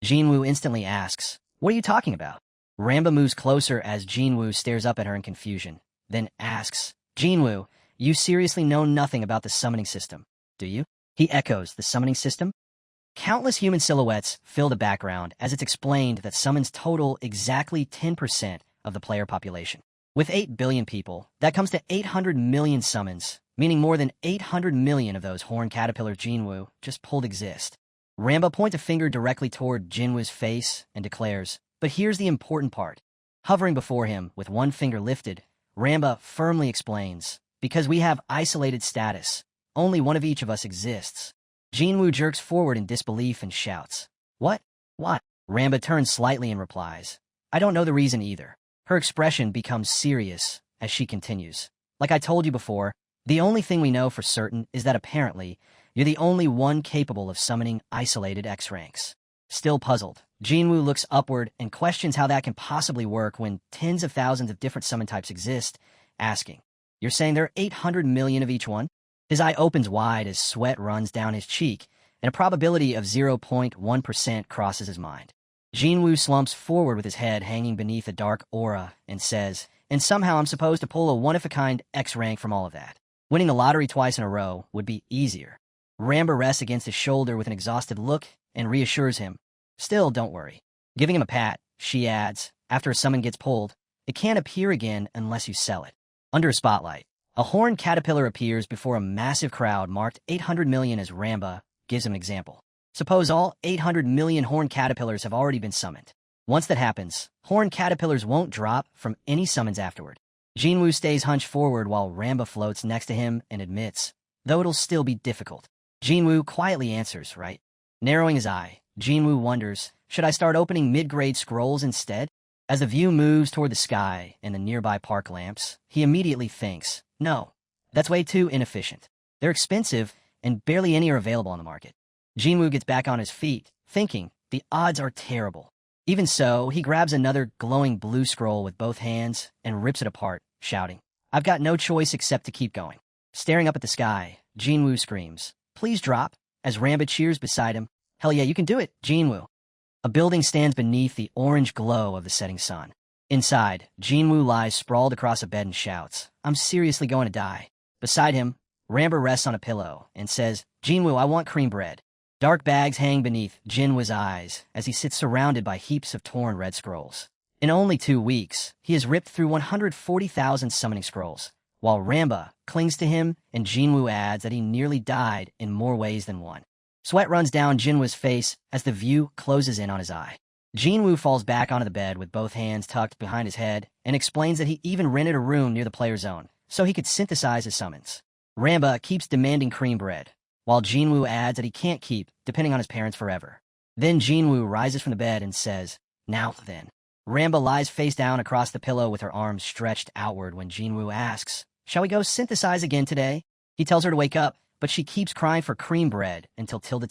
[SPEAKER 1] Jinwoo instantly asks, "What are you talking about?" Ramba moves closer as Jinwoo stares up at her in confusion, then asks, "Jinwoo, you seriously know nothing about the summoning system, do you?" He echoes, "The summoning system?" Countless human silhouettes fill the background as it's explained that summons total exactly 10% of the player population. With 8 billion people, that comes to 800 million summons, meaning more than 800 million of those horned caterpillars Jinwoo just pulled exist. Ramba points a finger directly toward Jinwoo's face and declares, "But here's the important part." Hovering before him with one finger lifted, Ramba firmly explains, "Because we have isolated status, only one of each of us exists." Jinwoo jerks forward in disbelief and shouts, "What? What?" Ramba turns slightly and replies, "I don't know the reason either." Her expression becomes serious as she continues, "Like I told you before, the only thing we know for certain is that apparently you're the only one capable of summoning isolated X ranks." Still puzzled, Jinwoo looks upward and questions how that can possibly work when tens of thousands of different summon types exist, asking, "You're saying there are 800 million of each one?" His eye opens wide as sweat runs down his cheek, and a probability of 0.1% crosses his mind. Jinwoo slumps forward with his head hanging beneath a dark aura and says, "And somehow I'm supposed to pull a one-of-a-kind X rank from all of that. Winning the lottery twice in a row would be easier." Ramba rests against his shoulder with an exhausted look and reassures him, "Still, don't worry." Giving him a pat, she adds, "After a summon gets pulled, it can't appear again unless you sell it." Under a spotlight, a horned caterpillar appears before a massive crowd marked 800 million as Ramba gives him an example. Suppose all 800 million horned caterpillars have already been summoned. Once that happens, horned caterpillars won't drop from any summons afterward. Jinwoo stays hunched forward while Ramba floats next to him and admits, though it'll still be difficult. Jinwoo quietly answers, "Right?" Narrowing his eye, Jinwoo wonders, should I start opening mid-grade scrolls instead? As the view moves toward the sky and the nearby park lamps, he immediately thinks, no, that's way too inefficient. They're expensive, and barely any are available on the market. Jinwoo gets back on his feet, thinking, the odds are terrible. Even so, he grabs another glowing blue scroll with both hands and rips it apart, shouting, I've got no choice except to keep going. Staring up at the sky, Jinwoo screams, please drop, as Ramba cheers beside him. Hell yeah, you can do it, Jinwoo. A building stands beneath the orange glow of the setting sun. Inside, Jinwoo lies sprawled across a bed and shouts, I'm seriously going to die. Beside him, Ramba rests on a pillow and says, Jinwoo, I want cream bread. Dark bags hang beneath Jinwoo's eyes as he sits surrounded by heaps of torn red scrolls. In only 2 weeks, he has ripped through 140,000 summoning scrolls, while Ramba clings to him and Jinwoo adds that he nearly died in more ways than one. Sweat runs down Jinwoo's face as the view closes in on his eye. Jinwoo falls back onto the bed with both hands tucked behind his head and explains that he even rented a room near the player zone so he could synthesize his summons. Ramba keeps demanding cream bread, while Jinwoo adds that he can't keep depending on his parents forever. Then Jinwoo rises from the bed and says, now then. Ramba lies face down across the pillow with her arms stretched outward when Jinwoo asks, shall we go synthesize again today? He tells her to wake up, but she keeps crying for cream bread until tilde.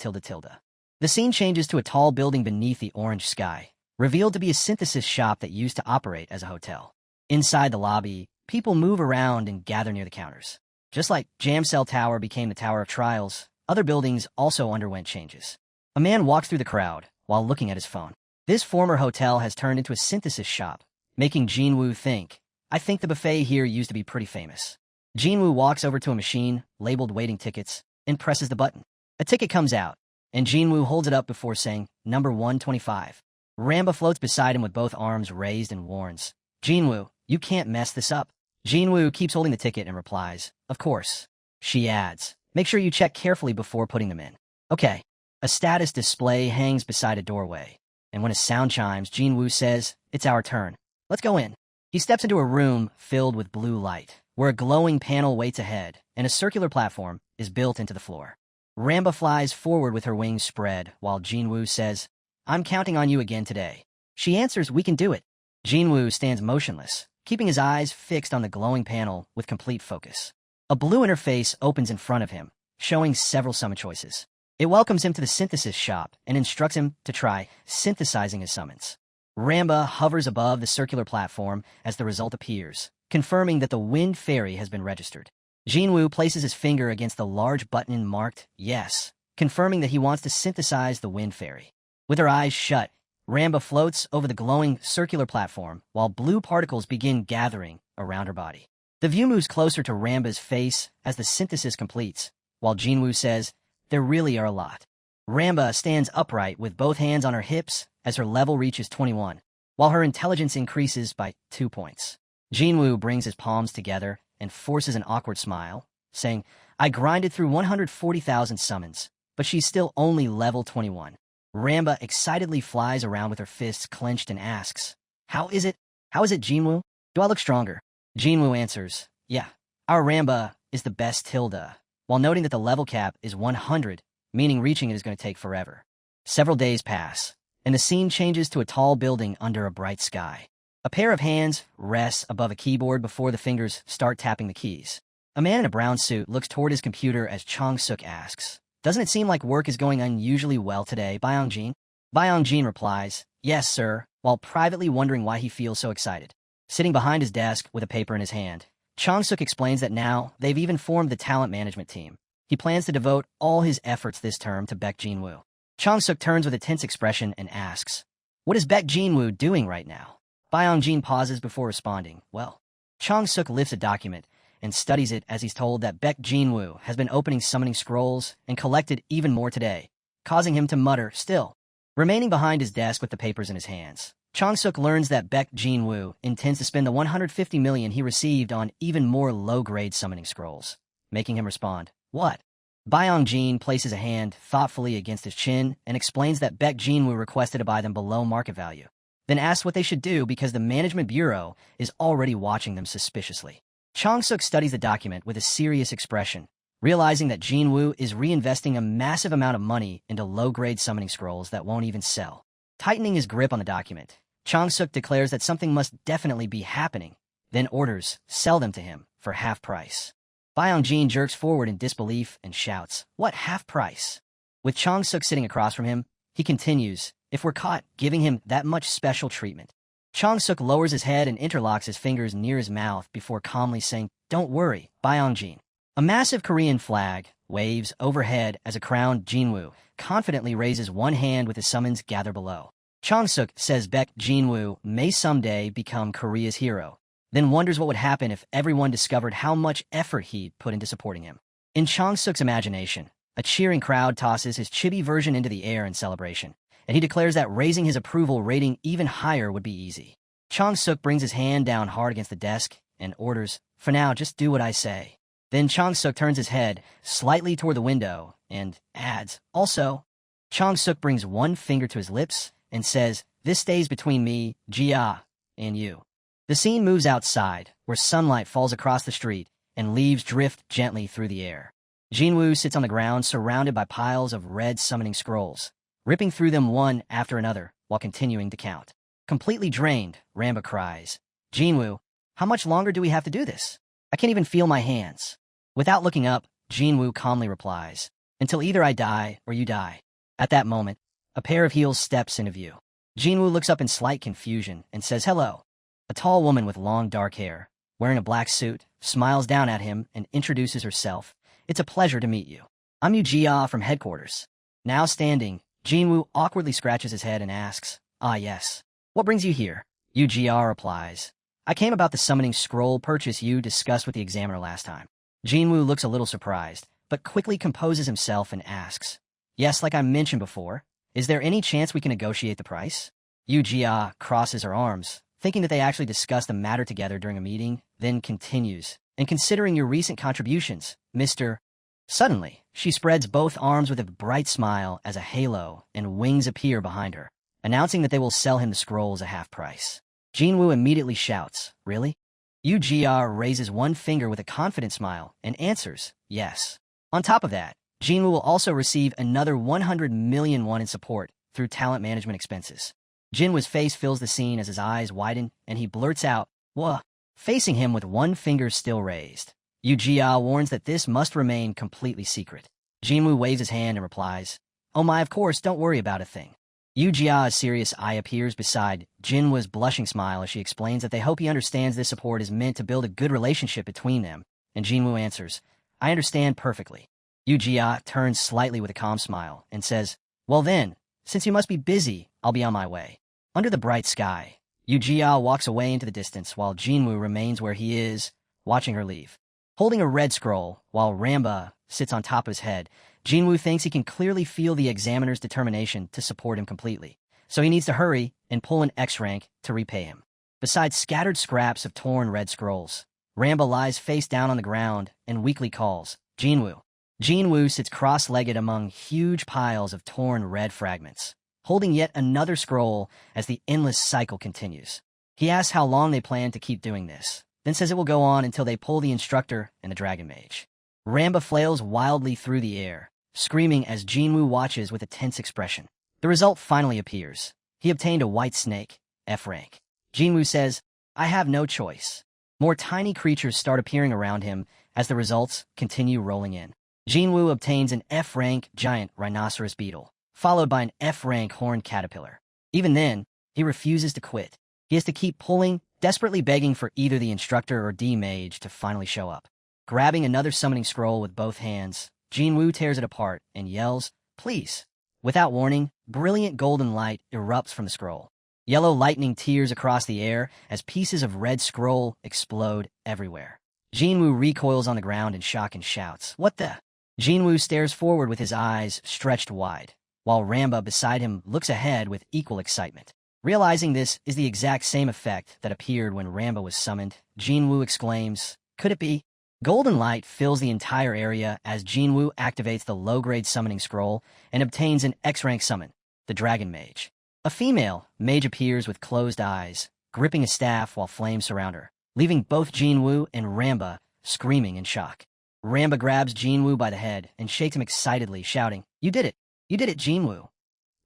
[SPEAKER 1] The scene changes to a tall building beneath the orange sky, revealed to be a synthesis shop that used to operate as a hotel. Inside the lobby, people move around and gather near the counters. Just like Jamcell Tower became the Tower of Trials, other buildings also underwent changes. A man walks through the crowd while looking at his phone. This former hotel has turned into a synthesis shop, making Jinwoo think, I think the buffet here used to be pretty famous. Jinwoo walks over to a machine labeled waiting tickets and presses the button. A ticket comes out, and Jinwoo holds it up before saying, number 125. Ramba floats beside him with both arms raised and warns, Jinwoo, you can't mess this up. Jinwoo keeps holding the ticket and replies, of course. She adds, make sure you check carefully before putting them in. Okay. A status display hangs beside a doorway, and when a sound chimes, Jinwoo says, it's our turn. Let's go in. He steps into a room filled with blue light, where a glowing panel waits ahead, and a circular platform is built into the floor. Ramba flies forward with her wings spread, while Jinwoo says, I'm counting on you again today. She answers, we can do it. Jinwoo stands motionless, keeping his eyes fixed on the glowing panel with complete focus. A blue interface opens in front of him, showing several summon choices. It welcomes him to the synthesis shop and instructs him to try synthesizing his summons. Ramba hovers above the circular platform as the result appears, confirming that the Wind Fairy has been registered. Jinwoo places his finger against the large button marked Yes, confirming that he wants to synthesize the Wind Fairy. With her eyes shut, Ramba floats over the glowing circular platform while blue particles begin gathering around her body. The view moves closer to Ramba's face as the synthesis completes, while Jinwoo says, there really are a lot. Ramba stands upright with both hands on her hips as her level reaches 21, while her intelligence increases by 2 points. Jinwoo brings his palms together and forces an awkward smile, saying, I grinded through 140,000 summons, but she's still only level 21. Ramba excitedly flies around with her fists clenched and asks, How is it, Jinwoo? Do I look stronger? Jinwoo answers, yeah, our Ramba is the best tilde, while noting that the level cap is 100, meaning reaching it is going to take forever. Several days pass, and the scene changes to a tall building under a bright sky. A pair of hands rests above a keyboard before the fingers start tapping the keys. A man in a brown suit looks toward his computer as Chong-suk asks, doesn't it seem like work is going unusually well today, Byung-jin? Byung-jin replies, yes, sir, while privately wondering why he feels so excited. Sitting behind his desk with a paper in his hand, Chong-suk explains that now they've even formed the talent management team. He plans to devote all his efforts this term to Baek Jinwoo. Chong-suk turns with a tense expression and asks, what is Baek Jinwoo doing right now? Byung-jin pauses before responding, well. Chong-suk lifts a document and studies it as he's told that Baek Jinwoo has been opening summoning scrolls and collected even more today, causing him to mutter, still. Remaining behind his desk with the papers in his hands, Chong-suk learns that Baek Jinwoo intends to spend the 150 million he received on even more low-grade summoning scrolls, making him respond, what? Byung-jin places a hand thoughtfully against his chin and explains that Baek Jinwoo requested to buy them below market value, then asks what they should do because the management bureau is already watching them suspiciously. Chong-suk studies the document with a serious expression, realizing that Jinwoo is reinvesting a massive amount of money into low-grade summoning scrolls that won't even sell. Tightening his grip on the document, Chong-suk declares that something must definitely be happening, then orders, sell them to him for half price. Byung-jin jerks forward in disbelief and shouts, "What, half price?" With Chong-suk sitting across from him, he continues, "If we're caught, giving him that much special treatment." Chong-suk lowers his head and interlocks his fingers near his mouth before calmly saying, "Don't worry, Byung-jin." A massive Korean flag waves overhead as a crowned Jinwoo confidently raises one hand with his summons "Gather below." Chong-suk says Baek Jinwoo may someday become Korea's hero, then wonders what would happen if everyone discovered how much effort he'd put into supporting him. In Chong-suk's imagination, a cheering crowd tosses his chibi version into the air in celebration, and he declares that raising his approval rating even higher would be easy. Chong-suk brings his hand down hard against the desk and orders, "For now, just do what I say." Then Chong-suk turns his head slightly toward the window and adds, "Also." Chong-suk brings one finger to his lips and says, "This stays between me, Jia, and you." The scene moves outside, where sunlight falls across the street and leaves drift gently through the air. Jinwoo sits on the ground surrounded by piles of red summoning scrolls, ripping through them one after another while continuing to count. Completely drained, Ramba cries, "Jinwoo, how much longer do we have to do this? I can't even feel my hands." Without looking up, Jinwoo calmly replies, "Until either I die or you die." At that moment, a pair of heels steps into view. Jinwoo looks up in slight confusion and says hello. A tall woman with long dark hair, wearing a black suit, smiles down at him and introduces herself. "It's a pleasure to meet you. I'm Yu Jia from headquarters." Now standing, Jinwoo awkwardly scratches his head and asks, "Ah yes. What brings you here?" Yu Jia replies, "I came about the summoning scroll purchase you discussed with the examiner last time." Jinwoo looks a little surprised, but quickly composes himself and asks, "Yes, like I mentioned before, is there any chance we can negotiate the price?" Yu Jia crosses her arms, thinking that they actually discussed the matter together during a meeting, then continues, "And considering your recent contributions, Mr. Suddenly, she spreads both arms with a bright smile as a halo and wings appear behind her, announcing that they will sell him the scrolls at half price. Jinwoo immediately shouts, "Really?" Yu Jia raises one finger with a confident smile and answers, "Yes." On top of that, Jinwoo will also receive another 100 million won in support through talent management expenses. Jinwoo's face fills the scene as his eyes widen and he blurts out, "Wha?" facing him with one finger still raised. Yu Jia warns that this must remain completely secret. Jinwoo waves his hand and replies, "Oh my, of course, don't worry about a thing." Yu Jia's serious eye appears beside Jinwoo's blushing smile as she explains that they hope he understands this support is meant to build a good relationship between them, and Jinwoo answers, "I understand perfectly." Yu Jia turns slightly with a calm smile and says, "Well then, since you must be busy, I'll be on my way." Under the bright sky, Yu Jia walks away into the distance while Jinwoo remains where he is, watching her leave. Holding a red scroll, while Ramba sits on top of his head, Jinwoo thinks he can clearly feel the examiner's determination to support him completely, so he needs to hurry and pull an X rank to repay him. Besides scattered scraps of torn red scrolls, Ramba lies face down on the ground and weakly calls, "Jinwoo." Jinwoo sits cross-legged among huge piles of torn red fragments, holding yet another scroll as the endless cycle continues. He asks how long they plan to keep doing this, then says it will go on until they pull the instructor and the dragon mage. Ramba flails wildly through the air, screaming as Jinwoo watches with a tense expression. The result finally appears. He obtained a white snake, F rank. Jinwoo says, "I have no choice." More tiny creatures start appearing around him as the results continue rolling in. Jinwoo obtains an F rank giant rhinoceros beetle, followed by an F rank horned caterpillar. Even then, he refuses to quit. He has to keep pulling, desperately begging for either the instructor or D-Mage to finally show up. Grabbing another summoning scroll with both hands, Jinwoo tears it apart and yells, "Please." Without warning, brilliant golden light erupts from the scroll. Yellow lightning tears across the air as pieces of red scroll explode everywhere. Jinwoo recoils on the ground in shock and shouts, "What the?" Jinwoo stares forward with his eyes stretched wide, while Ramba beside him looks ahead with equal excitement. Realizing this is the exact same effect that appeared when Ramba was summoned, Jinwoo exclaims, "Could it be?" Golden light fills the entire area as Jinwoo activates the low-grade summoning scroll and obtains an X-rank summon, the Dragon Mage. A female mage appears with closed eyes, gripping a staff while flames surround her, leaving both Jinwoo and Ramba screaming in shock. Ramba grabs Jinwoo by the head and shakes him excitedly, shouting, "You did it! You did it, Jinwoo!"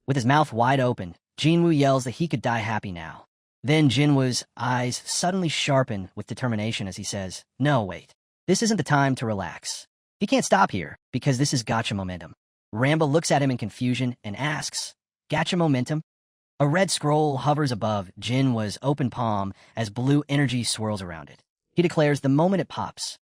[SPEAKER 1] With his mouth wide open, Jinwoo yells that he could die happy now. Then Jinwoo's eyes suddenly sharpen with determination as he says, "No, wait. This isn't the time to relax. He can't stop here, because this is gacha momentum. Ramba looks at him in confusion and asks, Gacha momentum? A red scroll hovers above Jinwoo's open palm as blue energy swirls around it. He declares the moment it pops.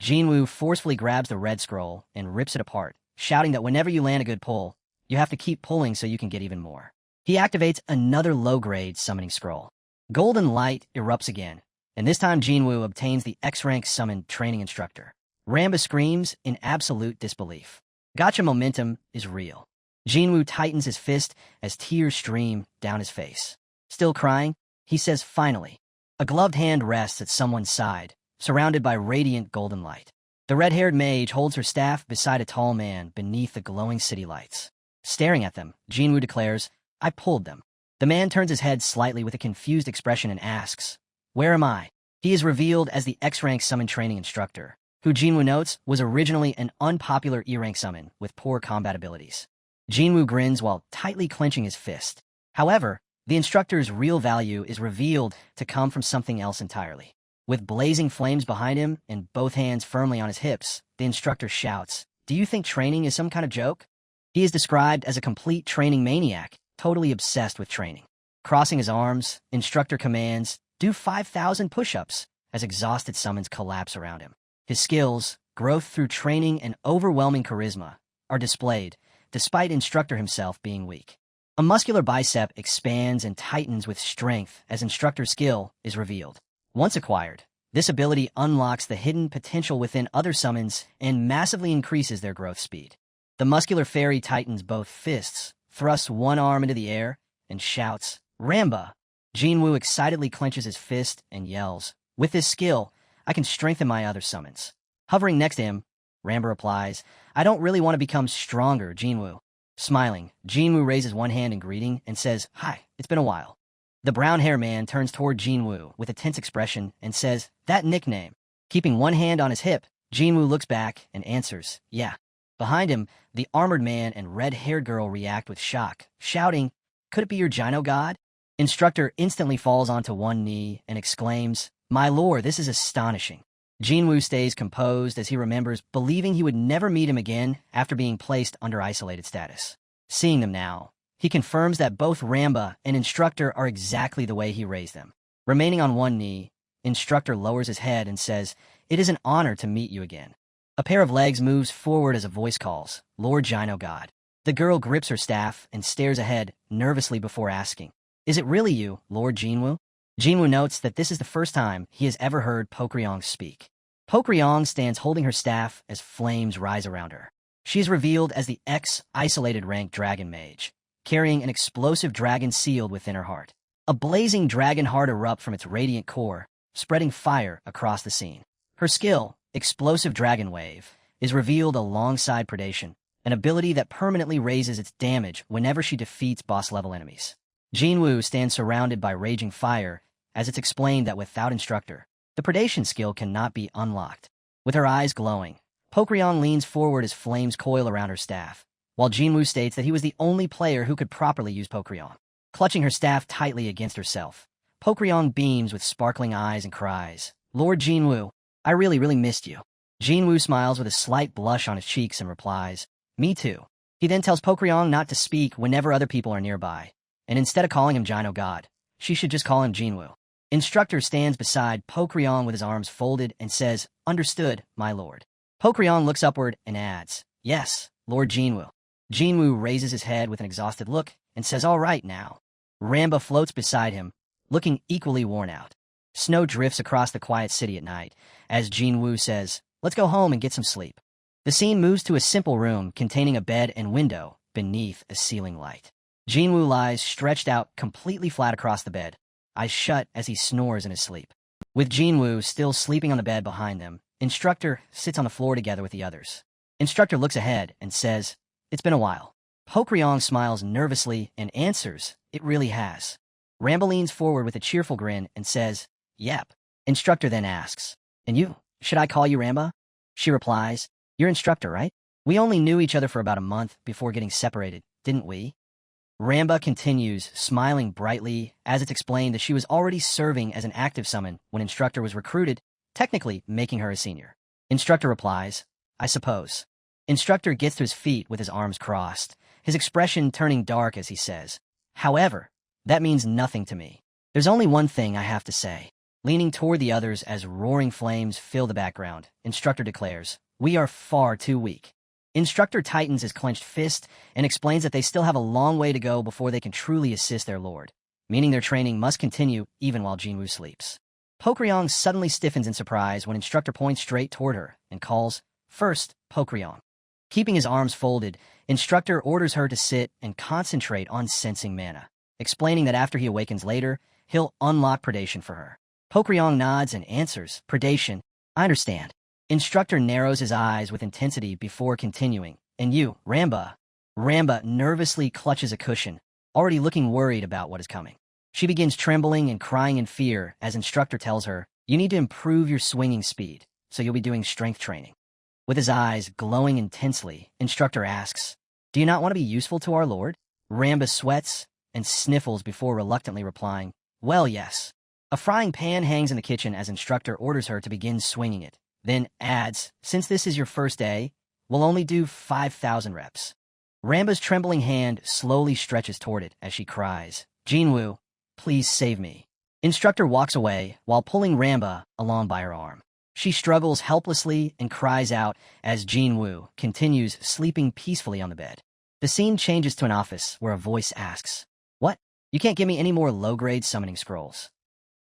[SPEAKER 1] Jinwoo forcefully grabs the red scroll and rips it apart, shouting that whenever you land a good pull, you have to keep pulling so you can get even more. He activates another low-grade summoning scroll. Golden light erupts again, and this time Jinwoo obtains the X-rank summon training instructor. Ramba screams in absolute disbelief. Gacha momentum is real. Jinwoo tightens his fist as tears stream down his face. Still crying, he says finally. A gloved hand rests at someone's side, surrounded by radiant golden light. The red-haired mage holds her staff beside a tall man beneath the glowing city lights. Staring at them, Jinwoo declares, I pulled them. The man turns his head slightly with a confused expression and asks, Where am I? He is revealed as the X-rank summon training instructor, who Jinwoo notes was originally an unpopular E-rank summon with poor combat abilities. Jinwoo grins while tightly clenching his fist. However, the instructor's real value is revealed to come from something else entirely. With blazing flames behind him and both hands firmly on his hips, the instructor shouts, Do you think training is some kind of joke? He is described as a complete training maniac, totally obsessed with training. Crossing his arms, instructor commands, Do 5,000 push-ups, as exhausted summons collapse around him. His skills, growth through training and overwhelming charisma, are displayed, despite instructor himself being weak. A muscular bicep expands and tightens with strength as instructor skill is revealed. Once acquired, this ability unlocks the hidden potential within other summons and massively increases their growth speed. The muscular fairy tightens both fists, thrusts one arm into the air, and shouts, Ramba! Jinwoo excitedly clenches his fist and yells, With this skill, I can strengthen my other summons. Hovering next to him, Ramba replies, I don't really want to become stronger, Jinwoo. Smiling, Jinwoo raises one hand in greeting and says, Hi, it's been a while. The brown-haired man turns toward Jinwoo with a tense expression and says, That nickname. Keeping one hand on his hip, Jinwoo looks back and answers, Yeah. Behind him, the armored man and red-haired girl react with shock, shouting, Could it be your Gyno god? Instructor instantly falls onto one knee and exclaims, My lord, this is astonishing. Jinwoo stays composed as he remembers believing he would never meet him again after being placed under isolated status. Seeing them now, he confirms that both Ramba and instructor are exactly the way he raised them. Remaining on one knee, instructor lowers his head and says, It is an honor to meet you again. A pair of legs moves forward as a voice calls, Lord Gyno God. The girl grips her staff and stares ahead nervously before asking, Is it really you, Lord Jinwoo? Jinwoo notes that this is the first time he has ever heard Pokryong speak. Pokryong stands holding her staff as flames rise around her. She is revealed as the isolated rank dragon mage, carrying an explosive dragon sealed within her heart. A blazing dragon heart erupts from its radiant core, spreading fire across the scene. Her skill, Explosive Dragon Wave, is revealed alongside Predation, an ability that permanently raises its damage whenever she defeats boss-level enemies. Jinwoo stands surrounded by raging fire, as it's explained that without instructor, the Predation skill cannot be unlocked. With her eyes glowing, Pokryong leans forward as flames coil around her staff, while Jinwoo states that he was the only player who could properly use Pokryong. Clutching her staff tightly against herself, Pokryong beams with sparkling eyes and cries, Lord Jinwoo, I really missed you. Jinwoo smiles with a slight blush on his cheeks and replies, Me too. He then tells Pokryong not to speak whenever other people are nearby, and instead of calling him Gyno God, she should just call him Jinwoo. Instructor stands beside Pokryong with his arms folded and says, Understood, my lord. Pokryong looks upward and adds, Yes, Lord Jinwoo. Jinwoo raises his head with an exhausted look and says, All right now. Ramba floats beside him, looking equally worn out. Snow drifts across the quiet city at night, as Jinwoo says, Let's go home and get some sleep. The scene moves to a simple room containing a bed and window beneath a ceiling light. Jinwoo lies stretched out completely flat across the bed, eyes shut as he snores in his sleep. With Jinwoo still sleeping on the bed behind them, Instructor sits on the floor together with the others. Instructor looks ahead and says, It's been a while. Pokryong smiles nervously and answers, It really has. Ramba leans forward with a cheerful grin and says, Yep. Instructor then asks, And you, should I call you Ramba? She replies, You're instructor, right? We only knew each other for about a month before getting separated, didn't we? Ramba continues, smiling brightly, as it's explained that she was already serving as an active summon when instructor was recruited, technically making her a senior. Instructor replies, I suppose. Instructor gets to his feet with his arms crossed, his expression turning dark as he says, however, that means nothing to me. There's only one thing I have to say. Leaning toward the others as roaring flames fill the background, Instructor declares, we are far too weak. Instructor tightens his clenched fist and explains that they still have a long way to go before they can truly assist their lord, meaning their training must continue even while Jinwoo sleeps. Pokryong suddenly stiffens in surprise when Instructor points straight toward her and calls, first, Pokryong. Keeping his arms folded, Instructor orders her to sit and concentrate on sensing mana, explaining that after he awakens later, he'll unlock predation for her. Pokryong nods and answers, predation, I understand. Instructor narrows his eyes with intensity before continuing, and you, Ramba. Ramba nervously clutches a cushion, already looking worried about what is coming. She begins trembling and crying in fear as Instructor tells her, you need to improve your swinging speed, so you'll be doing strength training. With his eyes glowing intensely, Instructor asks, do you not want to be useful to our lord? Ramba sweats and sniffles before reluctantly replying, well, yes. A frying pan hangs in the kitchen as Instructor orders her to begin swinging it, then adds, since this is your first day, we'll only do 5,000 reps. Ramba's trembling hand slowly stretches toward it as she cries, Jinwoo, please save me. Instructor walks away while pulling Ramba along by her arm. She struggles helplessly and cries out as Jinwoo continues sleeping peacefully on the bed. The scene changes to an office where a voice asks, what? You can't give me any more low-grade summoning scrolls.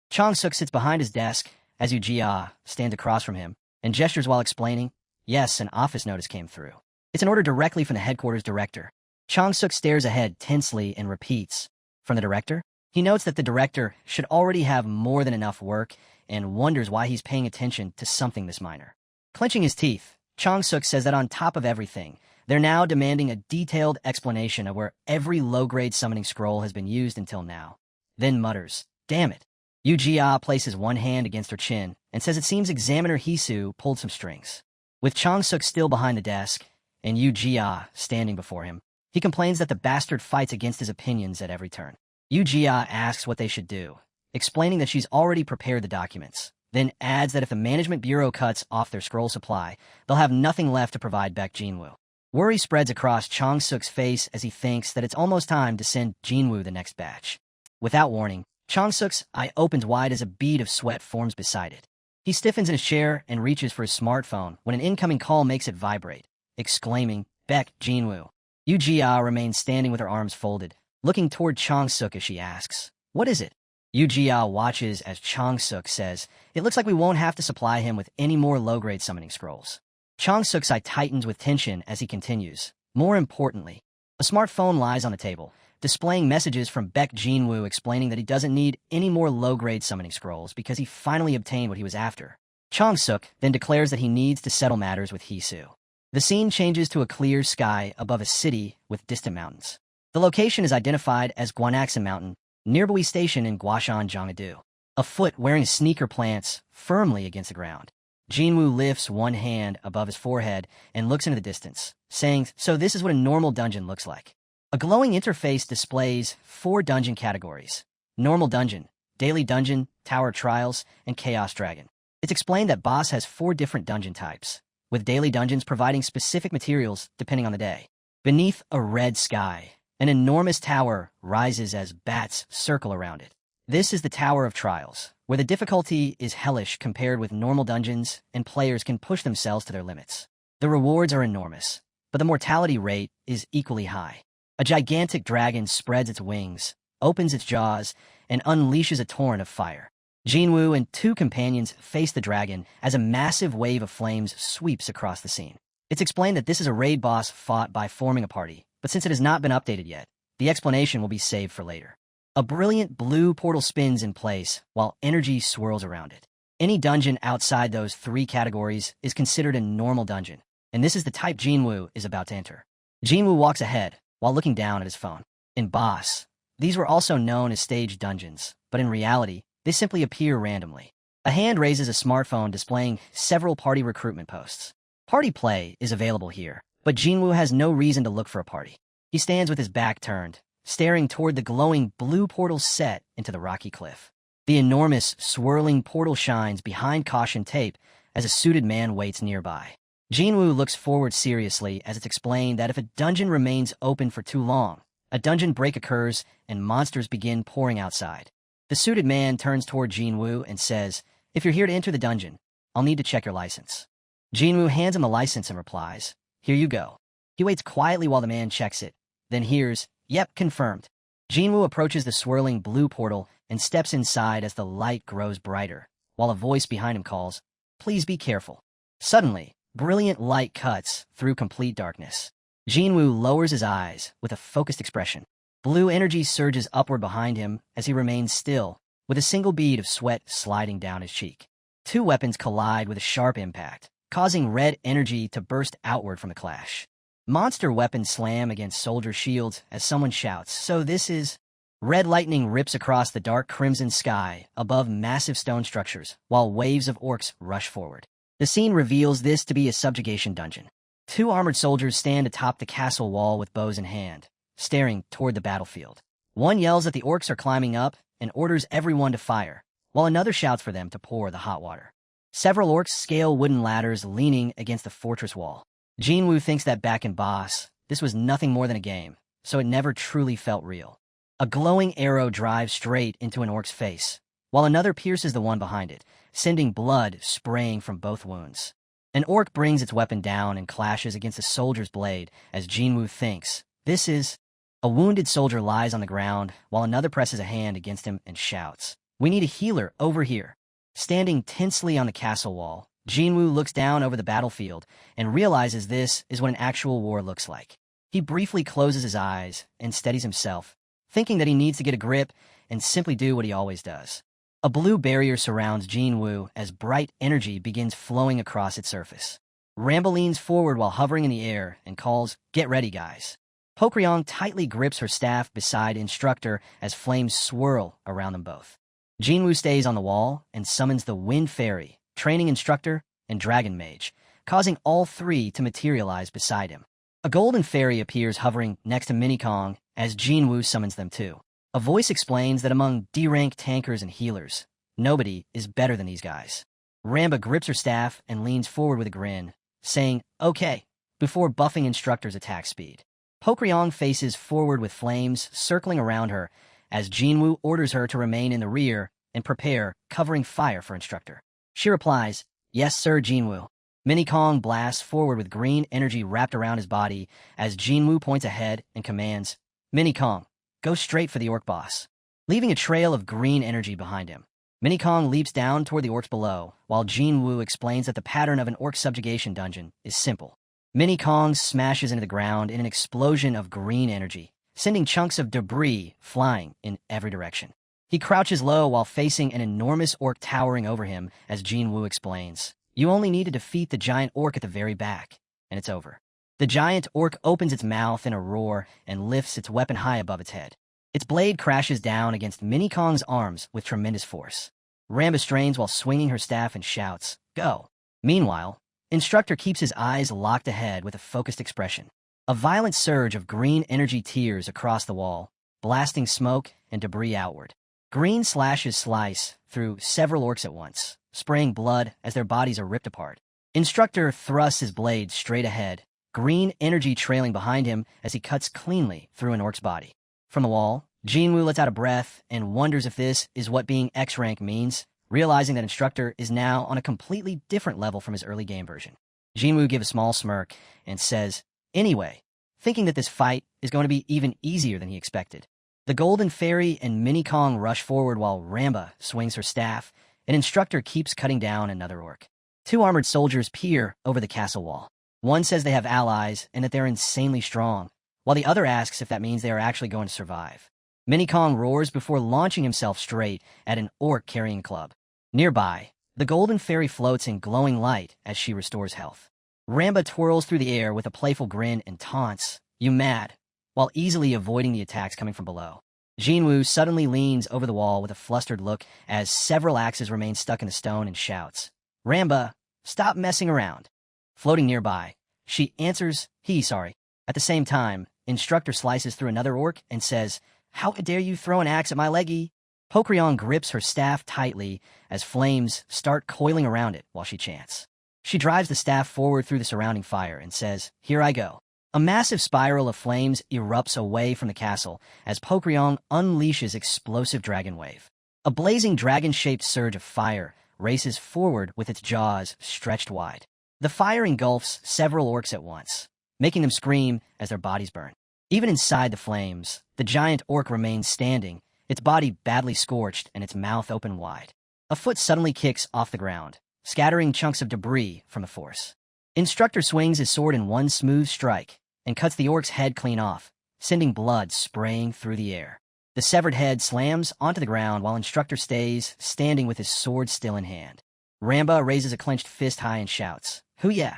[SPEAKER 1] Chong-suk sits behind his desk as Yu-Jia stands across from him and gestures while explaining, yes, an office notice came through. It's an order directly from the headquarters director. Chong-suk stares ahead tensely and repeats, from the director? He notes that the director should already have more than enough work and wonders why he's paying attention to something this minor. Clenching his teeth, Chong-suk says that on top of everything, they're now demanding a detailed explanation of where every low-grade summoning scroll has been used until now. Then mutters, damn it. Yu-Jia places one hand against her chin and says it seems Examiner Hisu pulled some strings. With Chong-suk still behind the desk and Yu-Jia standing before him, he complains that the bastard fights against his opinions at every turn. Yu-Jia asks what they should do, explaining that she's already prepared the documents, then adds that if the Management Bureau cuts off their scroll supply, they'll have nothing left to provide Baek Jinwoo. Worry spreads across Chong-suk's face as he thinks that it's almost time to send Jinwoo the next batch. Without warning, Chong-suk's eye opens wide as a bead of sweat forms beside it. He stiffens in his chair and reaches for his smartphone when an incoming call makes it vibrate, exclaiming, Baek Jinwoo. Yu-Jia remains standing with her arms folded, looking toward Chong-suk as she asks, what is it? Yu-Jia watches as Chong-suk says, it looks like we won't have to supply him with any more low-grade summoning scrolls. Chong-suk's eye tightens with tension as he continues. More importantly, a smartphone lies on the table, displaying messages from Baek Jinwoo explaining that he doesn't need any more low-grade summoning scrolls because he finally obtained what he was after. Chong-suk then declares that he needs to settle matters with Hisu. The scene changes to a clear sky above a city with distant mountains. The location is identified as Gwanaksan Mountain, near Bui Station in Gwacheon, Jeongdo. A foot wearing a sneaker plants firmly against the ground. Jinwoo lifts one hand above his forehead and looks into the distance, saying, so this is what a normal dungeon looks like. A glowing interface displays 4 dungeon categories: Normal Dungeon, Daily Dungeon, Tower Trials, and Chaos Dragon. It's explained that Boss has 4 different dungeon types, with daily dungeons providing specific materials depending on the day. Beneath a red sky, an enormous tower rises as bats circle around it. This is the Tower of Trials, where the difficulty is hellish compared with normal dungeons and players can push themselves to their limits. The rewards are enormous, but the mortality rate is equally high. A gigantic dragon spreads its wings, opens its jaws, and unleashes a torrent of fire. Jinwoo and 2 companions face the dragon as a massive wave of flames sweeps across the scene. It's explained that this is a raid boss fought by forming a party, but since it has not been updated yet, the explanation will be saved for later. A brilliant blue portal spins in place while energy swirls around it. Any dungeon outside those 3 categories is considered a normal dungeon, and this is the type Jinwoo is about to enter. Jinwoo walks ahead while looking down at his phone. In Boss, these were also known as stage dungeons, but in reality, they simply appear randomly. A hand raises a smartphone displaying several party recruitment posts. Party play is available here, but Jinwoo has no reason to look for a party. He stands with his back turned, staring toward the glowing blue portal set into the rocky cliff. The enormous, swirling portal shines behind caution tape as a suited man waits nearby. Jinwoo looks forward seriously as it's explained that if a dungeon remains open for too long, a dungeon break occurs and monsters begin pouring outside. The suited man turns toward Jinwoo and says, "If you're here to enter the dungeon, I'll need to check your license." Jinwoo hands him the license and replies, "Here you go." He waits quietly while the man checks it, then hears, "Yep, confirmed." Jinwoo approaches the swirling blue portal and steps inside as the light grows brighter, while a voice behind him calls, "Please be careful." Suddenly, brilliant light cuts through complete darkness. Jinwoo lowers his eyes with a focused expression. Blue energy surges upward behind him as he remains still, with a single bead of sweat sliding down his cheek. Two weapons collide with a sharp impact, causing red energy to burst outward from the clash. Monster weapons slam against soldier shields as someone shouts, "So this is—" Red lightning rips across the dark crimson sky above massive stone structures, while waves of orcs rush forward. The scene reveals this to be a subjugation dungeon. Two armored soldiers stand atop the castle wall with bows in hand, staring toward the battlefield. One yells that the orcs are climbing up and orders everyone to fire, while another shouts for them to pour the hot water. Several orcs scale wooden ladders leaning against the fortress wall. Jinwoo thinks that back in Boss, this was nothing more than a game, so it never truly felt real. A glowing arrow drives straight into an orc's face, while another pierces the one behind it, sending blood spraying from both wounds. An orc brings its weapon down and clashes against a soldier's blade as Jinwoo thinks, "This is—" A wounded soldier lies on the ground, while another presses a hand against him and shouts, "We need a healer over here." Standing tensely on the castle wall, Jinwoo looks down over the battlefield and realizes this is what an actual war looks like. He briefly closes his eyes and steadies himself, thinking that he needs to get a grip and simply do what he always does. A blue barrier surrounds Jinwoo as bright energy begins flowing across its surface. Ramba leans forward while hovering in the air and calls, "Get ready, guys." Pokryong tightly grips her staff beside Instructor as flames swirl around them both. Jinwoo stays on the wall and summons the Wind Fairy, Training Instructor, and Dragon Mage, causing all three to materialize beside him. A golden fairy appears hovering next to Minikong as Jinwoo summons them too. A voice explains that among D-rank tankers and healers, nobody is better than these guys. Ramba grips her staff and leans forward with a grin, saying, "Okay," before buffing Instructor's attack speed. Pokryong faces forward with flames circling around her as Jinwoo orders her to remain in the rear and prepare, covering fire for Instructor. She replies, "Yes, sir, Jinwoo." Minikong blasts forward with green energy wrapped around his body as Jinwoo points ahead and commands, "Minikong, go straight for the orc boss," leaving a trail of green energy behind him. Minikong leaps down toward the orcs below, while Jinwoo explains that the pattern of an orc subjugation dungeon is simple. Minikong smashes into the ground in an explosion of green energy, sending chunks of debris flying in every direction. He crouches low while facing an enormous orc towering over him as Jinwoo explains, "You only need to defeat the giant orc at the very back, and it's over." The giant orc opens its mouth in a roar and lifts its weapon high above its head. Its blade crashes down against Minikong's arms with tremendous force. Ramba strains while swinging her staff and shouts, "Go!" Meanwhile, Instructor keeps his eyes locked ahead with a focused expression. A violent surge of green energy tears across the wall, blasting smoke and debris outward. Green slashes slice through several orcs at once, spraying blood as their bodies are ripped apart. Instructor thrusts his blade straight ahead, green energy trailing behind him as he cuts cleanly through an orc's body. From the wall, Jinwoo lets out a breath and wonders if this is what being X-rank means, realizing that Instructor is now on a completely different level from his early game version. Jinwoo gives a small smirk and says, "Anyway," thinking that this fight is going to be even easier than he expected. The Golden Fairy and Minikong rush forward while Ramba swings her staff, and Instructor keeps cutting down another orc. Two armored soldiers peer over the castle wall. One says they have allies and that they're insanely strong, while the other asks if that means they are actually going to survive. Minikong roars before launching himself straight at an orc carrying a club. Nearby, the Golden Fairy floats in glowing light as she restores health. Ramba twirls through the air with a playful grin and taunts, "You mad?" while easily avoiding the attacks coming from below. Jinwoo suddenly leans over the wall with a flustered look as several axes remain stuck in the stone and shouts, "Ramba, stop messing around." Floating nearby, she answers, sorry. At the same time, Instructor slices through another orc and says, "How dare you throw an axe at my leggy?" Pokryong grips her staff tightly as flames start coiling around it while she chants. She drives the staff forward through the surrounding fire and says, "Here I go." A massive spiral of flames erupts away from the castle as Pokryong unleashes explosive dragon wave. A blazing dragon-shaped surge of fire races forward with its jaws stretched wide. The fire engulfs several orcs at once, making them scream as their bodies burn. Even inside the flames, the giant orc remains standing, its body badly scorched and its mouth open wide. A foot suddenly kicks off the ground, scattering chunks of debris from the force. Instructor swings his sword in one smooth strike and cuts the orc's head clean off, sending blood spraying through the air. The severed head slams onto the ground while Instructor stays standing with his sword still in hand. Ramba raises a clenched fist high and shouts, "Hoo-yeah!"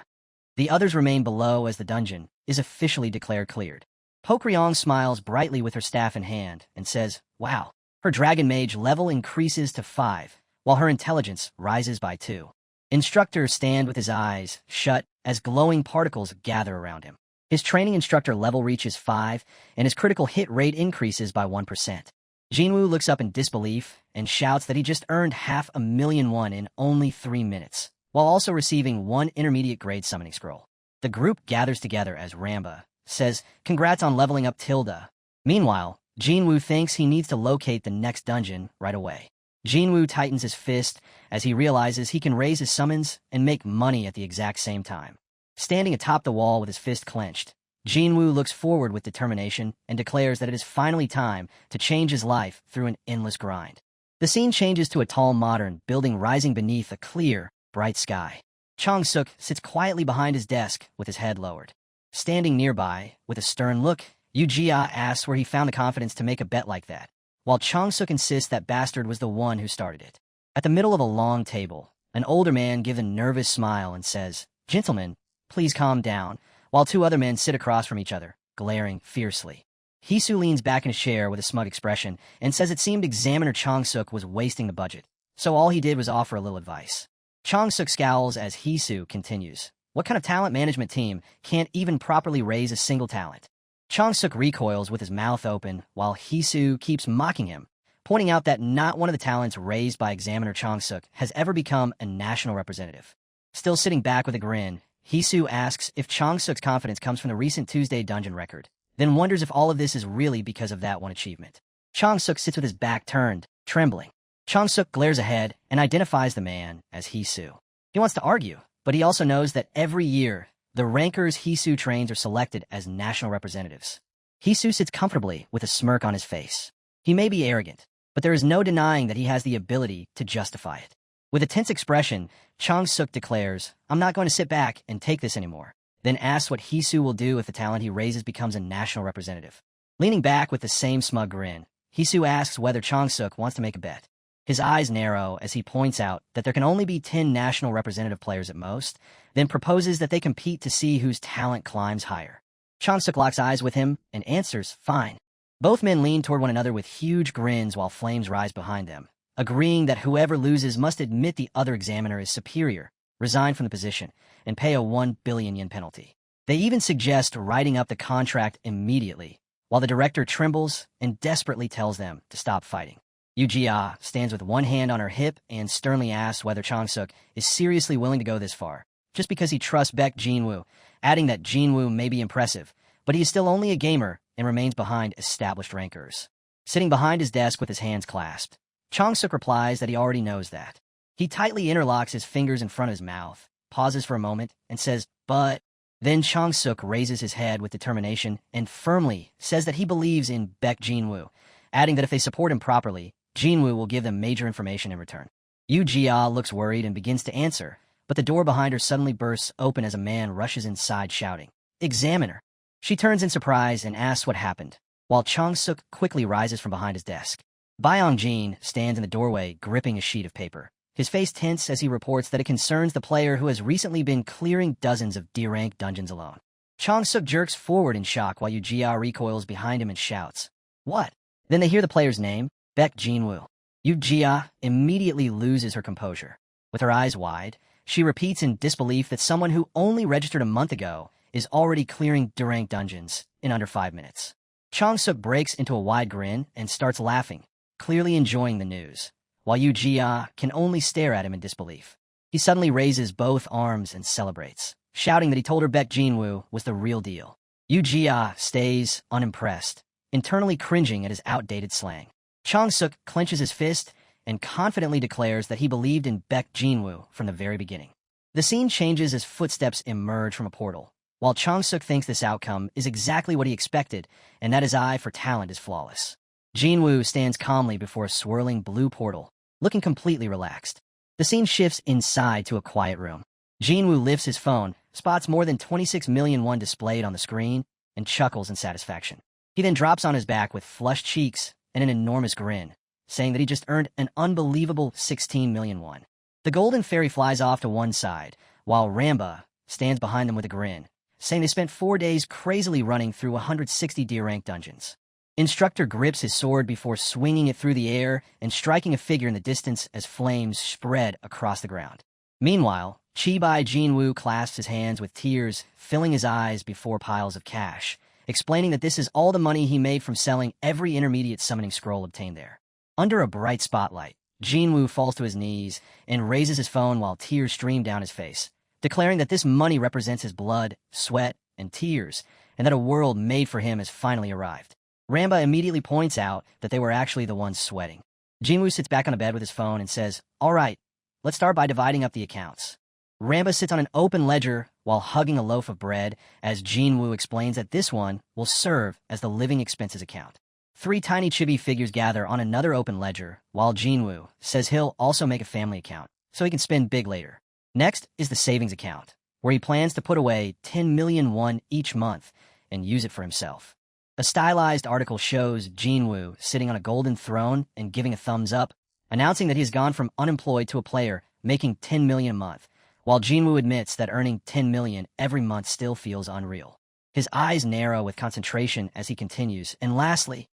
[SPEAKER 1] The others remain below as the dungeon is officially declared cleared. Pokryong smiles brightly with her staff in hand and says, "Wow." Her dragon mage level increases to 5, while her intelligence rises by 2. Instructor stands with his eyes shut as glowing particles gather around him. His training instructor level reaches 5, and his critical hit rate increases by 1%. Jinwoo looks up in disbelief and shouts that he just earned 500,001 in only 3 minutes, while also receiving 1 intermediate grade summoning scroll. The group gathers together as Ramba says, "Congrats on leveling up Tilda." Meanwhile, Jinwoo thinks he needs to locate the next dungeon right away. Jinwoo tightens his fist as he realizes he can raise his summons and make money at the exact same time. Standing atop the wall with his fist clenched, Jinwoo looks forward with determination and declares that it is finally time to change his life through an endless grind. The scene changes to a tall modern building rising beneath a clear, bright sky. Chong-suk sits quietly behind his desk with his head lowered. Standing nearby, with a stern look, Yu-jia asks where he found the confidence to make a bet like that, while Chong-suk insists that Bastard was the one who started it. At the middle of a long table, an older man gives a nervous smile and says, "Gentlemen, please calm down," while 2 other men sit across from each other, glaring fiercely. Hisu leans back in his chair with a smug expression and says it seemed Examiner Chong-suk was wasting the budget, so all he did was offer a little advice. Chong-suk scowls as Hisu continues, "What kind of talent management team can't even properly raise a single talent?" Chong-suk recoils with his mouth open while Hisu keeps mocking him, pointing out that not one of the talents raised by Examiner Chong-suk has ever become a national representative. Still sitting back with a grin, Hisu asks if Chong-suk's confidence comes from the recent Tuesday dungeon record, then wonders if all of this is really because of that one achievement. Chong-suk sits with his back turned, trembling. Chong-suk glares ahead and identifies the man as Hisu. He wants to argue, but he also knows that every year, the rankers Hisu trains are selected as national representatives. Hisu sits comfortably with a smirk on his face. He may be arrogant, but there is no denying that he has the ability to justify it. With a tense expression, Chong-suk declares, "I'm not going to sit back and take this anymore," then asks what Hisu will do if the talent he raises becomes a national representative. Leaning back with the same smug grin, Hisu asks whether Chong-suk wants to make a bet. His eyes narrow as he points out that there can only be 10 national representative players at most, then proposes that they compete to see whose talent climbs higher. Chong-suk locks eyes with him and answers, "Fine." Both men lean toward one another with huge grins while flames rise behind them, agreeing that whoever loses must admit the other examiner is superior, resign from the position, and pay a 1 billion yen penalty. They even suggest writing up the contract immediately, while the director trembles and desperately tells them to stop fighting. Yu-jia stands with one hand on her hip and sternly asks whether Chong-suk is seriously willing to go this far, just because he trusts Baek Jinwoo, adding that Jinwoo may be impressive, but he is still only a gamer and remains behind established rankers. Sitting behind his desk with his hands clasped, Chong-suk replies that he already knows that. He tightly interlocks his fingers in front of his mouth, pauses for a moment, and says, "But..." Then Chong-suk raises his head with determination and firmly says that he believes in Baek Jinwoo, adding that if they support him properly, Jinwoo will give them major information in return. Yu-jia looks worried and begins to answer, but the door behind her suddenly bursts open as a man rushes inside shouting, "Examiner!" She turns in surprise and asks what happened, while Chong-suk quickly rises from behind his desk. Byong-jin stands in the doorway gripping a sheet of paper. His face tense as he reports that it concerns the player who has recently been clearing dozens of D-rank dungeons alone. Chong-suk jerks forward in shock while Yu-jia recoils behind him and shouts, "What?" Then they hear the player's name, Baek Jinwoo. Yu-jia immediately loses her composure. With her eyes wide, she repeats in disbelief that someone who only registered a month ago is already clearing D-rank dungeons in under 5 minutes. Chong-suk breaks into a wide grin and starts laughing, clearly enjoying the news, while Yu Jia can only stare at him in disbelief. He suddenly raises both arms and celebrates, shouting that he told her Baek Jinwoo was the real deal. Yu Jia stays unimpressed, internally cringing at his outdated slang. Chang-suk clenches his fist and confidently declares that he believed in Baek Jinwoo from the very beginning. The scene changes as footsteps emerge from a portal, while Chang-suk thinks this outcome is exactly what he expected and that his eye for talent is flawless. Jinwoo stands calmly before a swirling blue portal, looking completely relaxed. The scene shifts inside to a quiet room. Jinwoo lifts his phone, spots more than 26 million won displayed on the screen, and chuckles in satisfaction. He then drops on his back with flushed cheeks and an enormous grin, saying that he just earned an unbelievable 16 million won. The golden fairy flies off to one side, while Ramba stands behind them with a grin, saying they spent 4 days crazily running through 160 D-rank dungeons. Instructor grips his sword before swinging it through the air and striking a figure in the distance as flames spread across the ground. Meanwhile, Chibai Jinwoo clasps his hands with tears filling his eyes before piles of cash, explaining that this is all the money he made from selling every intermediate summoning scroll obtained there. Under a bright spotlight, Jinwoo falls to his knees and raises his phone while tears stream down his face, declaring that this money represents his blood, sweat, and tears, and that a world made for him has finally arrived. Ramba immediately points out that they were actually the ones sweating. Jinwoo sits back on the bed with his phone and says, "All right, let's start by dividing up the accounts." Ramba sits on an open ledger while hugging a loaf of bread as Jinwoo explains that this one will serve as the living expenses account. 3 tiny chibi figures gather on another open ledger, while Jinwoo says he'll also make a family account, so he can spend big later. Next is the savings account, where he plans to put away 10 million won each month and use it for himself. A stylized article shows Jinwoo sitting on a golden throne and giving a thumbs up, announcing that he has gone from unemployed to a player making 10 million a month, while Jinwoo admits that earning 10 million every month still feels unreal. His eyes narrow with concentration as he continues, and lastly,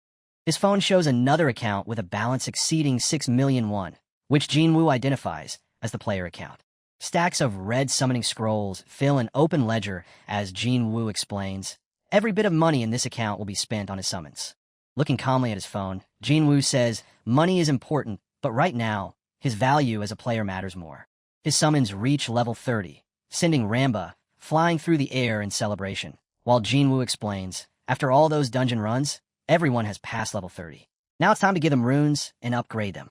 [SPEAKER 1] his phone shows another account with a balance exceeding 6 million won, which Jinwoo identifies as the player account. Stacks of red summoning scrolls fill an open ledger as Jinwoo explains, every bit of money in this account will be spent on his summons. Looking calmly at his phone, Jinwoo says money is important, but right now, his value as a player matters more. His summons reach level 30, sending Ramba flying through the air in celebration, while Jinwoo explains, after all those dungeon runs, everyone has passed level 30. Now it's time to give them runes and upgrade them.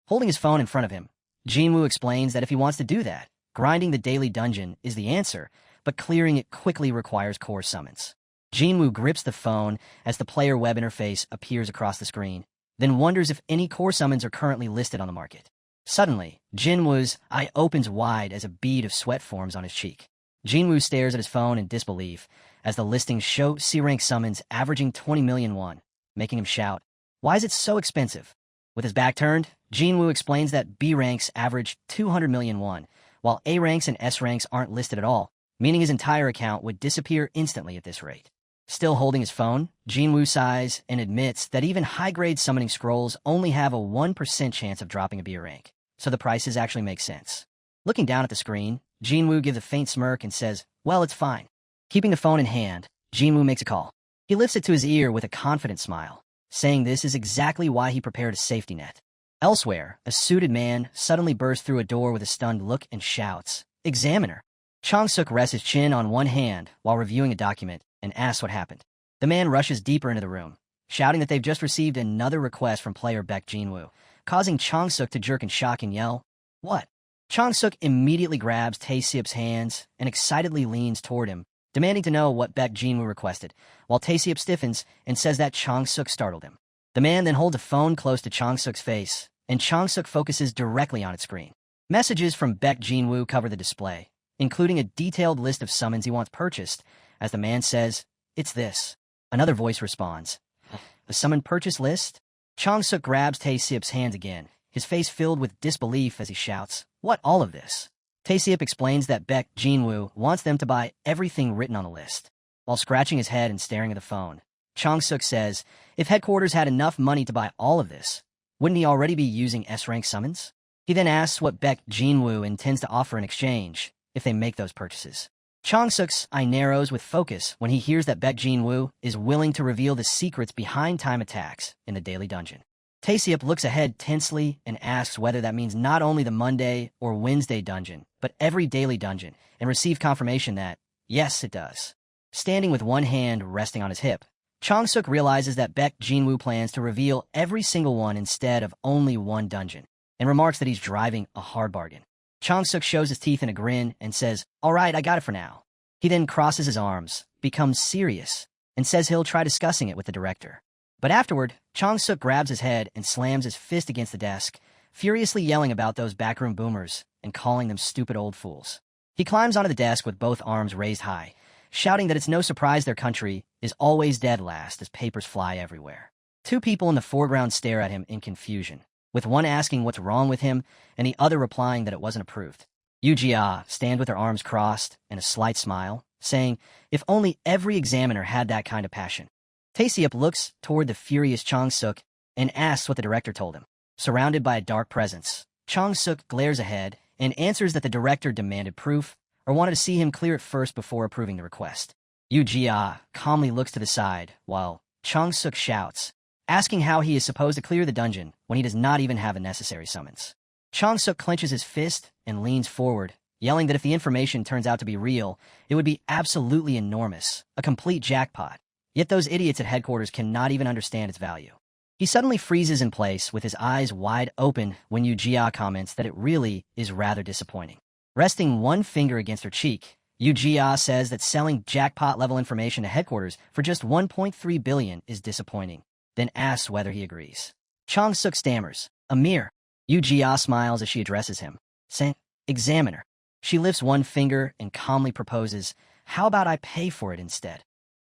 [SPEAKER 1] Holding his phone in front of him, Jinwoo explains that if he wants to do that, grinding the daily dungeon is the answer, but clearing it quickly requires core summons. Jinwoo grips the phone as the player web interface appears across the screen, then wonders if any core summons are currently listed on the market. Suddenly, Jinwoo's eye opens wide as a bead of sweat forms on his cheek. Jinwoo stares at his phone in disbelief as the listings show C-rank summons averaging 20 million won, making him shout, "Why is it so expensive?" With his back turned, Jinwoo explains that B ranks average 200 million won, while A ranks and S ranks aren't listed at all, meaning his entire account would disappear instantly at this rate. Still holding his phone, Jinwoo sighs and admits that even high-grade summoning scrolls only have a 1% chance of dropping a B rank, so the prices actually make sense. Looking down at the screen, Jinwoo gives a faint smirk and says, "Well, it's fine." Keeping the phone in hand, Jinwoo makes a call. He lifts it to his ear with a confident smile, saying this is exactly why he prepared a safety net. Elsewhere, a suited man suddenly bursts through a door with a stunned look and shouts, "Examiner!" Chang-suk rests his chin on one hand while reviewing a document and asks what happened. The man rushes deeper into the room, shouting that they've just received another request from player Baek Jinwoo, causing Chang-suk to jerk in shock and yell, "What?" Chang-suk immediately grabs Tae-seop's hands and excitedly leans toward him, demanding to know what Baek Jinwoo requested, while Tae-seop stiffens and says that Chang-suk startled him. The man then holds a phone close to Chang-suk's face, and Chang-suk focuses directly on its screen. Messages from Baek Jinwoo cover the display, including a detailed list of summons he wants purchased. As the man says, "It's this." Another voice responds, "A summon purchase list?" Chang-suk grabs Tae-seop's hands again, his face filled with disbelief as he shouts, "What, all of this?" Tae-seop explains that Baek Jinwoo wants them to buy everything written on the list. While scratching his head and staring at the phone, Chang-suk says, if headquarters had enough money to buy all of this, wouldn't he already be using S-rank summons? He then asks what Baek Jinwoo intends to offer in exchange if they make those purchases. Chang-suk's eye narrows with focus when he hears that Baek Jinwoo is willing to reveal the secrets behind time attacks in the daily dungeon. Taesiup looks ahead tensely and asks whether that means not only the Monday or Wednesday dungeon, but every daily dungeon, and receive confirmation that, yes, it does. Standing with one hand resting on his hip, Chong-suk realizes that Baek Jinwoo plans to reveal every single one instead of only one dungeon, and remarks that he's driving a hard bargain. Chong-suk shows his teeth in a grin and says, "All right, I got it for now." He then crosses his arms, becomes serious, and says he'll try discussing it with the director. But afterward, Chong-suk grabs his head and slams his fist against the desk, furiously yelling about those backroom boomers and calling them stupid old fools. He climbs onto the desk with both arms raised high, shouting that it's no surprise their country is always dead last as papers fly everywhere. Two people in the foreground stare at him in confusion, with one asking what's wrong with him and the other replying that it wasn't approved. Yu-Jia stands with her arms crossed and a slight smile, saying, "If only every examiner had that kind of passion." Taesiup looks toward the furious Chong-suk and asks what the director told him. Surrounded by a dark presence, Chong-suk glares ahead and answers that the director demanded proof or wanted to see him clear it first before approving the request. Yu-Jia calmly looks to the side while Chong-suk shouts, asking how he is supposed to clear the dungeon when he does not even have a necessary summons. Chong-suk clenches his fist and leans forward, yelling that if the information turns out to be real, it would be absolutely enormous, a complete jackpot. Yet those idiots at headquarters cannot even understand its value. He suddenly freezes in place with his eyes wide open when Yu-Jia comments that it really is rather disappointing. Resting one finger against her cheek, Yu-Jia says that selling jackpot-level information to headquarters for just 1.3 billion is disappointing, then asks whether he agrees. Chong-suk stammers, "Amir." Yu-Jia smiles as she addresses him, saying, "Examiner." She lifts one finger and calmly proposes, "How about I pay for it instead?"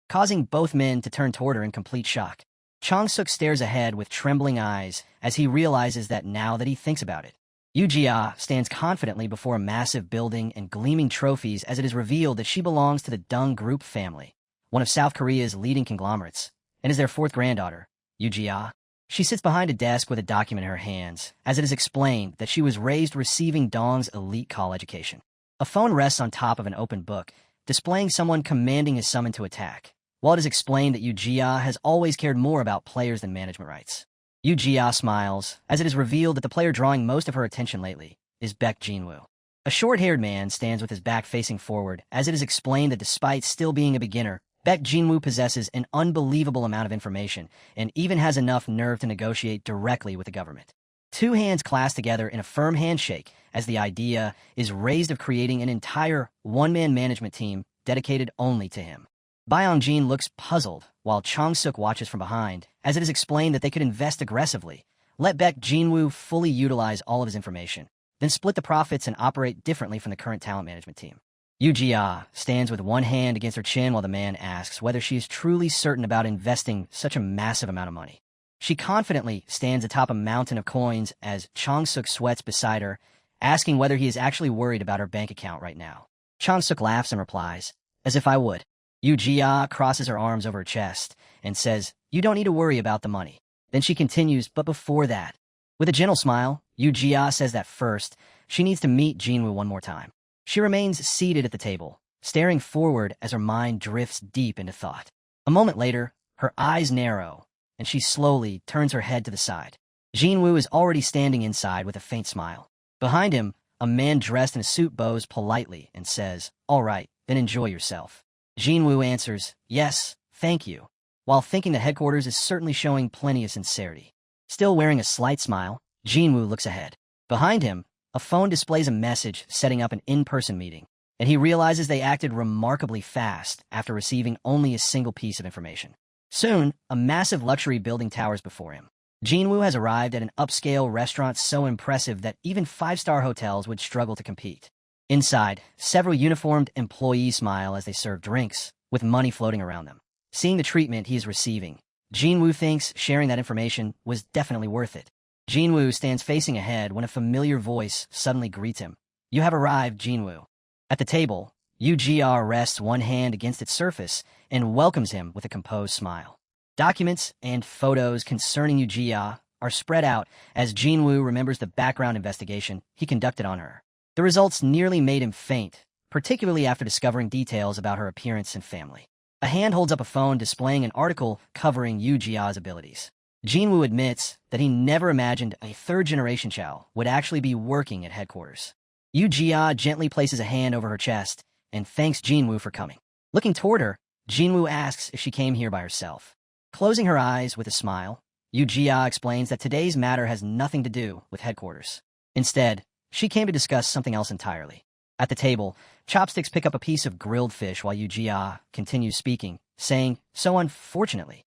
[SPEAKER 1] Causing both men to turn toward her in complete shock. Chong-suk stares ahead with trembling eyes as he realizes that now that he thinks about it. Yu-Jia stands confidently before a massive building and gleaming trophies as it is revealed that she belongs to the Dung Group family, one of South Korea's leading conglomerates, and is their fourth granddaughter, Yu-Jia. She sits behind a desk with a document in her hands, as it is explained that she was raised receiving Dong's elite college education. A phone rests on top of an open book, displaying someone commanding his summon to attack, while it is explained that Yu-Jia has always cared more about players than management rights. Yu-Jia smiles, as it is revealed that the player drawing most of her attention lately is Baek Jinwoo. A short-haired man stands with his back facing forward, as it is explained that despite still being a beginner, Baek Jinwoo possesses an unbelievable amount of information and even has enough nerve to negotiate directly with the government. Two hands clasp together in a firm handshake as the idea is raised of creating an entire one-man management team dedicated only to him. Byong-jin looks puzzled, while Chong-suk watches from behind, as it is explained that they could invest aggressively, let Baek Jinwoo fully utilize all of his information, then split the profits and operate differently from the current talent management team. Yu-Jia stands with one hand against her chin while the man asks whether she is truly certain about investing such a massive amount of money. She confidently stands atop a mountain of coins as Chong-suk sweats beside her, asking whether he is actually worried about her bank account right now. Chong-suk laughs and replies, "As if I would." Yu-Jia crosses her arms over her chest and says, "You don't need to worry about the money." Then she continues, "But before that." With a gentle smile, Yu-Jia says that first, she needs to meet Jinwoo one more time. She remains seated at the table, staring forward as her mind drifts deep into thought. A moment later, her eyes narrow, and she slowly turns her head to the side. Jinwoo is already standing inside with a faint smile. Behind him, a man dressed in a suit bows politely and says, "All right, then enjoy yourself." Jinwoo answers, "Yes, thank you," while thinking that headquarters is certainly showing plenty of sincerity. Still wearing a slight smile, Jinwoo looks ahead. Behind him, a phone displays a message setting up an in-person meeting, and he realizes they acted remarkably fast after receiving only a single piece of information. Soon, a massive luxury building towers before him. Jinwoo has arrived at an upscale restaurant so impressive that even five-star hotels would struggle to compete. Inside, several uniformed employees smile as they serve drinks, with money floating around them. Seeing the treatment he is receiving, Jinwoo thinks sharing that information was definitely worth it. Jinwoo stands facing ahead when a familiar voice suddenly greets him. "You have arrived, Jinwoo." At the table, Yu-Jia rests one hand against its surface and welcomes him with a composed smile. Documents and photos concerning Yu-Jia are spread out as Jinwoo remembers the background investigation he conducted on her. The results nearly made him faint, particularly after discovering details about her appearance and family. A hand holds up a phone displaying an article covering Yu-Jia's abilities. Jinwoo admits that he never imagined a third-generation Chao would actually be working at headquarters. Yu Jia gently places a hand over her chest and thanks Jinwoo for coming. Looking toward her, Jinwoo asks if she came here by herself. Closing her eyes with a smile, Yu Jia explains that today's matter has nothing to do with headquarters. Instead, she came to discuss something else entirely. At the table, Chopsticks pick up a piece of grilled fish while Yu Jia continues speaking, saying, "So unfortunately."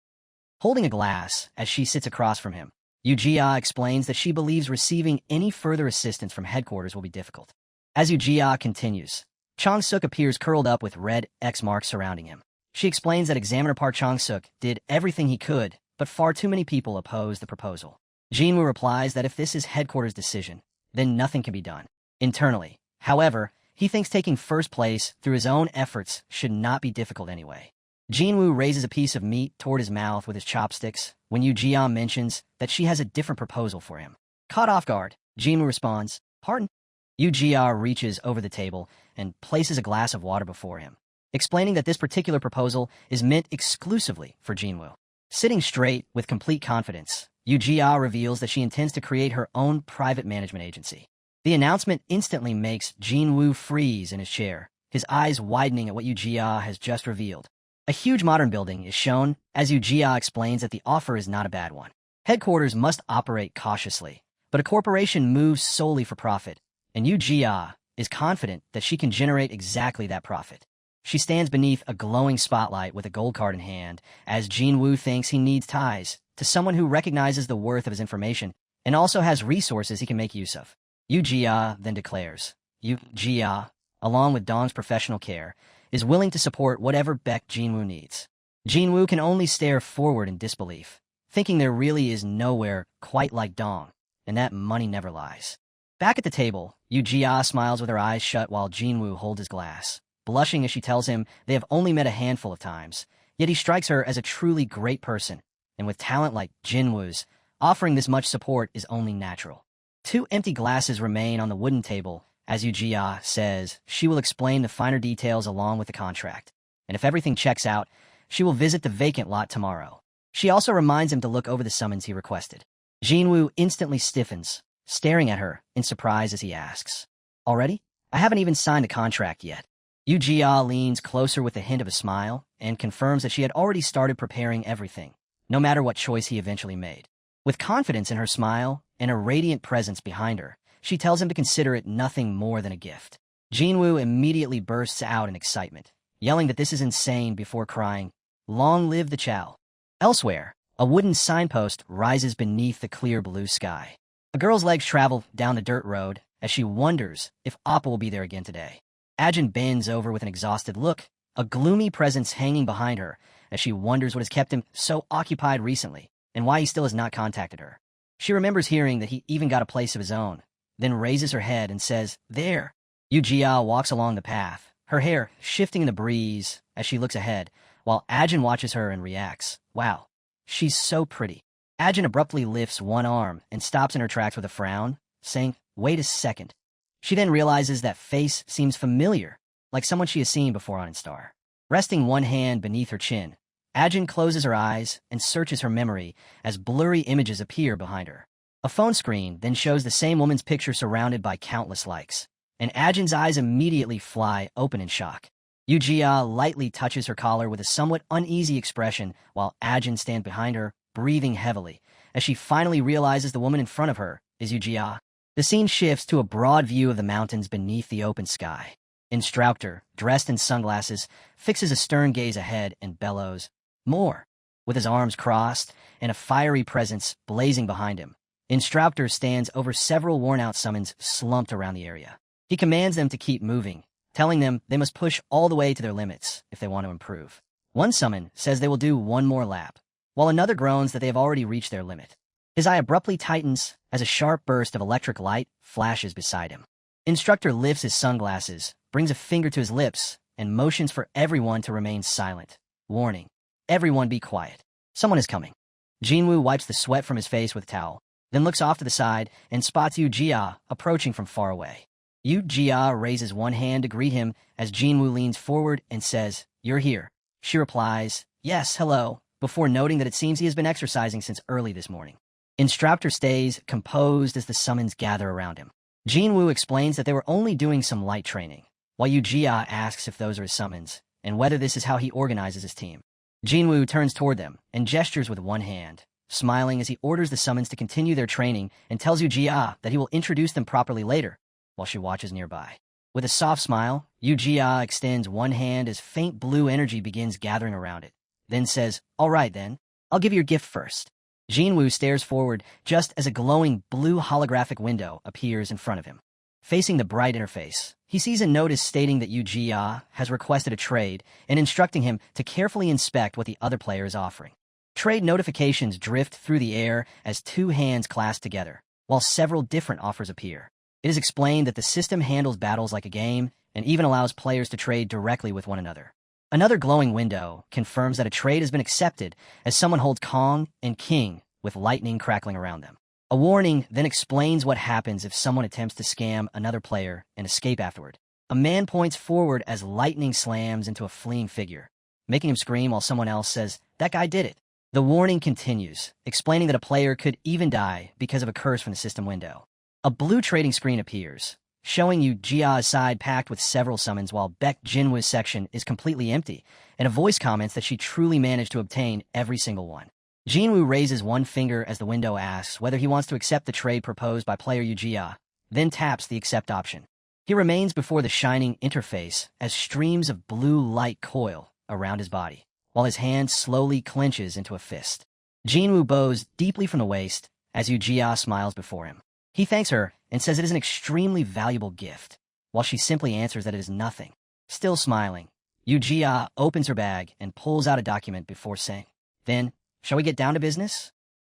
[SPEAKER 1] Holding a glass as she sits across from him, Yu Jia explains that she believes receiving any further assistance from headquarters will be difficult. As Yu Jia continues, Chong-suk appears curled up with red X marks surrounding him. She explains that Examiner Park Chong-suk did everything he could, but far too many people opposed the proposal. Jinwoo replies that if this is headquarters' decision, then nothing can be done. Internally, however, he thinks taking first place through his own efforts should not be difficult anyway. Jinwoo raises a piece of meat toward his mouth with his chopsticks when Yu Jia mentions that she has a different proposal for him. Caught off guard, Jinwoo responds, "Pardon?" Yu Jia reaches over the table and places a glass of water before him, explaining that this particular proposal is meant exclusively for Jinwoo. Sitting straight with complete confidence, Yu Jia reveals that she intends to create her own private management agency. The announcement instantly makes Jinwoo freeze in his chair, his eyes widening at what Yu Jia has just revealed. A huge modern building is shown as Yu Jia explains that the offer is not a bad one. Headquarters must operate cautiously, but a corporation moves solely for profit, and Yu Jia is confident that she can generate exactly that profit. She stands beneath a glowing spotlight with a gold card in hand as Jinwoo thinks he needs ties to someone who recognizes the worth of his information and also has resources he can make use of. Yu Jia then declares, Yu Jia, along with Dong's professional care, is willing to support whatever Baek Jinwoo needs. Jinwoo can only stare forward in disbelief, thinking there really is nowhere quite like Dong, and that money never lies. Back at the table, Yu Jia smiles with her eyes shut while Jinwoo holds his glass, blushing as she tells him they have only met a handful of times, yet he strikes her as a truly great person, and with talent like Jinwoo's, offering this much support is only natural. 2 empty glasses remain on the wooden table as Yu Jia says she will explain the finer details along with the contract, and if everything checks out, she will visit the vacant lot tomorrow. She also reminds him to look over the summons he requested. Jinwoo instantly stiffens, staring at her in surprise as he asks, "Already? I haven't even signed the contract yet." Yu Jia leans closer with a hint of a smile and confirms that she had already started preparing everything, no matter what choice he eventually made. With confidence in her smile and a radiant presence behind her, she tells him to consider it nothing more than a gift. Jinwoo immediately bursts out in excitement, yelling that this is insane before crying, "Long live the Chow." Elsewhere, a wooden signpost rises beneath the clear blue sky. A girl's legs travel down the dirt road as she wonders if Appa will be there again today. Ajin bends over with an exhausted look, a gloomy presence hanging behind her as she wonders what has kept him so occupied recently and why he still has not contacted her. She remembers hearing that he even got a place of his own, then raises her head and says, "There." Yu Jia walks along the path, her hair shifting in the breeze as she looks ahead, while Ajin watches her and reacts, "Wow, she's so pretty." Ajin abruptly lifts one arm and stops in her tracks with a frown, saying, "Wait a second." She then realizes that face seems familiar, like someone she has seen before on Instar. Resting one hand beneath her chin, Ajin closes her eyes and searches her memory as blurry images appear behind her. A phone screen then shows the same woman's picture surrounded by countless likes, and Ajin's eyes immediately fly open in shock. Yu Jia lightly touches her collar with a somewhat uneasy expression while Ajin stands behind her, breathing heavily, as she finally realizes the woman in front of her is Yu Jia. The scene shifts to a broad view of the mountains beneath the open sky. Instructor, dressed in sunglasses, fixes a stern gaze ahead and bellows, "More," with his arms crossed and a fiery presence blazing behind him. Instructor stands over several worn-out summons slumped around the area. He commands them to keep moving, telling them they must push all the way to their limits if they want to improve. One summon says they will do one more lap, while another groans that they have already reached their limit. His eye abruptly tightens as a sharp burst of electric light flashes beside him. Instructor lifts his sunglasses, brings a finger to his lips, and motions for everyone to remain silent. Warning, everyone be quiet. Someone is coming. Jinwoo wipes the sweat from his face with a towel, then looks off to the side and spots Yu Jia approaching from far away. Yu Jia raises one hand to greet him as Jinwoo leans forward and says, "You're here." She replies, "Yes, hello, before noting that it seems he has been exercising since early this morning. Instructor stays composed as the summons gather around him. Jinwoo explains that they were only doing some light training, while Yu-Jia asks if those are his summons, and whether this is how he organizes his team. Jinwoo turns toward them and gestures with one hand, smiling as he orders the summons to continue their training and tells Yu-Jia that he will introduce them properly later, while she watches nearby. With a soft smile, Yu-Jia extends one hand as faint blue energy begins gathering around it, then says, "All right then, I'll give you your gift first." Jinwoo stares forward just as a glowing blue holographic window appears in front of him. Facing the bright interface, he sees a notice stating that Yu-Jia has requested a trade and instructing him to carefully inspect what the other player is offering. Trade notifications drift through the air as two hands clasp together, while several different offers appear. It is explained that the system handles battles like a game and even allows players to trade directly with one another. Another glowing window confirms that a trade has been accepted as someone holds Kong and King with lightning crackling around them. A warning then explains what happens if someone attempts to scam another player and escape afterward. A man points forward as lightning slams into a fleeing figure, making him scream while someone else says, "That guy did it." The warning continues, explaining that a player could even die because of a curse from the system window. A blue trading screen appears, showing Yu-Jia's side packed with several summons while Baek Jinwoo's section is completely empty, and a voice comments that she truly managed to obtain every single one. Jinwoo raises one finger as the window asks whether he wants to accept the trade proposed by player Yu-Jia, then taps the accept option. He remains before the shining interface as streams of blue light coil around his body, while his hand slowly clenches into a fist. Jinwoo bows deeply from the waist as Yu-Jia smiles before him. He thanks her and says it is an extremely valuable gift, while she simply answers that it is nothing. Still smiling, Yu-Jia opens her bag and pulls out a document before saying, "Then, shall we get down to business?"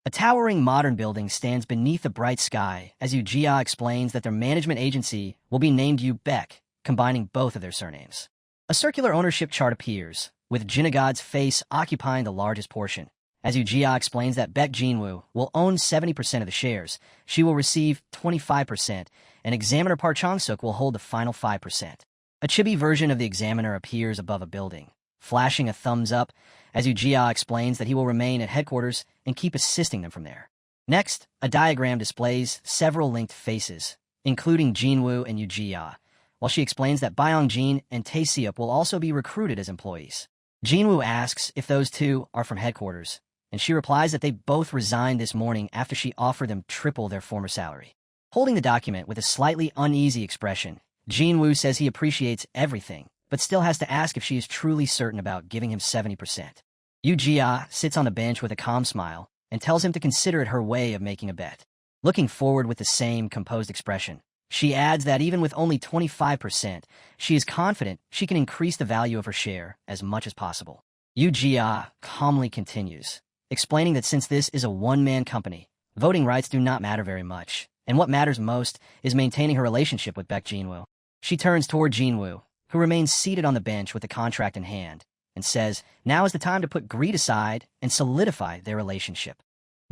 [SPEAKER 1] A towering modern building stands beneath the bright sky as Yu-Jia explains that their management agency will be named Yu-Baek, combining both of their surnames. A circular ownership chart appears, with Jinagod's face occupying the largest portion. As Yu-Jia explains that Baek Jinwoo will own 70% of the shares, she will receive 25%, and Examiner Park Chang-suk will hold the final 5%. A chibi version of the Examiner appears above a building, flashing a thumbs up as Yu-Jia explains that he will remain at headquarters and keep assisting them from there. Next, a diagram displays several linked faces, including Jinwoo and Yu-Jia, while she explains that Byong-jin and Tae-seop will also be recruited as employees. Jinwoo asks if those two are from headquarters, and she replies that they both resigned this morning after she offered them triple their former salary. Holding the document with a slightly uneasy expression, Jinwoo says he appreciates everything, but still has to ask if she is truly certain about giving him 70%. Yu-Jia sits on the bench with a calm smile and tells him to consider it her way of making a bet. Looking forward with the same composed expression, she adds that even with only 25%, she is confident she can increase the value of her share as much as possible. Yu-Jia calmly continues, explaining that since this is a one-man company, voting rights do not matter very much, and what matters most is maintaining her relationship with Baek Jinwoo. She turns toward Jinwoo, who remains seated on the bench with the contract in hand, and says, now is the time to put greed aside and solidify their relationship.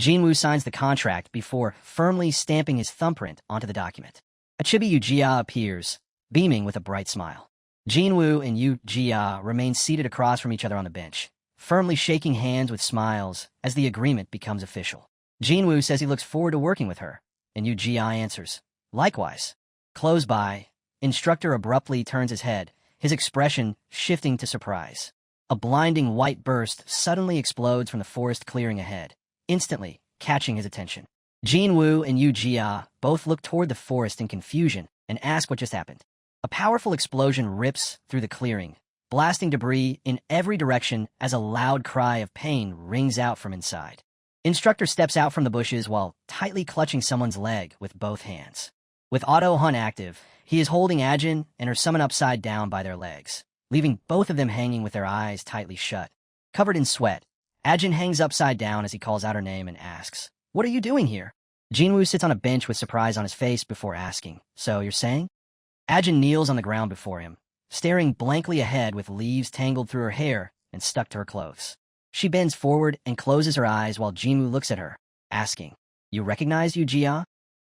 [SPEAKER 1] Jinwoo signs the contract before firmly stamping his thumbprint onto the document. A chibi Yu-Jia appears, beaming with a bright smile. Jinwoo and Yu-Jia remain seated across from each other on the bench, firmly shaking hands with smiles as the agreement becomes official. Jinwoo says he looks forward to working with her, and Yu-Jia answers, likewise. Close by, Instructor abruptly turns his head, his expression shifting to surprise. A blinding white burst suddenly explodes from the forest clearing ahead, instantly catching his attention. Jinwoo and Yu-Jia both look toward the forest in confusion and ask what just happened. A powerful explosion rips through the clearing, blasting debris in every direction as a loud cry of pain rings out from inside. Instructor steps out from the bushes while tightly clutching someone's leg with both hands. With Auto Hunt active, he is holding Ajin and her summon upside down by their legs, leaving both of them hanging with their eyes tightly shut. Covered in sweat, Ajin hangs upside down as he calls out her name and asks, "What are you doing here?" Jinwoo sits on a bench with surprise on his face before asking, "So you're saying?" Ajin kneels on the ground before him, staring blankly ahead with leaves tangled through her hair and stuck to her clothes. She bends forward and closes her eyes while Jinwoo looks at her, asking, "You recognize Yu-Jia?"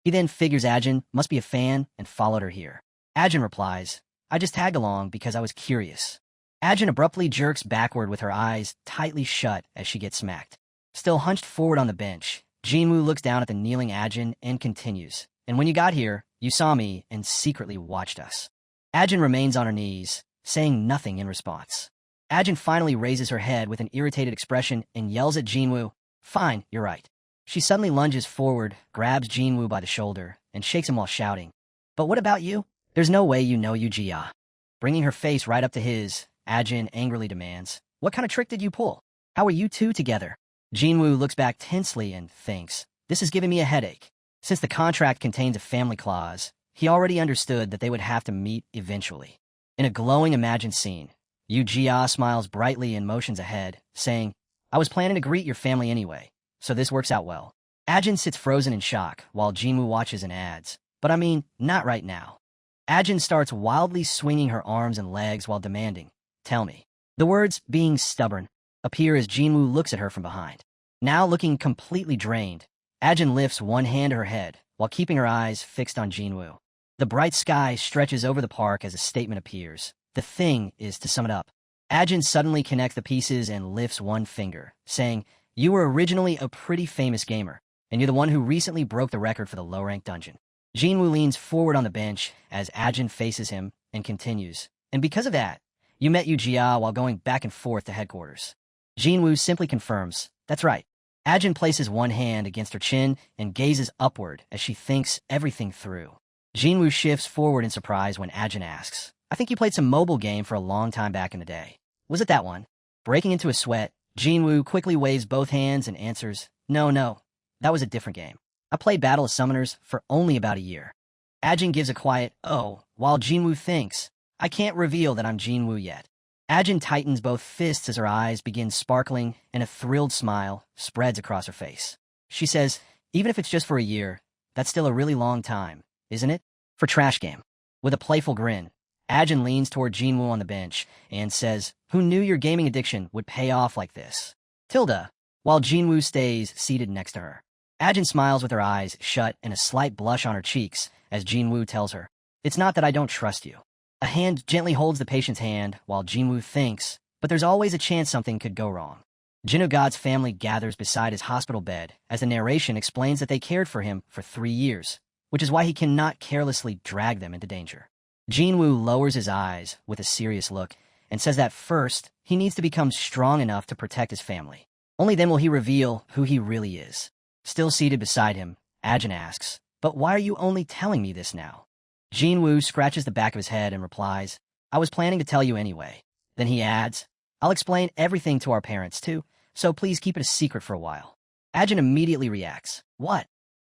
[SPEAKER 1] He then figures Ajin must be a fan and followed her here. Ajin replies, "I just tagged along because I was curious." Ajin abruptly jerks backward with her eyes tightly shut as she gets smacked. Still hunched forward on the bench, Jinwoo looks down at the kneeling Ajin and continues. And when you got here, you saw me and secretly watched us. Ajin remains on her knees, saying nothing in response. Ajin finally raises her head with an irritated expression and yells at Jinwoo, "Fine, you're right." She suddenly lunges forward, grabs Jinwoo by the shoulder, and shakes him while shouting, "But what about you? There's no way you know Yu-Ji-ah." Bringing her face right up to his, Ajin angrily demands, "What kind of trick did you pull? How are you two together?" Jinwoo looks back tensely and thinks, "This is giving me a headache." Since the contract contains a family clause, he already understood that they would have to meet eventually. In a glowing imagined scene, Yu-Ji-ah smiles brightly and motions ahead, saying, "I was planning to greet your family anyway, so this works out well." Ajin sits frozen in shock while Jinwoo watches and adds, "But I mean, not right now." Ajin starts wildly swinging her arms and legs while demanding, "Tell me." The words, "being stubborn," appear as Jinwoo looks at her from behind. Now looking completely drained, Ajin lifts one hand to her head while keeping her eyes fixed on Jinwoo. The bright sky stretches over the park as a statement appears. The thing is to sum it up. Ajin suddenly connects the pieces and lifts one finger, saying, "You were originally a pretty famous gamer, and you're the one who recently broke the record for the low-ranked dungeon." Jinwoo leans forward on the bench as Ajin faces him and continues, "And because of that, you met Yu-Ji-ah while going back and forth to headquarters." Jinwoo simply confirms, "That's right." Ajin places one hand against her chin and gazes upward as she thinks everything through. Jinwoo shifts forward in surprise when Ajin asks, "I think you played some mobile game for a long time back in the day. Was it that one?" Breaking into a sweat, Jinwoo quickly waves both hands and answers, No, that was a different game. I played Battle of Summoners for only about a year." Ajin gives a quiet, "Oh," while Jinwoo thinks, "I can't reveal that I'm Jinwoo yet." Ajin tightens both fists as her eyes begin sparkling and a thrilled smile spreads across her face. She says, "Even if it's just for a year, that's still a really long time, isn't it?" For Trash Game. With a playful grin, Ajin leans toward Jinwoo on the bench and says, "Who knew your gaming addiction would pay off like this?" Tilda, while Jinwoo stays seated next to her. Ajin smiles with her eyes shut and a slight blush on her cheeks as Jinwoo tells her, "It's not that I don't trust you." A hand gently holds the patient's hand while Jinwoo thinks, but there's always a chance something could go wrong. Jinugod's family gathers beside his hospital bed as the narration explains that they cared for him for 3 years, which is why he cannot carelessly drag them into danger. Jinwoo lowers his eyes with a serious look and says that first, he needs to become strong enough to protect his family. Only then will he reveal who he really is. Still seated beside him, Ajin asks, "But why are you only telling me this now?" Jinwoo scratches the back of his head and replies, "I was planning to tell you anyway." Then he adds, "I'll explain everything to our parents too, so please keep it a secret for a while." Ajin immediately reacts, "What?"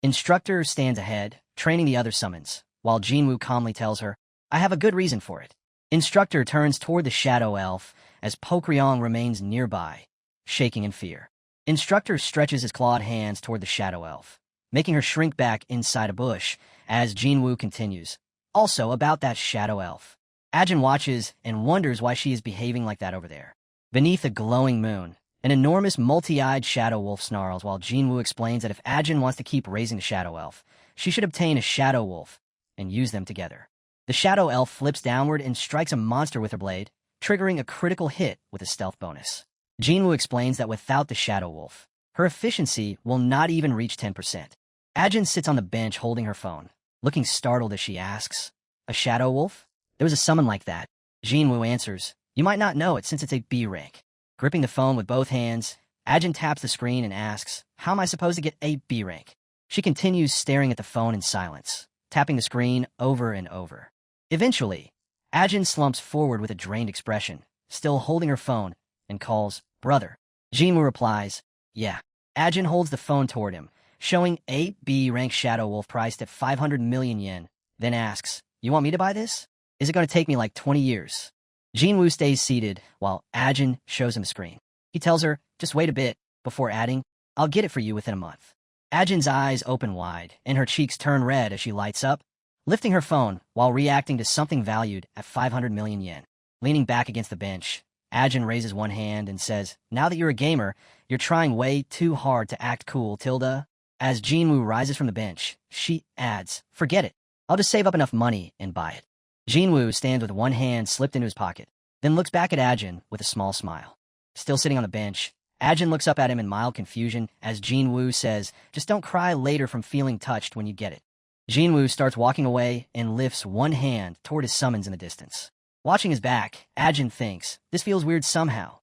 [SPEAKER 1] Instructor stands ahead, training the other summons, while Jinwoo calmly tells her, "I have a good reason for it." Instructor turns toward the shadow elf as Pokryong remains nearby, shaking in fear. Instructor stretches his clawed hands toward the shadow elf, making her shrink back inside a bush as Jinwoo continues, "Also about that shadow elf." Ajin watches and wonders why she is behaving like that over there. Beneath a glowing moon, an enormous multi-eyed shadow wolf snarls while Jinwoo explains that if Ajin wants to keep raising the shadow elf, she should obtain a shadow wolf and use them together. The shadow elf flips downward and strikes a monster with her blade, triggering a critical hit with a stealth bonus. Jinwoo explains that without the shadow wolf, her efficiency will not even reach 10%. Ajin sits on the bench holding her phone, looking startled as she asks, "A shadow wolf? There was a summon like that." Jinwoo answers, "You might not know it since it's a B rank." Gripping the phone with both hands, Ajin taps the screen and asks, "How am I supposed to get a B rank?" She continues staring at the phone in silence, tapping the screen over and over. Eventually, Ajin slumps forward with a drained expression, still holding her phone, and calls, "Brother." Jinwoo replies, "Yeah." Ajin holds the phone toward him, showing a B-rank Shadow Wolf priced at 500 million yen, then asks, "You want me to buy this? Is it going to take me like 20 years?" Jinwoo stays seated while Ajin shows him the screen. He tells her, "Just wait a bit," before adding, "I'll get it for you within a month." Ajin's eyes open wide, and her cheeks turn red as she lights up, lifting her phone while reacting to something valued at 500 million yen. Leaning back against the bench, Ajin raises one hand and says, "Now that you're a gamer, you're trying way too hard to act cool, Tilda." As Jinwoo rises from the bench, she adds, "Forget it. I'll just save up enough money and buy it." Jinwoo stands with one hand slipped into his pocket, then looks back at Ajin with a small smile. Still sitting on the bench, Ajin looks up at him in mild confusion as Jinwoo says, "Just don't cry later from feeling touched when you get it." Jinwoo starts walking away and lifts one hand toward his summons in the distance. Watching his back, Ajin thinks, this feels weird somehow.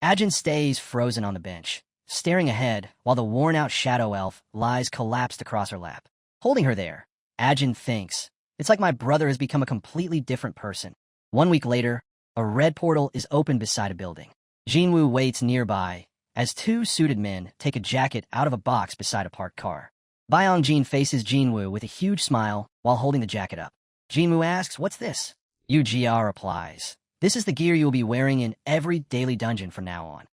[SPEAKER 1] Ajin stays frozen on the bench, staring ahead while the worn-out shadow elf lies collapsed across her lap. Holding her there, Ajin thinks, it's like my brother has become a completely different person. 1 week later, a red portal is opened beside a building. Jinwoo waits nearby as two suited men take a jacket out of a box beside a parked car. Byong-jin faces Jinwoo with a huge smile while holding the jacket up. Jinwoo asks, "What's this?" Yu-Jia replies, "This is the gear you will be wearing in every daily dungeon from now on."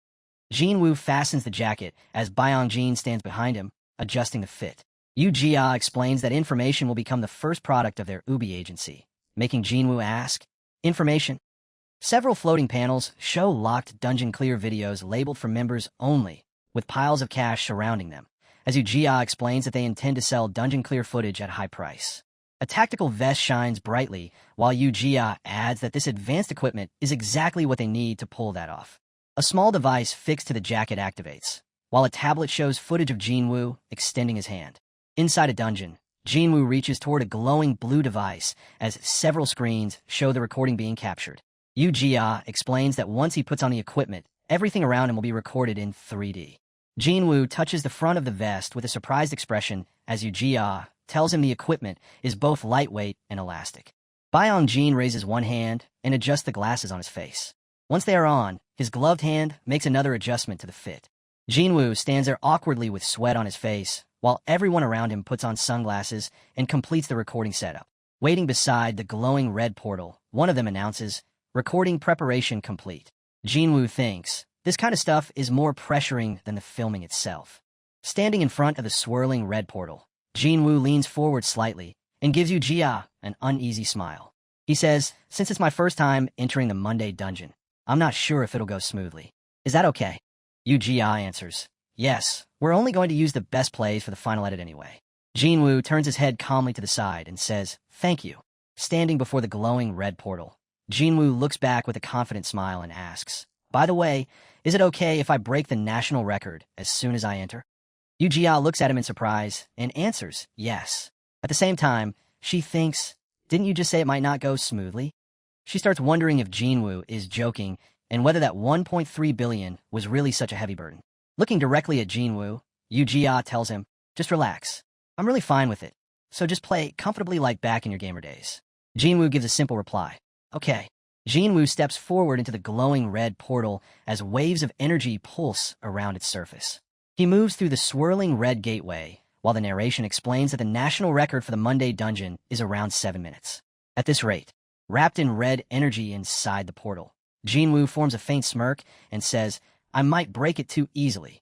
[SPEAKER 1] Jinwoo fastens the jacket as Byong-jin stands behind him, adjusting the fit. Yu-Jia explains that information will become the first product of their Ubi agency, making Jinwoo ask, "Information?" Several floating panels show locked dungeon clear videos labeled for members only, with piles of cash surrounding them, as Yu-Jia explains that they intend to sell dungeon clear footage at a high price. A tactical vest shines brightly, while Yu-Jia adds that this advanced equipment is exactly what they need to pull that off. A small device fixed to the jacket activates, while a tablet shows footage of Jinwoo extending his hand. Inside a dungeon, Jinwoo reaches toward a glowing blue device as several screens show the recording being captured. Yu-Jia explains that once he puts on the equipment, everything around him will be recorded in 3D. Jinwoo touches the front of the vest with a surprised expression as Yu-Jia tells him the equipment is both lightweight and elastic. Byong-jin raises one hand and adjusts the glasses on his face. Once they are on, his gloved hand makes another adjustment to the fit. Jinwoo stands there awkwardly with sweat on his face, while everyone around him puts on sunglasses and completes the recording setup. Waiting beside the glowing red portal, one of them announces, "Recording preparation complete." Jinwoo thinks, this kind of stuff is more pressuring than the filming itself. Standing in front of the swirling red portal, Jinwoo leans forward slightly and gives Yu-Jia an uneasy smile. He says, "Since it's my first time entering the Monday dungeon, I'm not sure if it'll go smoothly. Is that okay?" Yu-Jia answers, "Yes, we're only going to use the best plays for the final edit anyway." Jinwoo turns his head calmly to the side and says, "Thank you." Standing before the glowing red portal, Jinwoo looks back with a confident smile and asks, "By the way, is it okay if I break the national record as soon as I enter?" Yu-Jia looks at him in surprise and answers, "Yes." At the same time, she thinks, didn't you just say it might not go smoothly? She starts wondering if Jinwoo is joking and whether that 1.3 billion was really such a heavy burden. Looking directly at Jinwoo, Yu-Jia tells him, "Just relax. I'm really fine with it. So just play comfortably like back in your gamer days." Jinwoo gives a simple reply, "Okay." Jinwoo steps forward into the glowing red portal as waves of energy pulse around its surface. He moves through the swirling red gateway, while the narration explains that the national record for the Monday dungeon is around 7 minutes. At this rate, wrapped in red energy inside the portal, Jinwoo forms a faint smirk and says, "I might break it too easily."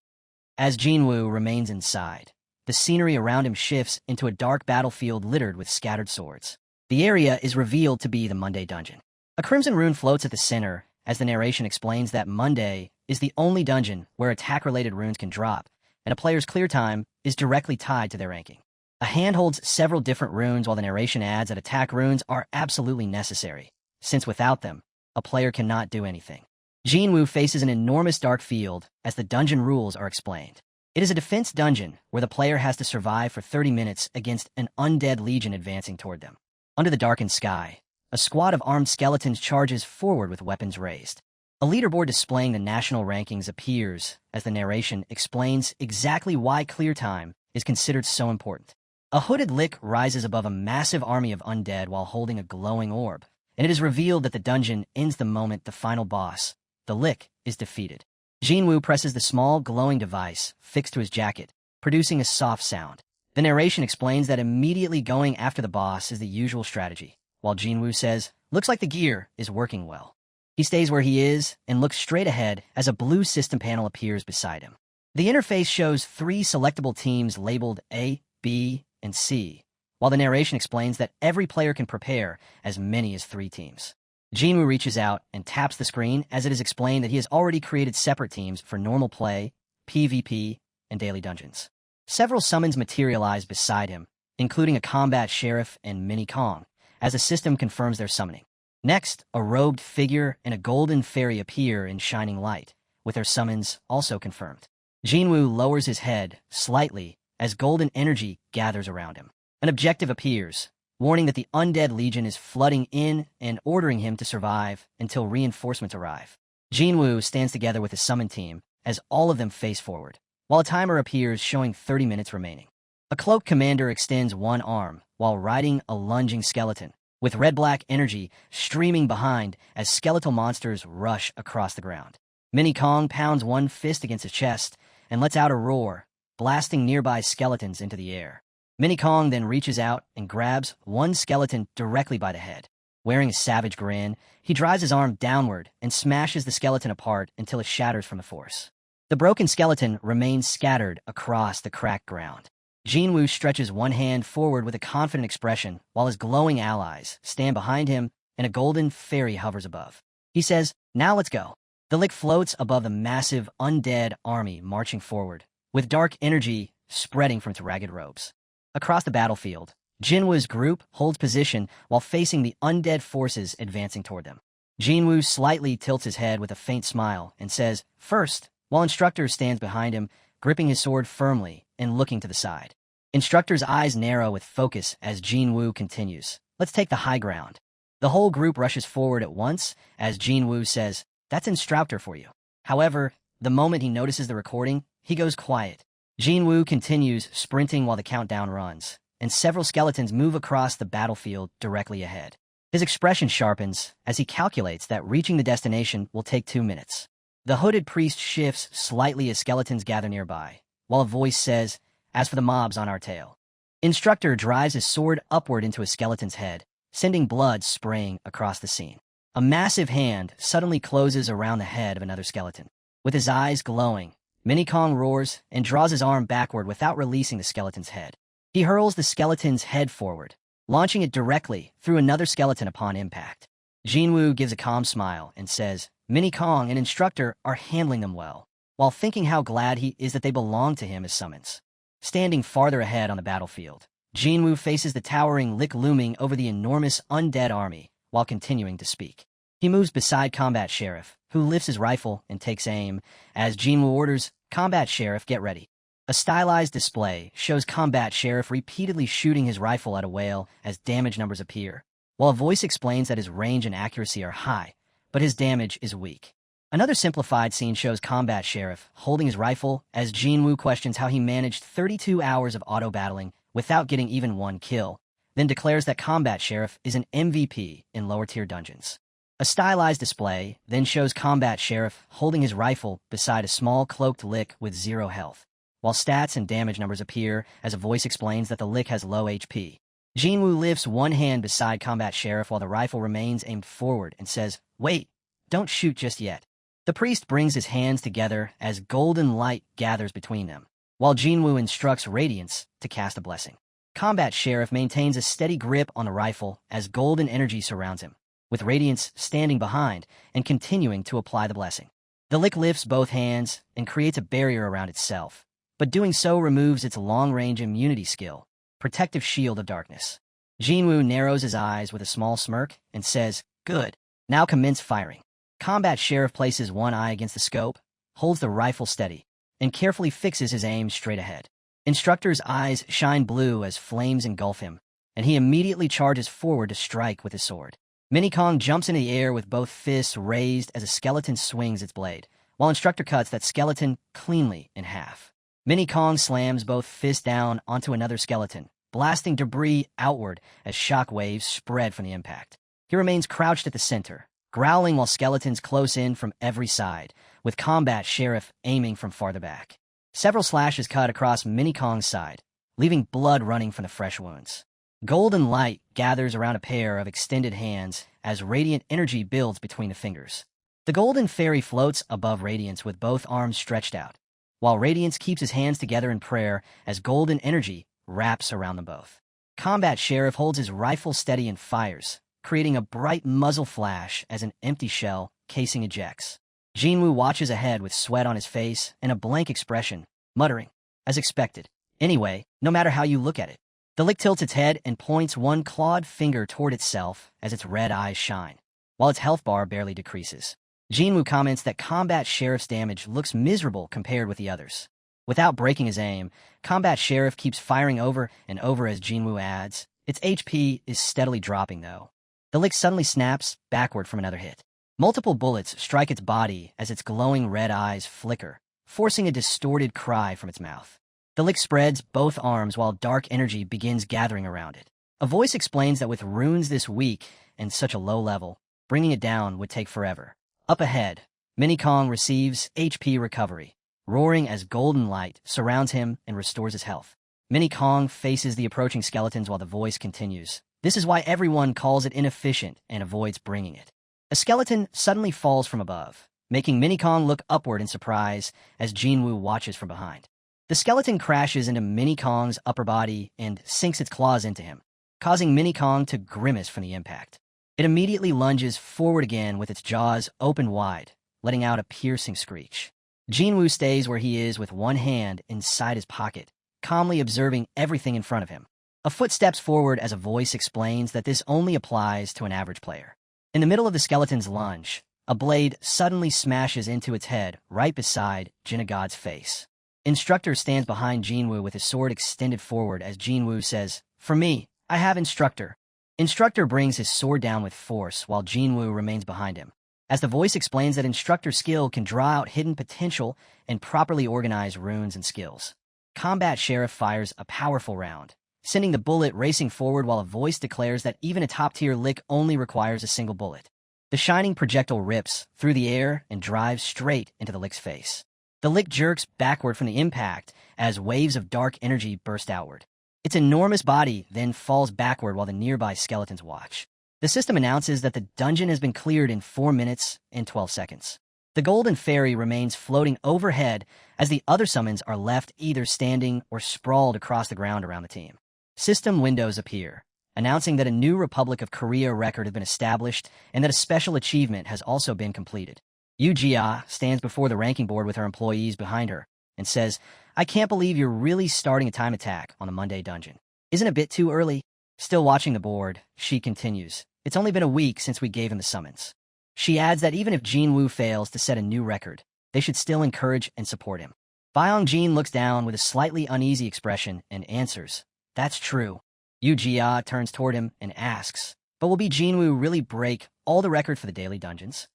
[SPEAKER 1] As Jinwoo remains inside, the scenery around him shifts into a dark battlefield littered with scattered swords. The area is revealed to be the Monday dungeon. A crimson rune floats at the center as the narration explains that Monday is the only dungeon where attack-related runes can drop, and a player's clear time is directly tied to their ranking. A hand holds several different runes while the narration adds that attack runes are absolutely necessary, since without them, a player cannot do anything. Jinwoo faces an enormous dark field as the dungeon rules are explained. It is a defense dungeon where the player has to survive for 30 minutes against an undead legion advancing toward them. Under the darkened sky, a squad of armed skeletons charges forward with weapons raised. A leaderboard displaying the national rankings appears as the narration explains exactly why clear time is considered so important. A hooded lick rises above a massive army of undead while holding a glowing orb, and it is revealed that the dungeon ends the moment the final boss, the lick, is defeated. Jinwoo presses the small glowing device fixed to his jacket, producing a soft sound. The narration explains that immediately going after the boss is the usual strategy, while Jinwoo says, "Looks like the gear is working well." He stays where he is and looks straight ahead as a blue system panel appears beside him. The interface shows 3 selectable teams labeled A, B, and C, while the narration explains that every player can prepare as many as 3 teams. Jinwoo reaches out and taps the screen as it is explained that he has already created separate teams for normal play, PvP, and daily dungeons. Several summons materialize beside him, including a combat sheriff and mini Kong, as the system confirms their summoning. Next, a robed figure and a golden fairy appear in shining light, with their summons also confirmed. Jinwoo lowers his head slightly as golden energy gathers around him. An objective appears, warning that the undead legion is flooding in and ordering him to survive until reinforcements arrive. Jinwoo stands together with his summon team as all of them face forward, while a timer appears showing 30 minutes remaining. A cloaked commander extends one arm while riding a lunging skeleton, with red-black energy streaming behind as skeletal monsters rush across the ground. Mini Kong pounds one fist against his chest and lets out a roar, blasting nearby skeletons into the air. Mini Kong then reaches out and grabs one skeleton directly by the head. Wearing a savage grin, he drives his arm downward and smashes the skeleton apart until it shatters from the force. The broken skeleton remains scattered across the cracked ground. Jinwoo stretches one hand forward with a confident expression while his glowing allies stand behind him and a golden fairy hovers above. He says, "Now let's go." The lick floats above the massive undead army marching forward, with dark energy spreading from its ragged robes. Across the battlefield, Jinwoo's group holds position while facing the undead forces advancing toward them. Jinwoo slightly tilts his head with a faint smile and says, "First," while Instructor stands behind him, gripping his sword firmly and looking to the side. Instructor's eyes narrow with focus as Jinwoo continues, "Let's take the high ground." The whole group rushes forward at once as Jinwoo says, "That's Instructor for you." However, the moment he notices the recording, he goes quiet. Jinwoo continues sprinting while the countdown runs, and several skeletons move across the battlefield directly ahead. His expression sharpens as he calculates that reaching the destination will take 2 minutes. The hooded priest shifts slightly as skeletons gather nearby, while a voice says, "As for the mobs on our tail." Instructor drives his sword upward into a skeleton's head, sending blood spraying across the scene. A massive hand suddenly closes around the head of another skeleton. With his eyes glowing, Mini Kong roars and draws his arm backward without releasing the skeleton's head. He hurls the skeleton's head forward, launching it directly through another skeleton upon impact. Jinwoo gives a calm smile and says, "Mini Kong and Instructor are handling them well," while thinking how glad he is that they belong to him as summons. Standing farther ahead on the battlefield, Jinwoo faces the towering lick looming over the enormous undead army while continuing to speak. He moves beside Combat Sheriff, who lifts his rifle and takes aim, as Jinwoo orders, "Combat Sheriff, get ready." A stylized display shows Combat Sheriff repeatedly shooting his rifle at a whale as damage numbers appear, while a voice explains that his range and accuracy are high, but his damage is weak. Another simplified scene shows Combat Sheriff holding his rifle as Jinwoo questions how he managed 32 hours of auto-battling without getting even one kill, then declares that Combat Sheriff is an MVP in lower-tier dungeons. A stylized display then shows Combat Sheriff holding his rifle beside a small cloaked lick with 0 health, while stats and damage numbers appear as a voice explains that the lick has low HP. Jinwoo lifts one hand beside Combat Sheriff while the rifle remains aimed forward and says, "Wait, don't shoot just yet." The priest brings his hands together as golden light gathers between them, while Jinwoo instructs Radiance to cast a blessing. Combat Sheriff maintains a steady grip on the rifle as golden energy surrounds him, with Radiance standing behind and continuing to apply the blessing. The lick lifts both hands and creates a barrier around itself, but doing so removes its long-range immunity skill, Protective Shield of Darkness. Jinwoo narrows his eyes with a small smirk and says, "Good, now commence firing." Combat Sheriff places one eye against the scope, holds the rifle steady, and carefully fixes his aim straight ahead. Instructor's eyes shine blue as flames engulf him, and he immediately charges forward to strike with his sword. Mini Kong jumps into the air with both fists raised as a skeleton swings its blade, while Instructor cuts that skeleton cleanly in half. Mini Kong slams both fists down onto another skeleton, blasting debris outward as shock waves spread from the impact. He remains crouched at the center, growling while skeletons close in from every side, with Combat Sheriff aiming from farther back. Several slashes cut across Mini Kong's side, leaving blood running from the fresh wounds. Golden light gathers around a pair of extended hands as radiant energy builds between the fingers. The golden fairy floats above Radiance with both arms stretched out, while Radiance keeps his hands together in prayer as golden energy wraps around them both. Combat Sheriff holds his rifle steady and fires, creating a bright muzzle flash as an empty shell casing ejects. Jinwoo watches ahead with sweat on his face and a blank expression, muttering, "As expected. Anyway, no matter how you look at it." The lick tilts its head and points one clawed finger toward itself as its red eyes shine. while its health bar barely decreases. Jinwoo comments that Combat Sheriff's damage looks miserable compared with the others. Without breaking his aim, Combat Sheriff keeps firing over and over as Jinwoo adds. Its HP is steadily dropping, though. The lick suddenly snaps backward from another hit. Multiple bullets strike its body as its glowing red eyes flicker, forcing a distorted cry from its mouth. The lick spreads both arms while dark energy begins gathering around it. A voice explains that with runes this weak and such a low level, bringing it down would take forever. Up ahead, Mini Kong receives HP recovery, roaring as golden light surrounds him and restores his health. Mini Kong faces the approaching skeletons while the voice continues. This is why everyone calls it inefficient and avoids bringing it. A skeleton suddenly falls from above, making Mini Kong look upward in surprise as Jinwoo watches from behind. The skeleton crashes into Mini Kong's upper body and sinks its claws into him, causing Mini Kong to grimace from the impact. It immediately lunges forward again with its jaws open wide, letting out a piercing screech. Jinwoo stays where he is with one hand inside his pocket, calmly observing everything in front of him. A foot steps forward as a voice explains that this only applies to an average player. In the middle of the skeleton's lunge, a blade suddenly smashes into its head right beside Jinagod's face. Instructor stands behind Jinwoo with his sword extended forward as Jinwoo says, "For me, I have Instructor." Instructor brings his sword down with force while Jinwoo remains behind him, as the voice explains that Instructor's skill can draw out hidden potential and properly organize runes and skills. Combat Sheriff fires a powerful round, sending the bullet racing forward while a voice declares that even a top-tier lick only requires a single bullet. The shining projectile rips through the air and drives straight into the lick's face. The lick jerks backward from the impact as waves of dark energy burst outward. Its enormous body then falls backward while the nearby skeletons watch. The system announces that the dungeon has been cleared in 4 minutes and 12 seconds. The Golden Fairy remains floating overhead as the other summons are left either standing or sprawled across the ground around the team. System windows appear, announcing that a new Republic of Korea record has been established and that a special achievement has also been completed. Yu-Jia stands before the ranking board with her employees behind her and says, "I can't believe you're really starting a time attack on the Monday dungeon. Isn't it a bit too early?" Still watching the board, she continues, "It's only been a week since we gave him the summons." She adds that even if Jinwoo fails to set a new record, they should still encourage and support him. Byong-jin looks down with a slightly uneasy expression and answers, "That's true." Yu-Jia turns toward him and asks, "But will Jinwoo really break all the record for the daily dungeons?"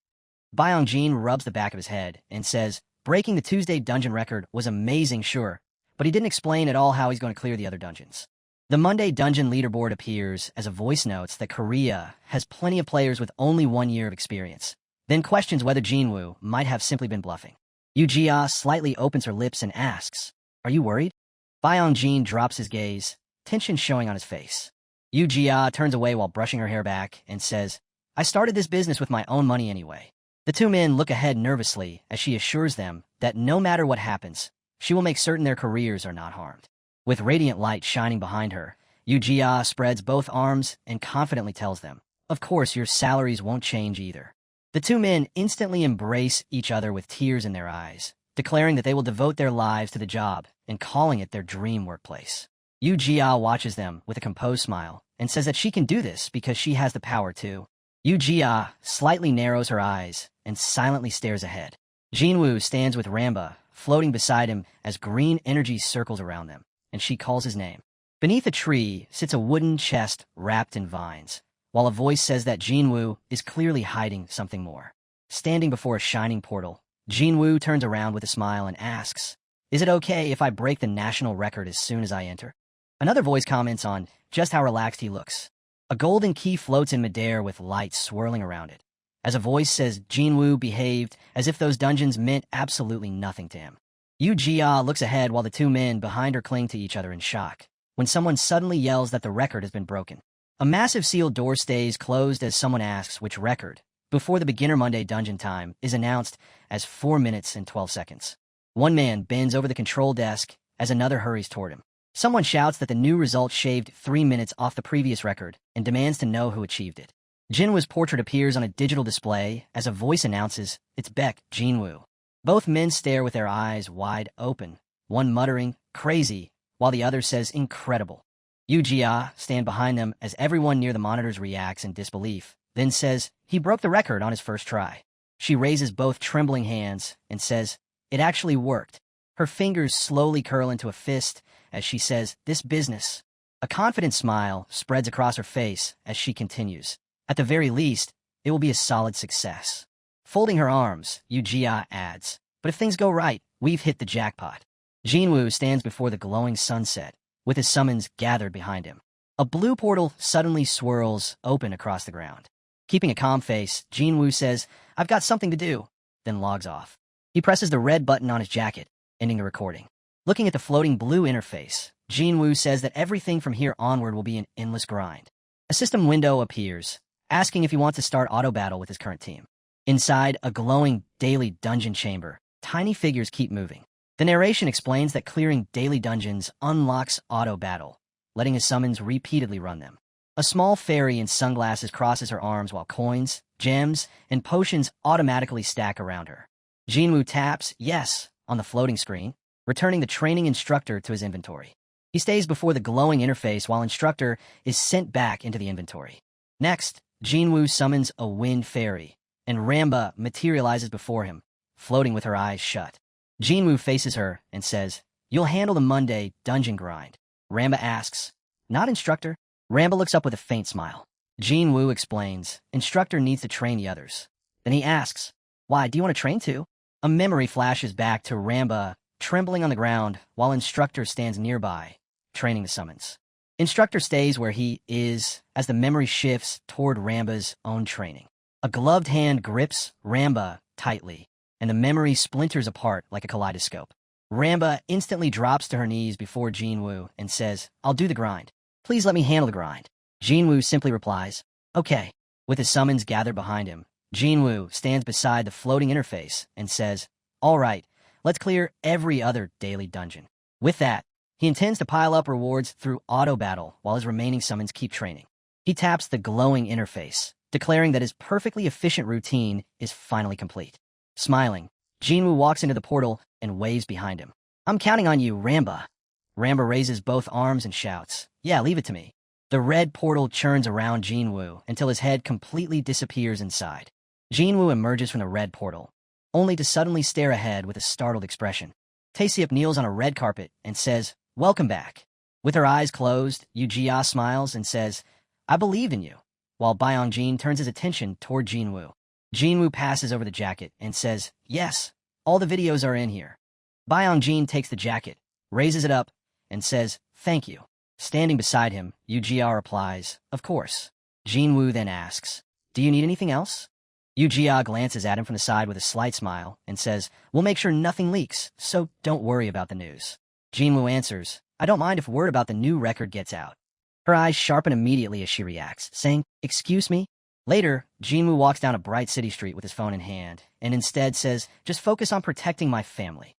[SPEAKER 1] Byong-jin rubs the back of his head and says, "Breaking the Tuesday dungeon record was amazing, sure, but he didn't explain at all how he's going to clear the other dungeons." The Monday dungeon leaderboard appears as a voice notes that Korea has plenty of players with only 1 year of experience, then questions whether Jinwoo might have simply been bluffing. Yu-Jia slightly opens her lips and asks, "Are you worried?" Byong-jin drops his gaze, tension showing on his face. Yu-Jia turns away while brushing her hair back and says, "I started this business with my own money anyway." The two men look ahead nervously as she assures them that no matter what happens, she will make certain their careers are not harmed. With radiant light shining behind her, Yu-Jia spreads both arms and confidently tells them, "Of course, your salaries won't change either." The two men instantly embrace each other with tears in their eyes, declaring that they will devote their lives to the job and calling it their dream workplace. Yu-Jia watches them with a composed smile and says that she can do this because she has the power too. Yu-Jia slightly narrows her eyes and silently stares ahead. Jinwoo stands with Ramba, floating beside him as green energy circles around them, and she calls his name. Beneath a tree sits a wooden chest wrapped in vines, while a voice says that Jinwoo is clearly hiding something more. Standing before a shining portal, Jinwoo turns around with a smile and asks, "Is it okay if I break the national record as soon as I enter?" Another voice comments on just how relaxed he looks. A golden key floats in midair with light swirling around it, as a voice says Jinwoo behaved as if those dungeons meant absolutely nothing to him. Yu-Jia looks ahead while the two men behind her cling to each other in shock, when someone suddenly yells that the record has been broken. A massive sealed door stays closed as someone asks which record, before the beginner Monday dungeon time is announced as 4 minutes and 12 seconds. One man bends over the control desk as another hurries toward him. Someone shouts that the new result shaved 3 minutes off the previous record and demands to know who achieved it. Jinwoo's portrait appears on a digital display as a voice announces, "It's Baek Jinwoo." Both men stare with their eyes wide open, one muttering, "Crazy," while the other says, "Incredible." Yu-Jia stand behind them as everyone near the monitors reacts in disbelief, then says he broke the record on his first try. She raises both trembling hands and says, "It actually worked." Her fingers slowly curl into a fist as she says, "This business." A confident smile spreads across her face as she continues. "At the very least, it will be a solid success." Folding her arms, Yu-Jia adds, "But if things go right, we've hit the jackpot." Jinwoo stands before the glowing sunset, with his summons gathered behind him. A blue portal suddenly swirls open across the ground. Keeping a calm face, Jinwoo says, "I've got something to do," then logs off. He presses the red button on his jacket, ending the recording. Looking at the floating blue interface, Jinwoo says that everything from here onward will be an endless grind. A system window appears, asking if he wants to start auto battle with his current team. Inside a glowing daily dungeon chamber, tiny figures keep moving. The narration explains that clearing daily dungeons unlocks auto battle, letting his summons repeatedly run them. A small fairy in sunglasses crosses her arms while coins, gems, and potions automatically stack around her. Jinwoo taps "Yes" on the floating screen, returning the training instructor to his inventory. He stays before the glowing interface while instructor is sent back into the inventory. Next, Jinwoo summons a wind fairy, and Ramba materializes before him, floating with her eyes shut. Jinwoo faces her and says, "You'll handle the Monday dungeon grind." Ramba asks, "Not instructor?" Ramba looks up with a faint smile. Jinwoo explains, "Instructor needs to train the others." Then he asks, "Why, do you want to train too?" A memory flashes back to Ramba, trembling on the ground, while instructor stands nearby, training the summons. Instructor stays where he is as the memory shifts toward Ramba's own training. A gloved hand grips Ramba tightly, and the memory splinters apart like a kaleidoscope. Ramba instantly drops to her knees before Jinwoo and says, "I'll do the grind. Please let me handle the grind." Jinwoo simply replies, "Okay." With his summons gathered behind him, Jinwoo stands beside the floating interface and says, "All right, let's clear every other daily dungeon." With that, he intends to pile up rewards through auto battle while his remaining summons keep training. He taps the glowing interface, declaring that his perfectly efficient routine is finally complete. Smiling, Jinwoo walks into the portal and waves behind him. "I'm counting on you, Ramba." Ramba raises both arms and shouts, "Yeah, leave it to me." The red portal churns around Jinwoo until his head completely disappears inside. Jinwoo emerges from the red portal, only to suddenly stare ahead with a startled expression. Taesiup kneels on a red carpet and says, "Welcome back." With her eyes closed, Yu-Jia smiles and says, "I believed in you," while Byong-jin turns his attention toward Jinwoo. Jinwoo passes over the jacket and says, "Yes, all the videos are in here." Byong-jin takes the jacket, raises it up, and says, "Thank you." Standing beside him, Yu-Jia replies, "Of course." Jinwoo then asks, "Do you need anything else?" Yu-Jia glances at him from the side with a slight smile and says, "We'll make sure nothing leaks, so don't worry about the news." Jinwoo answers, "I don't mind if word about the new record gets out." Her eyes sharpen immediately as she reacts, saying, "Excuse me?" Later, Jinwoo walks down a bright city street with his phone in hand, and instead says, "Just focus on protecting my family."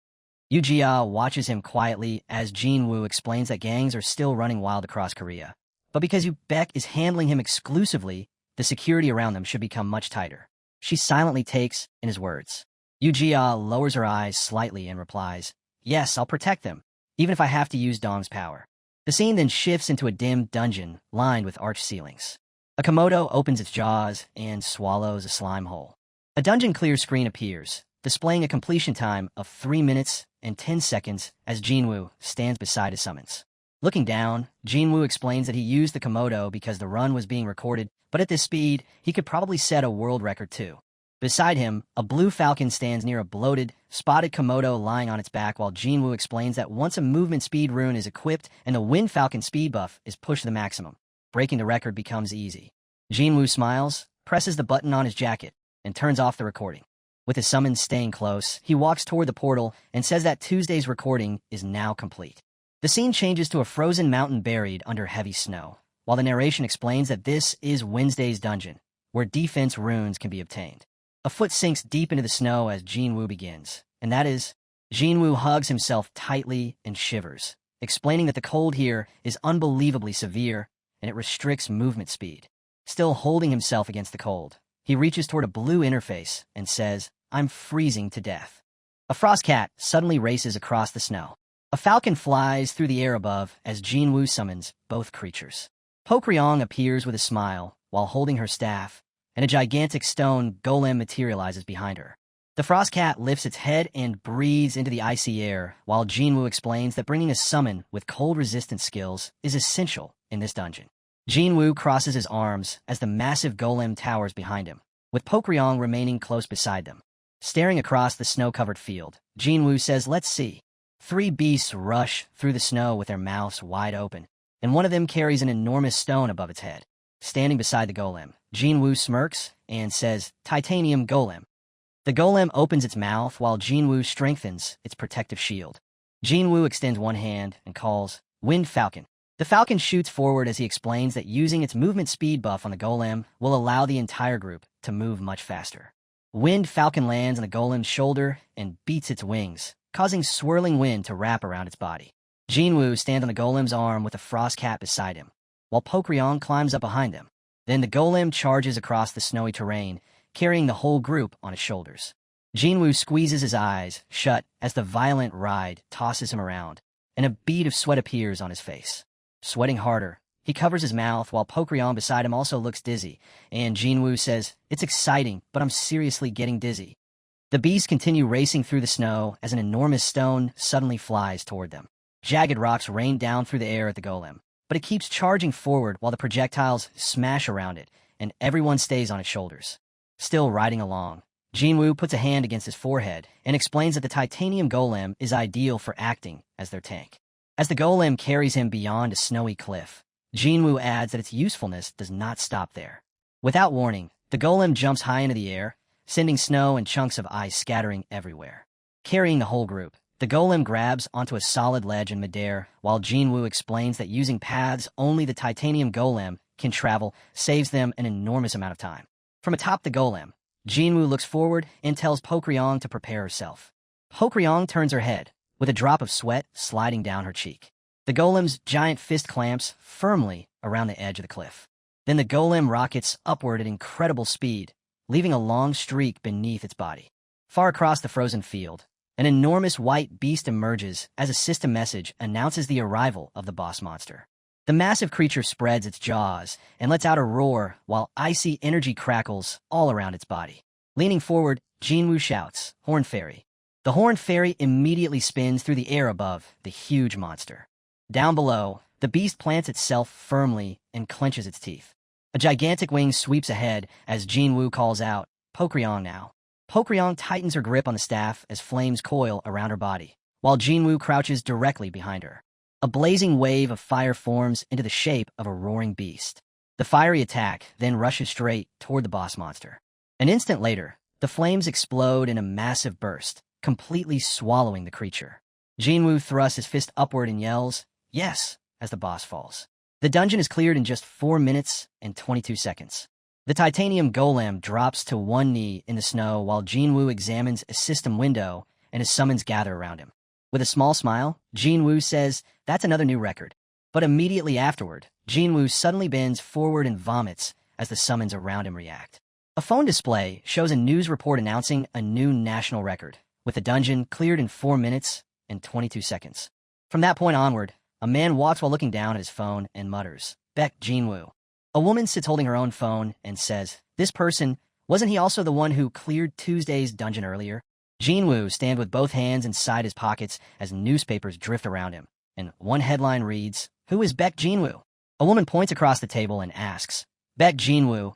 [SPEAKER 1] Yu-Jia watches him quietly as Jinwoo explains that gangs are still running wild across Korea. But because Baek is handling him exclusively, the security around them should become much tighter. She silently takes in his words. Yu-Jia lowers her eyes slightly and replies, "Yes, I'll protect them, even if I have to use Dong's power." The scene then shifts into a dim dungeon lined with arched ceilings. A Komodo opens its jaws and swallows a slime hole. A dungeon clear screen appears, displaying a completion time of 3 minutes and 10 seconds as Jinwoo stands beside his summons. Looking down, Jinwoo explains that he used the Komodo because the run was being recorded, but at this speed, he could probably set a world record too. Beside him, a blue falcon stands near a bloated, spotted Komodo lying on its back while Jinwoo explains that once a movement speed rune is equipped and the wind falcon speed buff is pushed to the maximum, breaking the record becomes easy. Jinwoo smiles, presses the button on his jacket, and turns off the recording. With his summons staying close, he walks toward the portal and says that Tuesday's recording is now complete. The scene changes to a frozen mountain buried under heavy snow, while the narration explains that this is Wednesday's dungeon, where defense runes can be obtained. A foot sinks deep into the snow as Jinwoo begins, and that is, Jinwoo hugs himself tightly and shivers, explaining that the cold here is unbelievably severe and it restricts movement speed. Still holding himself against the cold, he reaches toward a blue interface and says, "I'm freezing to death." A frost cat suddenly races across the snow. A falcon flies through the air above as Jinwoo summons both creatures. Po Kryong appears with a smile while holding her staff, and a gigantic stone golem materializes behind her. The frost cat lifts its head and breathes into the icy air, while Jinwoo explains that bringing a summon with cold-resistant skills is essential in this dungeon. Jinwoo crosses his arms as the massive golem towers behind him, with Pokryong remaining close beside them. Staring across the snow-covered field, Jinwoo says, "Let's see." 3 beasts rush through the snow with their mouths wide open, and one of them carries an enormous stone above its head. Standing beside the golem, Jinwoo smirks and says, "Titanium golem." The golem opens its mouth while Jinwoo strengthens its protective shield. Jinwoo extends one hand and calls, "Wind Falcon." The falcon shoots forward as he explains that using its movement speed buff on the golem will allow the entire group to move much faster. Wind Falcon lands on the golem's shoulder and beats its wings, causing swirling wind to wrap around its body. Jinwoo stands on the golem's arm with the frost cat beside him, while Pokryong climbs up behind them. Then the golem charges across the snowy terrain, carrying the whole group on his shoulders. Jinwoo squeezes his eyes shut as the violent ride tosses him around, and a bead of sweat appears on his face. Sweating harder, he covers his mouth while Pokryong beside him also looks dizzy, and Jinwoo says, "It's exciting, but I'm seriously getting dizzy." The beasts continue racing through the snow as an enormous stone suddenly flies toward them. Jagged rocks rain down through the air at the golem, but it keeps charging forward while the projectiles smash around it, and everyone stays on its shoulders. Still riding along, Jinwoo puts a hand against his forehead and explains that the titanium golem is ideal for acting as their tank. As the golem carries him beyond a snowy cliff, Jinwoo adds that its usefulness does not stop there. Without warning, the golem jumps high into the air, sending snow and chunks of ice scattering everywhere. Carrying the whole group, the golem grabs onto a solid ledge in midair, while Jinwoo explains that using paths only the titanium golem can travel saves them an enormous amount of time. From atop the golem, Jinwoo looks forward and tells Pokryong to prepare herself. Pokryong turns her head, with a drop of sweat sliding down her cheek. The golem's giant fist clamps firmly around the edge of the cliff. Then the golem rockets upward at incredible speed, leaving a long streak beneath its body. Far across the frozen field, an enormous white beast emerges as a system message announces the arrival of the boss monster. The massive creature spreads its jaws and lets out a roar while icy energy crackles all around its body. Leaning forward, Jinwoo shouts, "Horn Fairy." The Horn Fairy immediately spins through the air above the huge monster. Down below, the beast plants itself firmly and clenches its teeth. A gigantic wing sweeps ahead as Jinwoo calls out, "Pokryong now." Pokryong tightens her grip on the staff as flames coil around her body, while Jinwoo crouches directly behind her. A blazing wave of fire forms into the shape of a roaring beast. The fiery attack then rushes straight toward the boss monster. An instant later, the flames explode in a massive burst, completely swallowing the creature. Jinwoo thrusts his fist upward and yells, "Yes," as the boss falls. The dungeon is cleared in just 4 minutes and 22 seconds. The titanium golem drops to one knee in the snow while Jinwoo examines a system window and his summons gather around him. With a small smile, Jinwoo says, "That's another new record." But immediately afterward, Jinwoo suddenly bends forward and vomits as the summons around him react. A phone display shows a news report announcing a new national record, with the dungeon cleared in 4 minutes and 22 seconds. From that point onward, a man walks while looking down at his phone and mutters, "Baek Jinwoo." A woman sits holding her own phone and says, "This person, wasn't he also the one who cleared Tuesday's dungeon earlier?" Jinwoo stands with both hands inside his pockets as newspapers drift around him, and one headline reads, "Who is Baek Jinwoo?" A woman points across the table and asks, "Baek Jinwoo,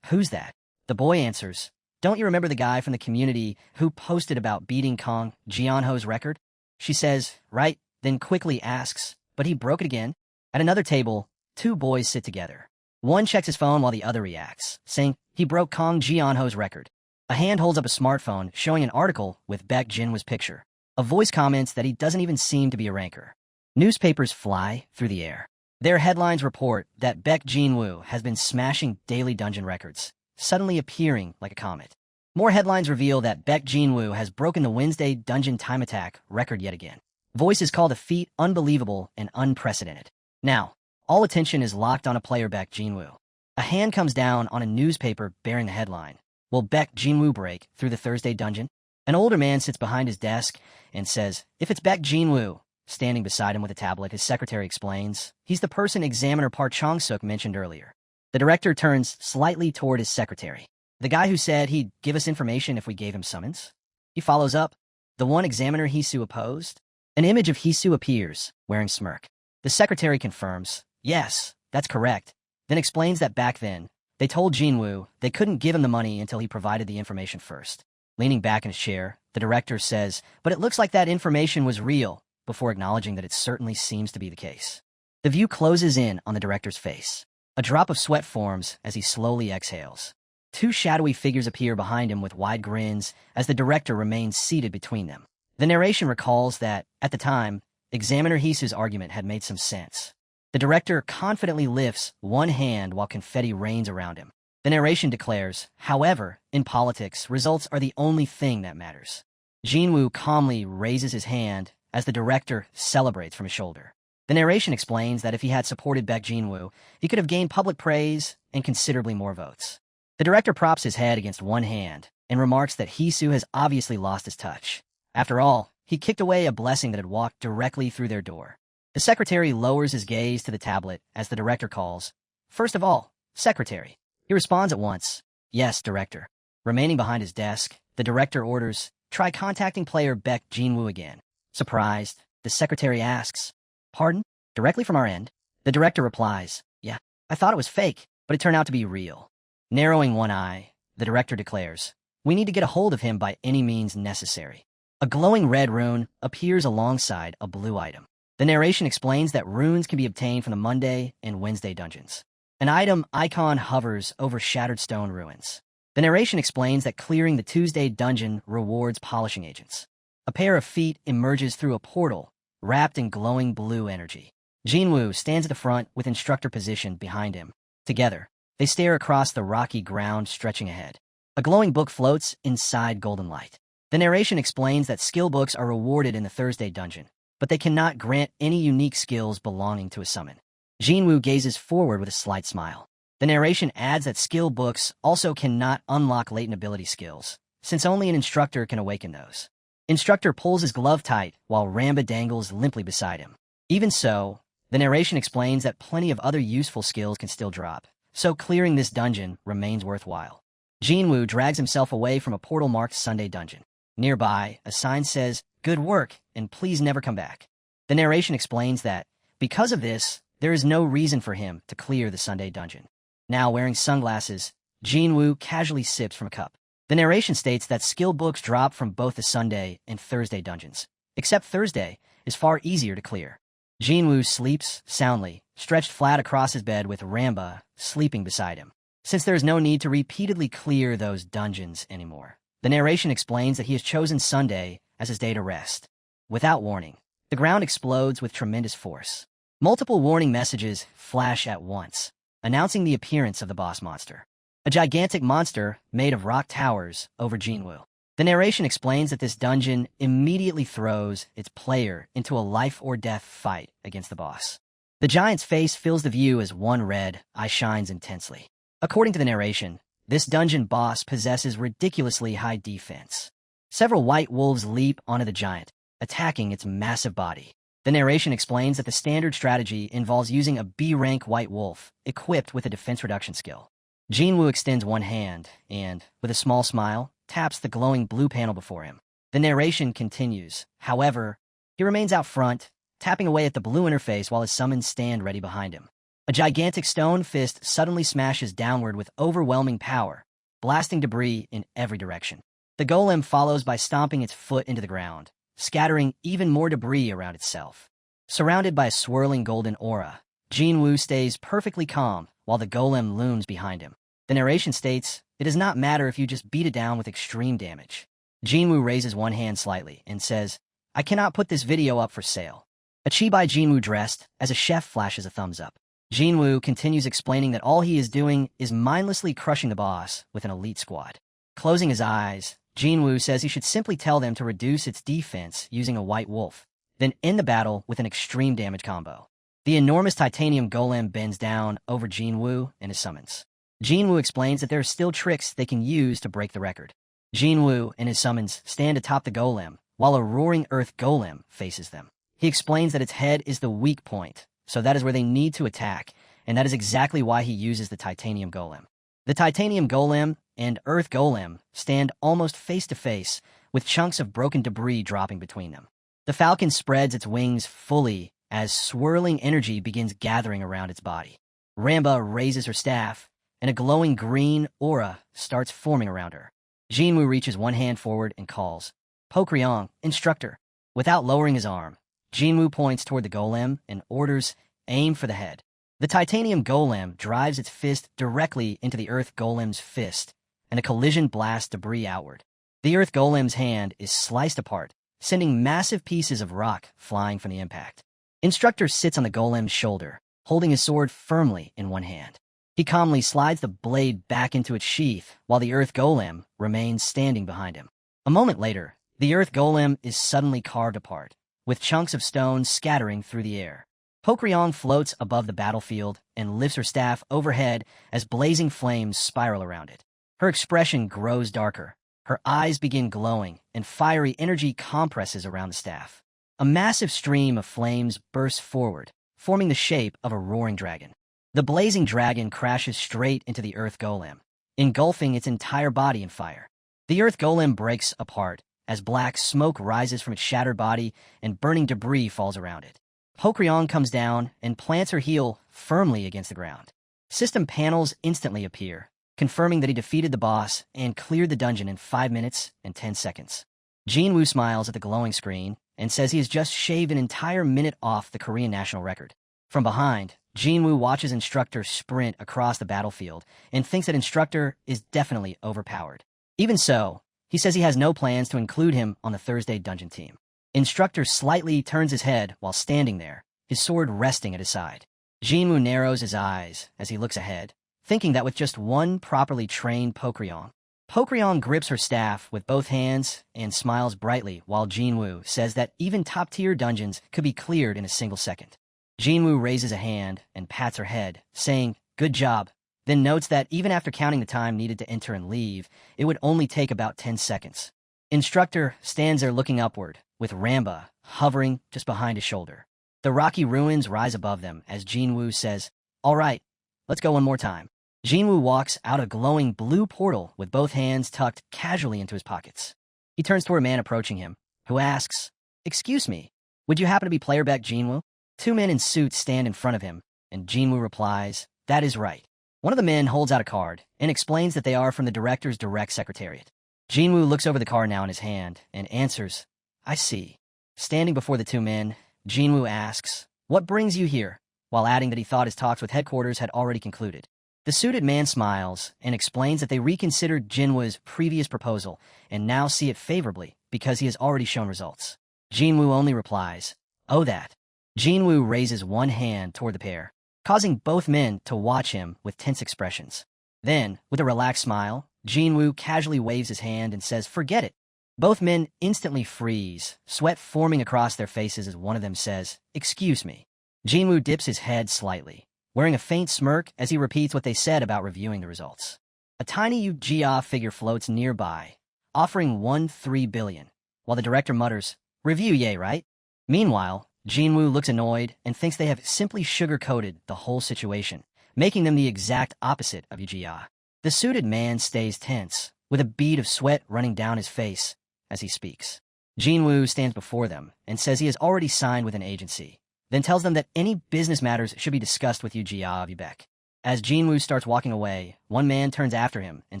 [SPEAKER 1] who's that?" The boy answers, "Don't you remember the guy from the community who posted about beating Kong Jianho's record?" She says, "Right," then quickly asks, "But he broke it again?" At another table, 2 boys sit together. One checks his phone while the other reacts, saying, "He broke Kong Jianho's record." A hand holds up a smartphone showing an article with Baek Jinwoo's picture. A voice comments that he doesn't even seem to be a ranker. Newspapers fly through the air. Their headlines report that Baek Jinwoo has been smashing daily dungeon records, suddenly appearing like a comet. More headlines reveal that Baek Jinwoo has broken the Wednesday dungeon time attack record yet again. Voices call the feat unbelievable and unprecedented. Now, all attention is locked on a player Baek Jinwoo. A hand comes down on a newspaper bearing the headline, "Will Baek Jinwoo break through the Thursday dungeon?" An older man sits behind his desk and says, "If it's Baek Jinwoo." Standing beside him with a tablet, his secretary explains, "He's the person Examiner Park Chong-suk mentioned earlier." The director turns slightly toward his secretary. The guy who said he'd give us information if we gave him summons? He follows up. The one examiner Hisu opposed? An image of Hisu appears, wearing smirk. The secretary confirms, yes, that's correct, then explains that back then, they told Jinwoo they couldn't give him the money until he provided the information first. Leaning back in his chair, the director says, but it looks like that information was real, before acknowledging that it certainly seems to be the case. The view closes in on the director's face. A drop of sweat forms as he slowly exhales. Two shadowy figures appear behind him with wide grins as the director remains seated between them. The narration recalls that, at the time, Examiner Hisu's argument had made some sense. The director confidently lifts one hand while confetti rains around him. The narration declares, however, in politics, results are the only thing that matters. Jinwoo calmly raises his hand as the director celebrates from his shoulder. The narration explains that if he had supported Baek Jinwoo, he could have gained public praise and considerably more votes. The director props his head against one hand and remarks that Hisu has obviously lost his touch. After all, he kicked away a blessing that had walked directly through their door. The secretary lowers his gaze to the tablet as the director calls, first of all, secretary. He responds at once, yes, director. Remaining behind his desk, the director orders, try contacting player Baek Jinwoo again. Surprised, the secretary asks, pardon? Directly from our end? The director replies, yeah, I thought it was fake, but it turned out to be real. Narrowing one eye, the director declares, we need to get a hold of him by any means necessary. A glowing red rune appears alongside a blue item. The narration explains that runes can be obtained from the Monday and Wednesday dungeons. An item icon hovers over shattered stone ruins. The narration explains that clearing the Tuesday dungeon rewards polishing agents. A pair of feet emerges through a portal, wrapped in glowing blue energy. Jinwoo stands at the front with instructor positioned behind him. Together, they stare across the rocky ground stretching ahead. A glowing book floats inside golden light. The narration explains that skill books are rewarded in the Thursday dungeon, but they cannot grant any unique skills belonging to a summon. Jinwoo gazes forward with a slight smile. The narration adds that skill books also cannot unlock latent ability skills, since only an instructor can awaken those. Instructor pulls his glove tight while Ramba dangles limply beside him. Even so, the narration explains that plenty of other useful skills can still drop, so clearing this dungeon remains worthwhile. Jinwoo drags himself away from a portal-marked Sunday dungeon. Nearby, a sign says, good work, and please never come back. The narration explains that, because of this, there is no reason for him to clear the Sunday dungeon. Now wearing sunglasses, Jinwoo casually sips from a cup. The narration states that skill books drop from both the Sunday and Thursday dungeons, except Thursday is far easier to clear. Jinwoo sleeps soundly, stretched flat across his bed with Ramba sleeping beside him, since there is no need to repeatedly clear those dungeons anymore. The narration explains that he has chosen Sunday as his day to rest. Without warning, the ground explodes with tremendous force. Multiple warning messages flash at once, announcing the appearance of the boss monster. A gigantic monster made of rock towers over Jinwoo. The narration explains that this dungeon immediately throws its player into a life-or-death fight against the boss. The giant's face fills the view as one red eye shines intensely. According to the narration, this dungeon boss possesses ridiculously high defense. Several white wolves leap onto the giant, attacking its massive body. The narration explains that the standard strategy involves using a B-rank white wolf equipped with a defense reduction skill. Jinwoo extends one hand and, with a small smile, taps the glowing blue panel before him. The narration continues. However, he remains out front, tapping away at the blue interface while his summons stand ready behind him. A gigantic stone fist suddenly smashes downward with overwhelming power, blasting debris in every direction. The golem follows by stomping its foot into the ground, scattering even more debris around itself. Surrounded by a swirling golden aura, Jinwoo stays perfectly calm while the golem looms behind him. The narration states, it does not matter if you just beat it down with extreme damage. Jinwoo raises one hand slightly and says, I cannot put this video up for sale. A Chibai Jinwoo dressed as a chef flashes a thumbs up. Jinwoo continues explaining that all he is doing is mindlessly crushing the boss with an elite squad. Closing his eyes, Jinwoo says he should simply tell them to reduce its defense using a white wolf, then end the battle with an extreme damage combo. The enormous titanium golem bends down over Jinwoo and his summons. Jinwoo explains that there are still tricks they can use to break the record. Jinwoo and his summons stand atop the golem, while a roaring earth golem faces them. He explains that its head is the weak point, so that is where they need to attack, and that is exactly why he uses the titanium golem. The titanium golem and earth golem stand almost face to face, with chunks of broken debris dropping between them. The falcon spreads its wings fully as swirling energy begins gathering around its body. Ramba raises her staff, and a glowing green aura starts forming around her. Jinwoo reaches one hand forward and calls, "Pokryong, instructor." Without lowering his arm, Jinwoo points toward the golem and orders, "Aim for the head." The titanium golem drives its fist directly into the earth golem's fist, and a collision blasts debris outward. The earth golem's hand is sliced apart, sending massive pieces of rock flying from the impact. Instructor sits on the golem's shoulder, holding his sword firmly in one hand. He calmly slides the blade back into its sheath, while the earth golem remains standing behind him. A moment later, the earth golem is suddenly carved apart, with chunks of stone scattering through the air. Pokryong floats above the battlefield and lifts her staff overhead as blazing flames spiral around it. Her expression grows darker. Her eyes begin glowing, and fiery energy compresses around the staff. A massive stream of flames bursts forward, forming the shape of a roaring dragon. The blazing dragon crashes straight into the earth golem, engulfing its entire body in fire. The earth golem breaks apart as black smoke rises from its shattered body and burning debris falls around it. Pokryong comes down and plants her heel firmly against the ground. System panels instantly appear, confirming that he defeated the boss and cleared the dungeon in 5 minutes and 10 seconds. Jinwoo smiles at the glowing screen and says he has just shaved an entire minute off the Korean national record. From behind, Jinwoo watches Instructor sprint across the battlefield and thinks that Instructor is definitely overpowered. Even so, he says he has no plans to include him on the Thursday dungeon team. Instructor slightly turns his head while standing there, his sword resting at his side. Jinwoo narrows his eyes as he looks ahead, thinking that with just one properly trained Pokryong grips her staff with both hands and smiles brightly while Jinwoo says that even top-tier dungeons could be cleared in a single second. Jinwoo raises a hand and pats her head, saying, "Good job," then notes that even after counting the time needed to enter and leave, it would only take about 10 seconds. Instructor stands there looking upward, with Ramba hovering just behind his shoulder. The rocky ruins rise above them as Jinwoo says, "All right, let's go one more time." Jinwoo walks out a glowing blue portal with both hands tucked casually into his pockets. He turns toward a man approaching him, who asks, "Excuse me, would you happen to be player Baek Jinwoo?" 2 men in suits stand in front of him, and Jinwoo replies, "That is right." One of the men holds out a card and explains that they are from the director's direct secretariat. Jinwoo looks over the card now in his hand and answers, "I see." Standing before the 2 men, Jinwoo asks, "What brings you here?" while adding that he thought his talks with headquarters had already concluded. The suited man smiles and explains that they reconsidered Jinwoo's previous proposal and now see it favorably because he has already shown results. Jinwoo only replies, "Oh that." Jinwoo raises one hand toward the pair, causing both men to watch him with tense expressions. Then, with a relaxed smile, Jinwoo casually waves his hand and says, "Forget it." Both men instantly freeze, sweat forming across their faces as one of them says, "Excuse me." Jinwoo dips his head slightly, wearing a faint smirk as he repeats what they said about reviewing the results. A tiny Yu-Jia figure floats nearby, offering 1-3 billion, while the director mutters, "Review yay, right?" Meanwhile, Jinwoo looks annoyed and thinks they have simply sugar-coated the whole situation, making them the exact opposite of Yu-Jia. The suited man stays tense, with a bead of sweat running down his face as he speaks. Jinwoo stands before them and says he has already signed with an agency, then tells them that any business matters should be discussed with Yu-Jia of Baek. As Jinwoo starts walking away, one man turns after him and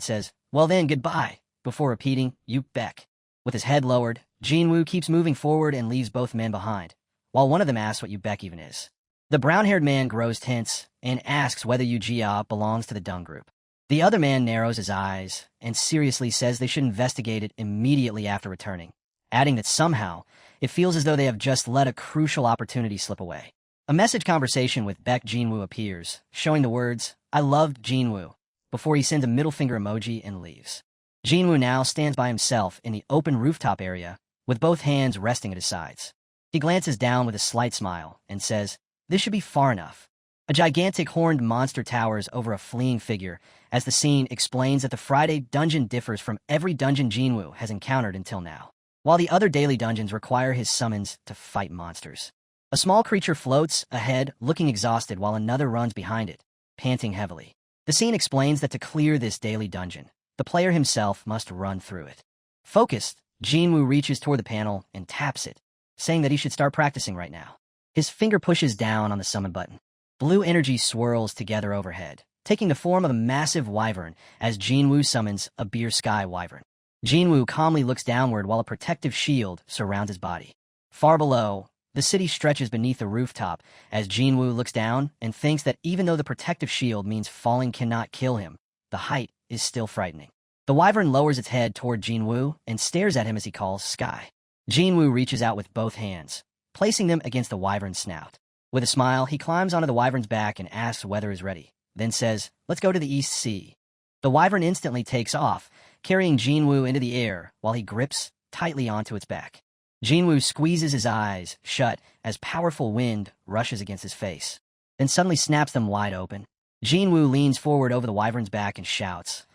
[SPEAKER 1] says, "Well then, goodbye," before repeating, "You Baek." With his head lowered, Jinwoo keeps moving forward and leaves both men behind, while one of them asks what Yu Baek even is. The brown-haired man grows tense and asks whether Yu-Jia belongs to the Dung Group. The other man narrows his eyes and seriously says they should investigate it immediately after returning, adding that somehow it feels as though they have just let a crucial opportunity slip away. A message conversation with Baek Jinwoo appears, showing the words, "I loved Jinwoo," before he sends a middle finger emoji and leaves. Jinwoo now stands by himself in the open rooftop area, with both hands resting at his sides. He glances down with a slight smile and says, "This should be far enough." A gigantic horned monster towers over a fleeing figure as the scene explains that the Friday dungeon differs from every dungeon Jinwoo has encountered until now, while the other daily dungeons require his summons to fight monsters. A small creature floats ahead, looking exhausted, while another runs behind it, panting heavily. The scene explains that to clear this daily dungeon, the player himself must run through it. Focused, Jinwoo reaches toward the panel and taps it, saying that he should start practicing right now. His finger pushes down on the summon button. Blue energy swirls together overhead, taking the form of a massive wyvern as Jinwoo summons a beer sky wyvern. Jinwoo calmly looks downward while a protective shield surrounds his body. Far below, the city stretches beneath the rooftop as Jinwoo looks down and thinks that even though the protective shield means falling cannot kill him, the height is still frightening. The wyvern lowers its head toward Jinwoo and stares at him as he calls Sky. Jinwoo reaches out with both hands, placing them against the wyvern's snout. With a smile, he climbs onto the wyvern's back and asks whether is ready, then says, "Let's go to the East Sea." The wyvern instantly takes off, carrying Jinwoo into the air while he grips tightly onto its back. Jinwoo squeezes his eyes shut as powerful wind rushes against his face, then suddenly snaps them wide open. Jinwoo leans forward over the wyvern's back and shouts,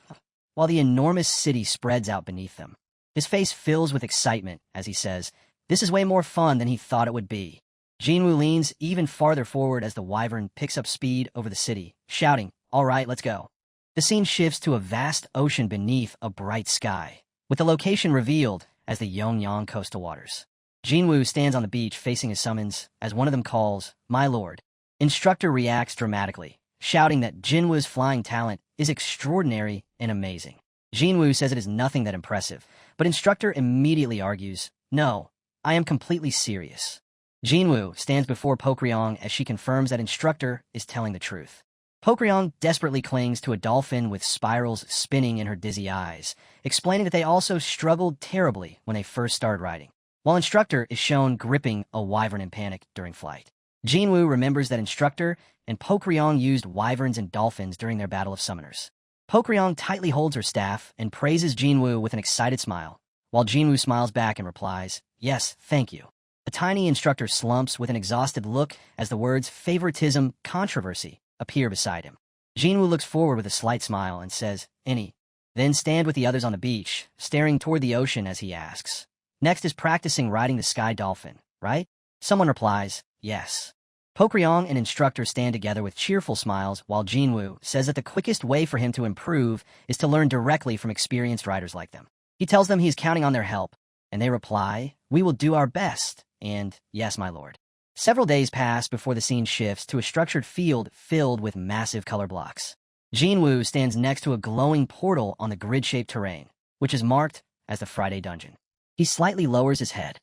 [SPEAKER 1] while the enormous city spreads out beneath them. His face fills with excitement as he says, "This is way more fun than he thought it would be." Jinwoo leans even farther forward as the wyvern picks up speed over the city, shouting, "All right, let's go." The scene shifts to a vast ocean beneath a bright sky, with the location revealed as the Yongyang coastal waters. Jinwoo stands on the beach facing his summons as one of them calls, "My lord." Instructor reacts dramatically, shouting that Jinwoo's flying talent is extraordinary and amazing. Jinwoo says it is nothing that impressive, but Instructor immediately argues, "No, I am completely serious." Jinwoo stands before Pokryong as she confirms that Instructor is telling the truth. Pokryong desperately clings to a dolphin with spirals spinning in her dizzy eyes, explaining that they also struggled terribly when they first started riding, while Instructor is shown gripping a wyvern in panic during flight. Jinwoo remembers that Instructor and Pokryong used wyverns and dolphins during their battle of summoners. Pokryong tightly holds her staff and praises Jinwoo with an excited smile, while Jinwoo smiles back and replies, "Yes, thank you." The tiny Instructor slumps with an exhausted look as the words favoritism, controversy appear beside him. Jinwoo looks forward with a slight smile and says, "Any." Then stand with the others on the beach, staring toward the ocean as he asks, "Next is practicing riding the sky dolphin, right?" Someone replies, "Yes." Pokryong and Instructor stand together with cheerful smiles while Jinwoo says that the quickest way for him to improve is to learn directly from experienced riders like them. He tells them he is counting on their help, and they reply, "We will do our best," and "Yes, my lord." Several days pass before the scene shifts to a structured field filled with massive color blocks. Jinwoo stands next to a glowing portal on the grid-shaped terrain, which is marked as the Friday Dungeon. He slightly lowers his head.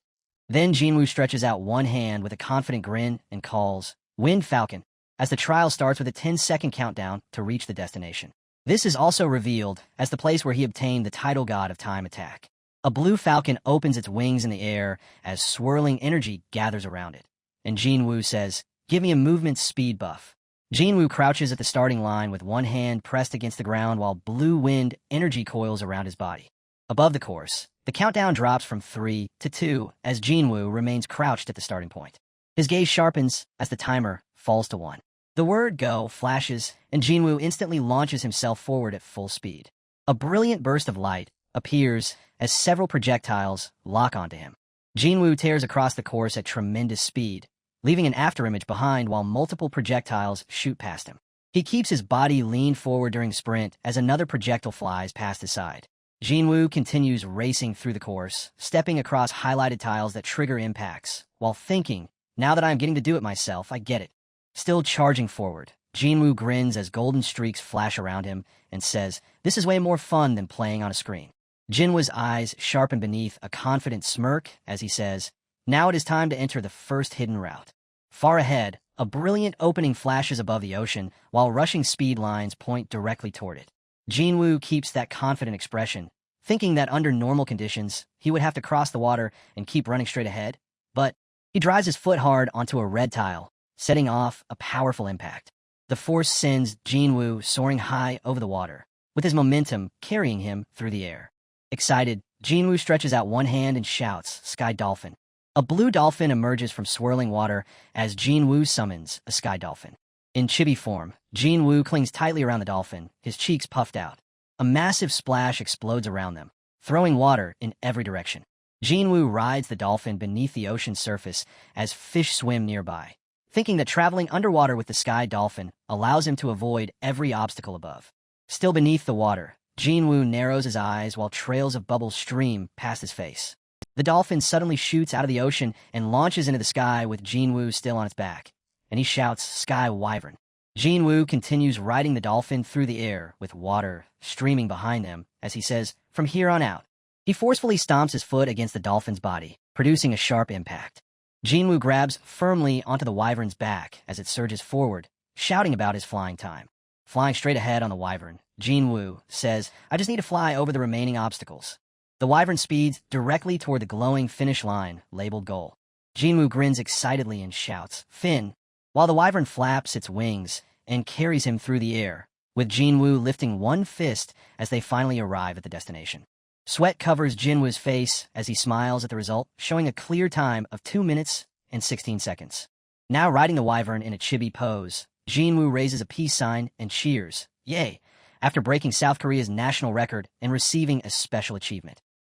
[SPEAKER 1] Then Jinwoo stretches out one hand with a confident grin and calls, "Wind Falcon," as the trial starts with a 10-second countdown to reach the destination. This is also revealed as the place where he obtained the title god of time attack. A blue falcon opens its wings in the air as swirling energy gathers around it, and Jinwoo says, "Give me a movement speed buff." Jinwoo crouches at the starting line with one hand pressed against the ground while blue wind energy coils around his body. Above the course, the countdown drops from 3 to 2 as Jinwoo remains crouched at the starting point. His gaze sharpens as the timer falls to 1. The word "go" flashes, and Jinwoo instantly launches himself forward at full speed. A brilliant burst of light appears as several projectiles lock onto him. Jinwoo tears across the course at tremendous speed, leaving an afterimage behind while multiple projectiles shoot past him. He keeps his body leaned forward during the sprint as another projectile flies past his side. Jinwoo continues racing through the course, stepping across highlighted tiles that trigger impacts, while thinking, "Now that I'm getting to do it myself, I get it." Still charging forward, Jinwoo grins as golden streaks flash around him and says, "This is way more fun than playing on a screen." Jinwoo's eyes sharpen beneath a confident smirk as he says, "Now it is time to enter the first hidden route." Far ahead, a brilliant opening flashes above the ocean while rushing speed lines point directly toward it. Jinwoo keeps that confident expression, thinking that under normal conditions, he would have to cross the water and keep running straight ahead, but he drives his foot hard onto a red tile, setting off a powerful impact. The force sends Jinwoo soaring high over the water, with his momentum carrying him through the air. Excited, Jinwoo stretches out one hand and shouts, "Sky Dolphin." A blue dolphin emerges from swirling water as Jinwoo summons a sky dolphin. In chibi form, Jinwoo clings tightly around the dolphin, his cheeks puffed out. A massive splash explodes around them, throwing water in every direction. Jinwoo rides the dolphin beneath the ocean surface as fish swim nearby, thinking that traveling underwater with the sky dolphin allows him to avoid every obstacle above. Still beneath the water, Jinwoo narrows his eyes while trails of bubbles stream past his face. The dolphin suddenly shoots out of the ocean and launches into the sky with Jinwoo still on its back, and he shouts, "Sky Wyvern." Jinwoo continues riding the dolphin through the air with water streaming behind him as he says, "From here on out." He forcefully stomps his foot against the dolphin's body, producing a sharp impact. Jinwoo grabs firmly onto the wyvern's back as it surges forward, shouting about his flying time. Flying straight ahead on the wyvern, Jinwoo says, "I just need to fly over the remaining obstacles." The wyvern speeds directly toward the glowing finish line, labeled goal. Jinwoo grins excitedly and shouts, "Finn," while the wyvern flaps its wings and carries him through the air, with Jinwoo lifting one fist as they finally arrive at the destination. Sweat covers Jinwoo's face as he smiles at the result, showing a clear time of 2 minutes and 16 seconds. Now riding the wyvern in a chibi pose, Jinwoo raises a peace sign and cheers, "Yay!" after breaking South Korea's national record and receiving a special achievement.